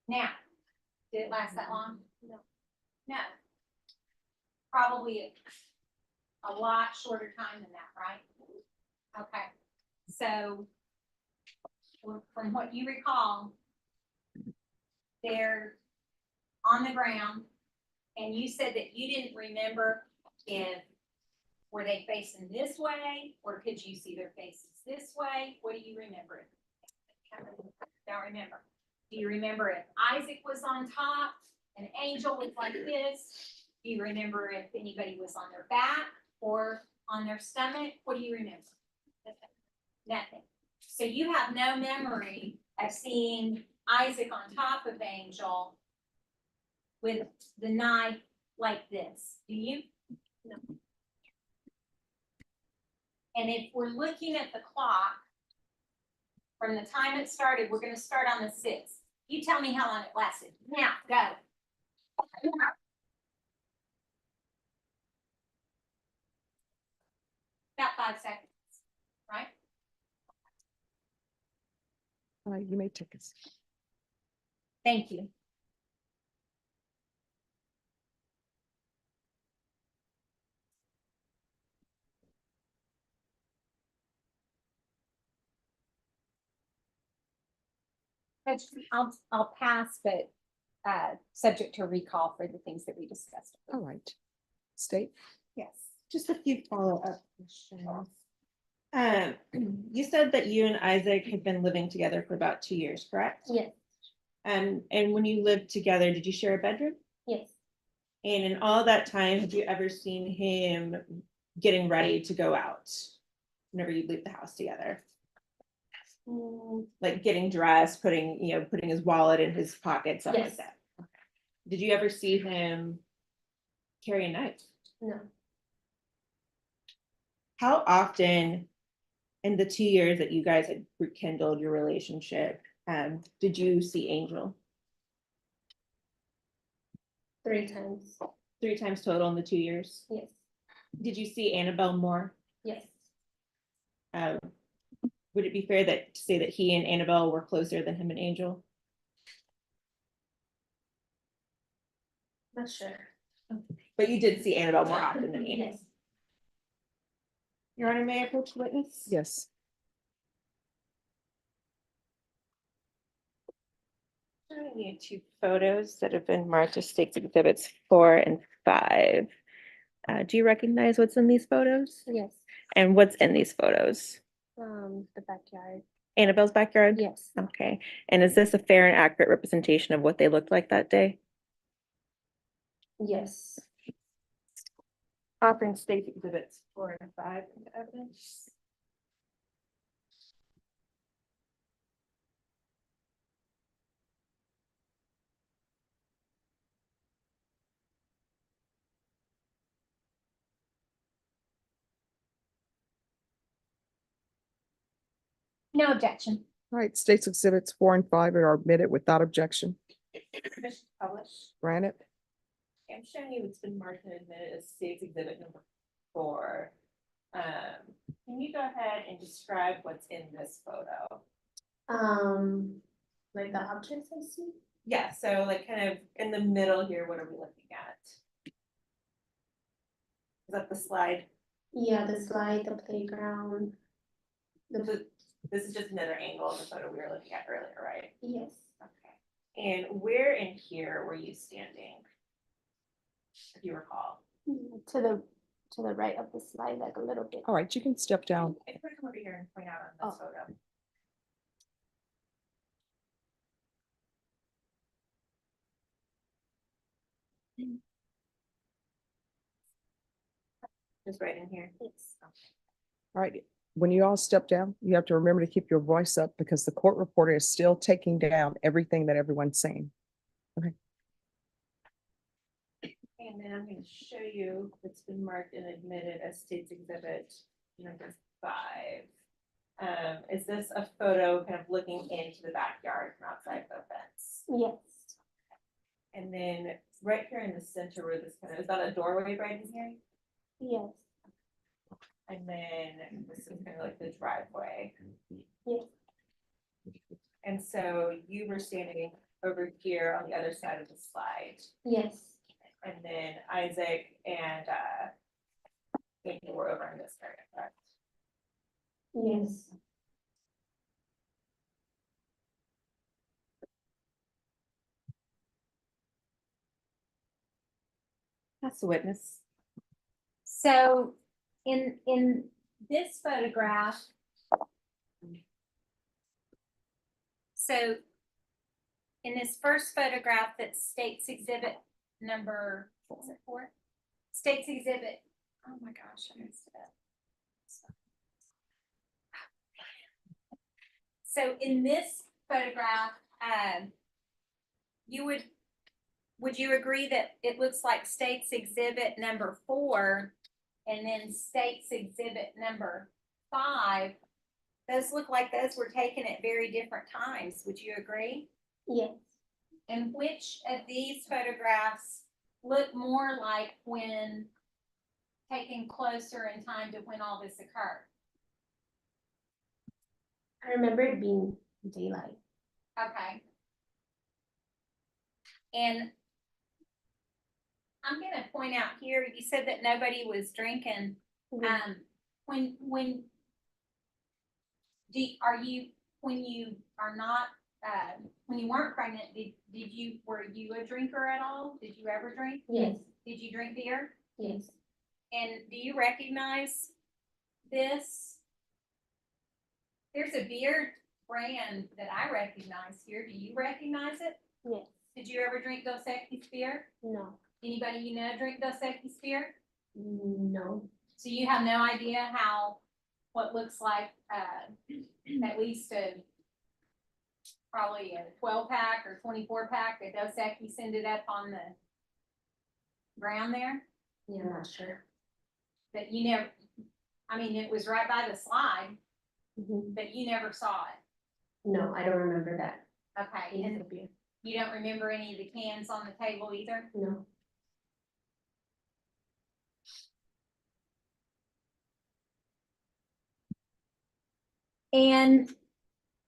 Now, did it last that long? No. No. Probably a lot shorter time than that, right? Okay, so from what you recall, they're on the ground, and you said that you didn't remember if, were they facing this way, or could you see their faces this way? What do you remember? Don't remember. Do you remember if Isaac was on top and Angel was like this? Do you remember if anybody was on their back or on their stomach? What do you remember? Nothing. So you have no memory of seeing Isaac on top of Angel with the knife like this, do you? No. And if we're looking at the clock, from the time it started, we're gonna start on the 6th. You tell me how long it lasted. Now, go. About 5 seconds, right? You may take us. Thank you. Judge, I'll pass, but subject to recall for the things that we discussed. All right. State? Yes, just a few follow-up questions. You said that you and Isaac had been living together for about 2 years, correct? Yes, And when you lived together, did you share a bedroom? yes, And in all that time, have you ever seen him getting ready to go out? Whenever you leave the house together? Like getting dressed, putting his wallet in his pocket, stuff like Yes. that. Did you ever see him carry a knife? no, How often in the 2 years that you guys had rekindled your relationship, did you see Angel? 3 times. 3 times total in the 2 years? Yes, Did you see Annabelle more? yes, Would it be fair to say that he and Annabelle were closer than him and Angel? not sure. But you did see Annabelle more often than Angel? Yes. Your Honor, may I approach the witness? Yes. Showing you 2 photos that have been marked as State's Exhibits 4 and 5. Do you recognize what's in these photos? Yes, And what's in these photos? the backyard. Annabelle's backyard? Yes, Okay. And is this a fair and accurate representation of what they looked like that day? yes. Offering State's Exhibits 4 and 5 into evidence. No objection. All right, state's exhibits 4 and 5 are admitted without objection. Permission to publish. Granted. I'm showing you it's been marked and admitted as State's Exhibit number 4. Can you go ahead and describe what's in this photo? Like the objects I see? Yeah, so like kind of in the middle here, what are we looking at? Is that the slide? Yeah, the slide, the playground. This is just another angle of the photo we were looking at earlier, right? Yes. Okay. And where in here were you standing? If you recall. To the right of the slide, like a little bit. All right, you can step down. I can come over here and point out on this photo. Just right in here. Yes. All right, when you all step down, you have to remember to keep your voice up because the court reporter is still taking down everything that everyone's saying. Okay. And then I'm going to show you what's been marked and admitted as State's Exhibit number 5. Is this a photo kind of looking into the backyard from outside the fence? Yes. And then right here in the center where this kind of, is that a doorway right in here? Yes. And then this is kind of like the driveway. Yes. And so you were standing over here on the other side of the slide. Yes. And then Isaac and Amy were over in this area, correct? Yes. That's the witness. So in this photograph, so in this first photograph that's State's Exhibit number, what was it 4? State's Exhibit, oh my gosh, I messed it up. So in this photograph, would you agree that it looks like State's Exhibit number 4 and then State's Exhibit number 5? Those look like those were taken at very different times. Would you agree? Yes. And which of these photographs look more like when taken closer in time to when all this occurred? I remember it being daylight. Okay. And I'm gonna point out here, you said that nobody was drinking. When you are not when you weren't pregnant, were you a drinker at all? Did you ever drink? Yes. Did you drink beer? Yes. And do you recognize this? There's a beer brand that I recognize here. Do you recognize it? Yes. Did you ever drink Dos Equis beer? No. Anybody you know drink Dos Equis beer? No. So you have no idea what looks like, at least probably a 12-pack or 24-pack that Dos Equis ended up on the ground there? Yeah, I'm not sure. That you never, I mean, it was right by the slide, Mhm. but you never saw it. No, I don't remember that. Okay, and you don't remember any of the cans on the table either? No. And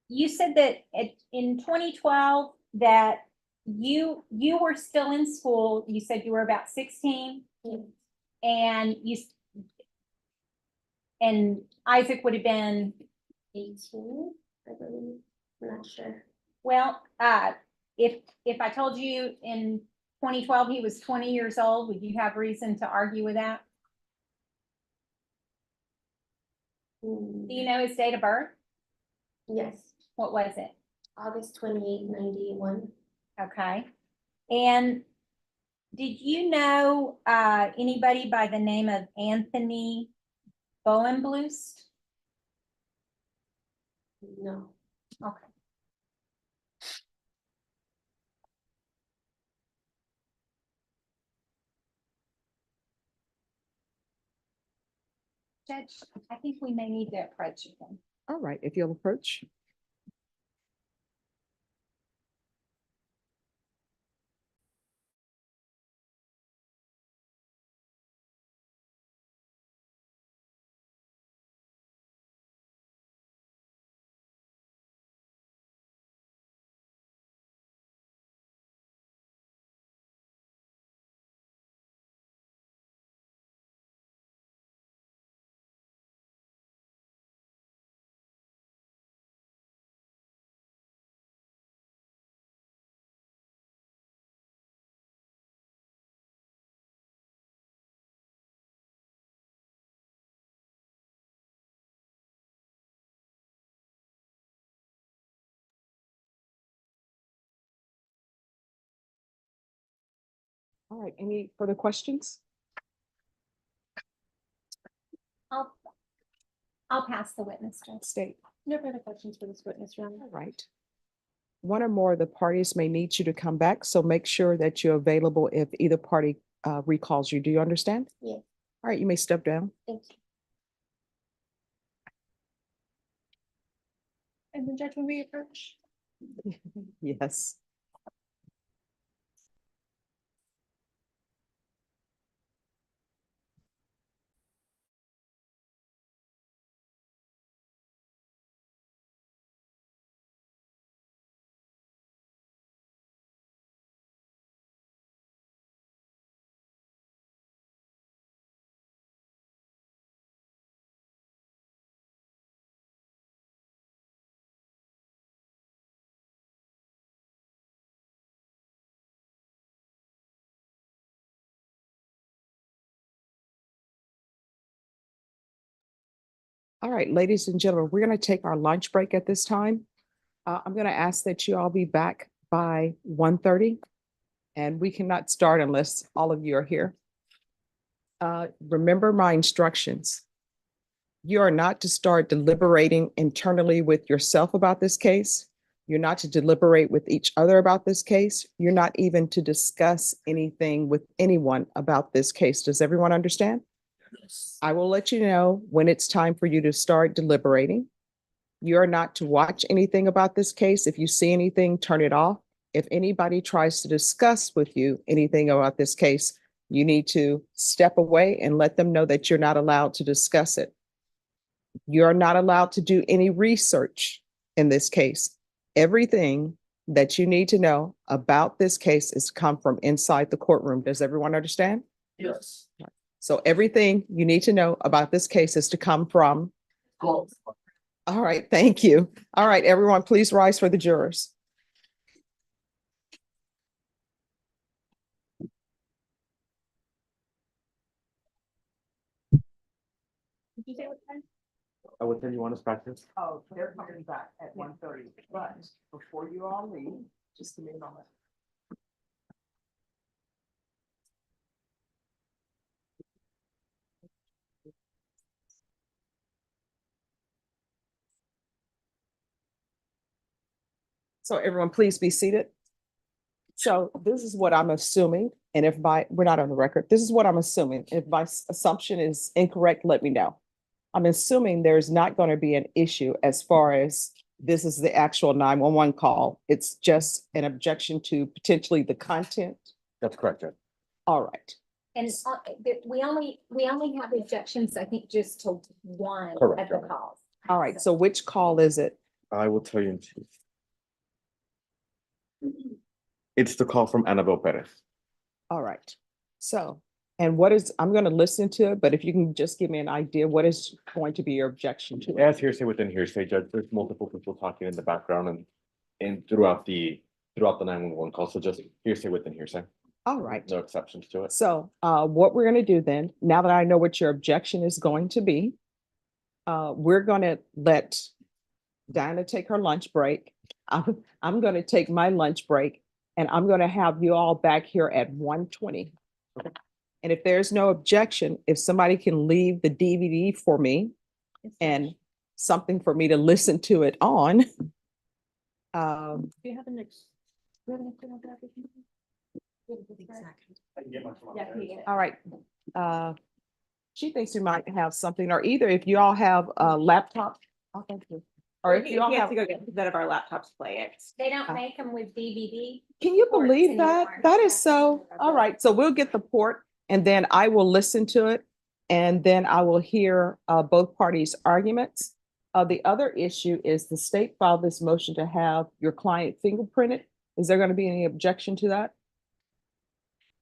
you said that in 2012 that you were still in school. You said you were about 16. Yes. And and Isaac would have been 18, I believe. I'm not sure. well. If I told you in 2012 he was 20 years old, would you have reason to argue with that? Do you know his date of birth? Yes. What was it? August 28, 91. Okay. And did you know anybody by the name of Anthony Bowenblust? No. Okay. Judge, I think we may need to approach him. All right, if you'll approach. All right, any further questions? I'll pass the witness, Judge. State. No further questions for this witness, Your Honor. All right. One or more of the parties may need you to come back, so make sure that you're available if either party recalls you. Do you understand? Yes. All right, you may step down. Thank you. And then Judge, when we approach. Yes. All right, ladies and gentlemen, we're going to take our lunch break at this time. I'm going to ask that you all be back by 1:30, and we cannot start unless all of you are here. Remember my instructions. You are not to start deliberating internally with yourself about this case. You're not to deliberate with each other about this case. You're not even to discuss anything with anyone about this case. Does everyone understand? I will let you know when it's time for you to start deliberating. You are not to watch anything about this case. If you see anything, turn it off. If anybody tries to discuss with you anything about this case, you need to step away and let them know that you're not allowed to discuss it. You're not allowed to do any research in this case. Everything that you need to know about this case is come from inside the courtroom. Does everyone understand? Yes. So everything you need to know about this case is to come from. Go. All right, thank you. All right, everyone, please rise for the jurors. Did you say what time? I would tell you want us back here. Oh, they're coming back at 1:30, but before you all leave, just give me a moment. So everyone, please be seated. So this is what I'm assuming, and if we're not on the record, this is what I'm assuming. If my assumption is incorrect, let me know. I'm assuming there's not going to be an issue as far as this is the actual 911 call. It's just an objection to potentially the content. That's correct, Judge. All right. And we only have objections, I think, just to one Correct, of the Your calls. All right. So which call is it? I will tell you in two. It's the call from Annabelle Perez. All right. So, and what is, I'm going to listen to it, but if you can just give me an idea, what is going to be your objection to it? As hearsay within hearsay, Judge, there's multiple people talking in the background and throughout the 911 call, so just hearsay within hearsay. All right. No exceptions to it. So what we're going to do then, now that I know what your objection is going to be, we're going to let Diana take her lunch break. I'm going to take my lunch break, and I'm going to have you all back here at 1:20. And if there's no objection, if somebody can leave the DVD for me and something for me to listen to it on. Do you have an ex? Do you have an external graphic? Yeah, can you get it? All right. She thinks we might have something, or either if you all have a laptop. Oh, thank you. Or if you all have, to go get that of our laptops play it. They don't make them with DVD. can you ports believe that? anymore. That is so, all right. So we'll get the port and then I will listen to it. And then I will hear both parties' arguments. The other issue is the state filed this motion to have your client fingerprinted. Is there going to be any objection to that?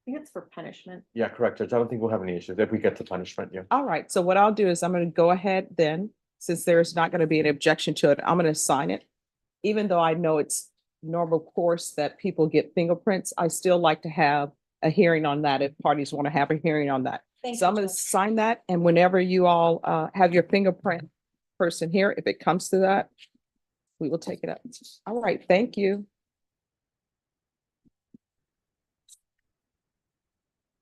I think it's for punishment. Yeah, correct, Judge. I don't think we'll have any issues if we get to punishment, yeah. All right, so what I'll do is I'm going to go ahead then, since there's not going to be an objection to it, I'm going to sign it. Even though I know it's normal course that people get fingerprints, I still like to have a hearing on that if parties want to have a hearing on that. So I'm going to sign that, and whenever you all have your fingerprint person here, if it comes to that, we will take it up. All right, thank you.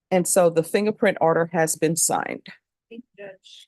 And so the fingerprint order has been signed. Thank you, Judge.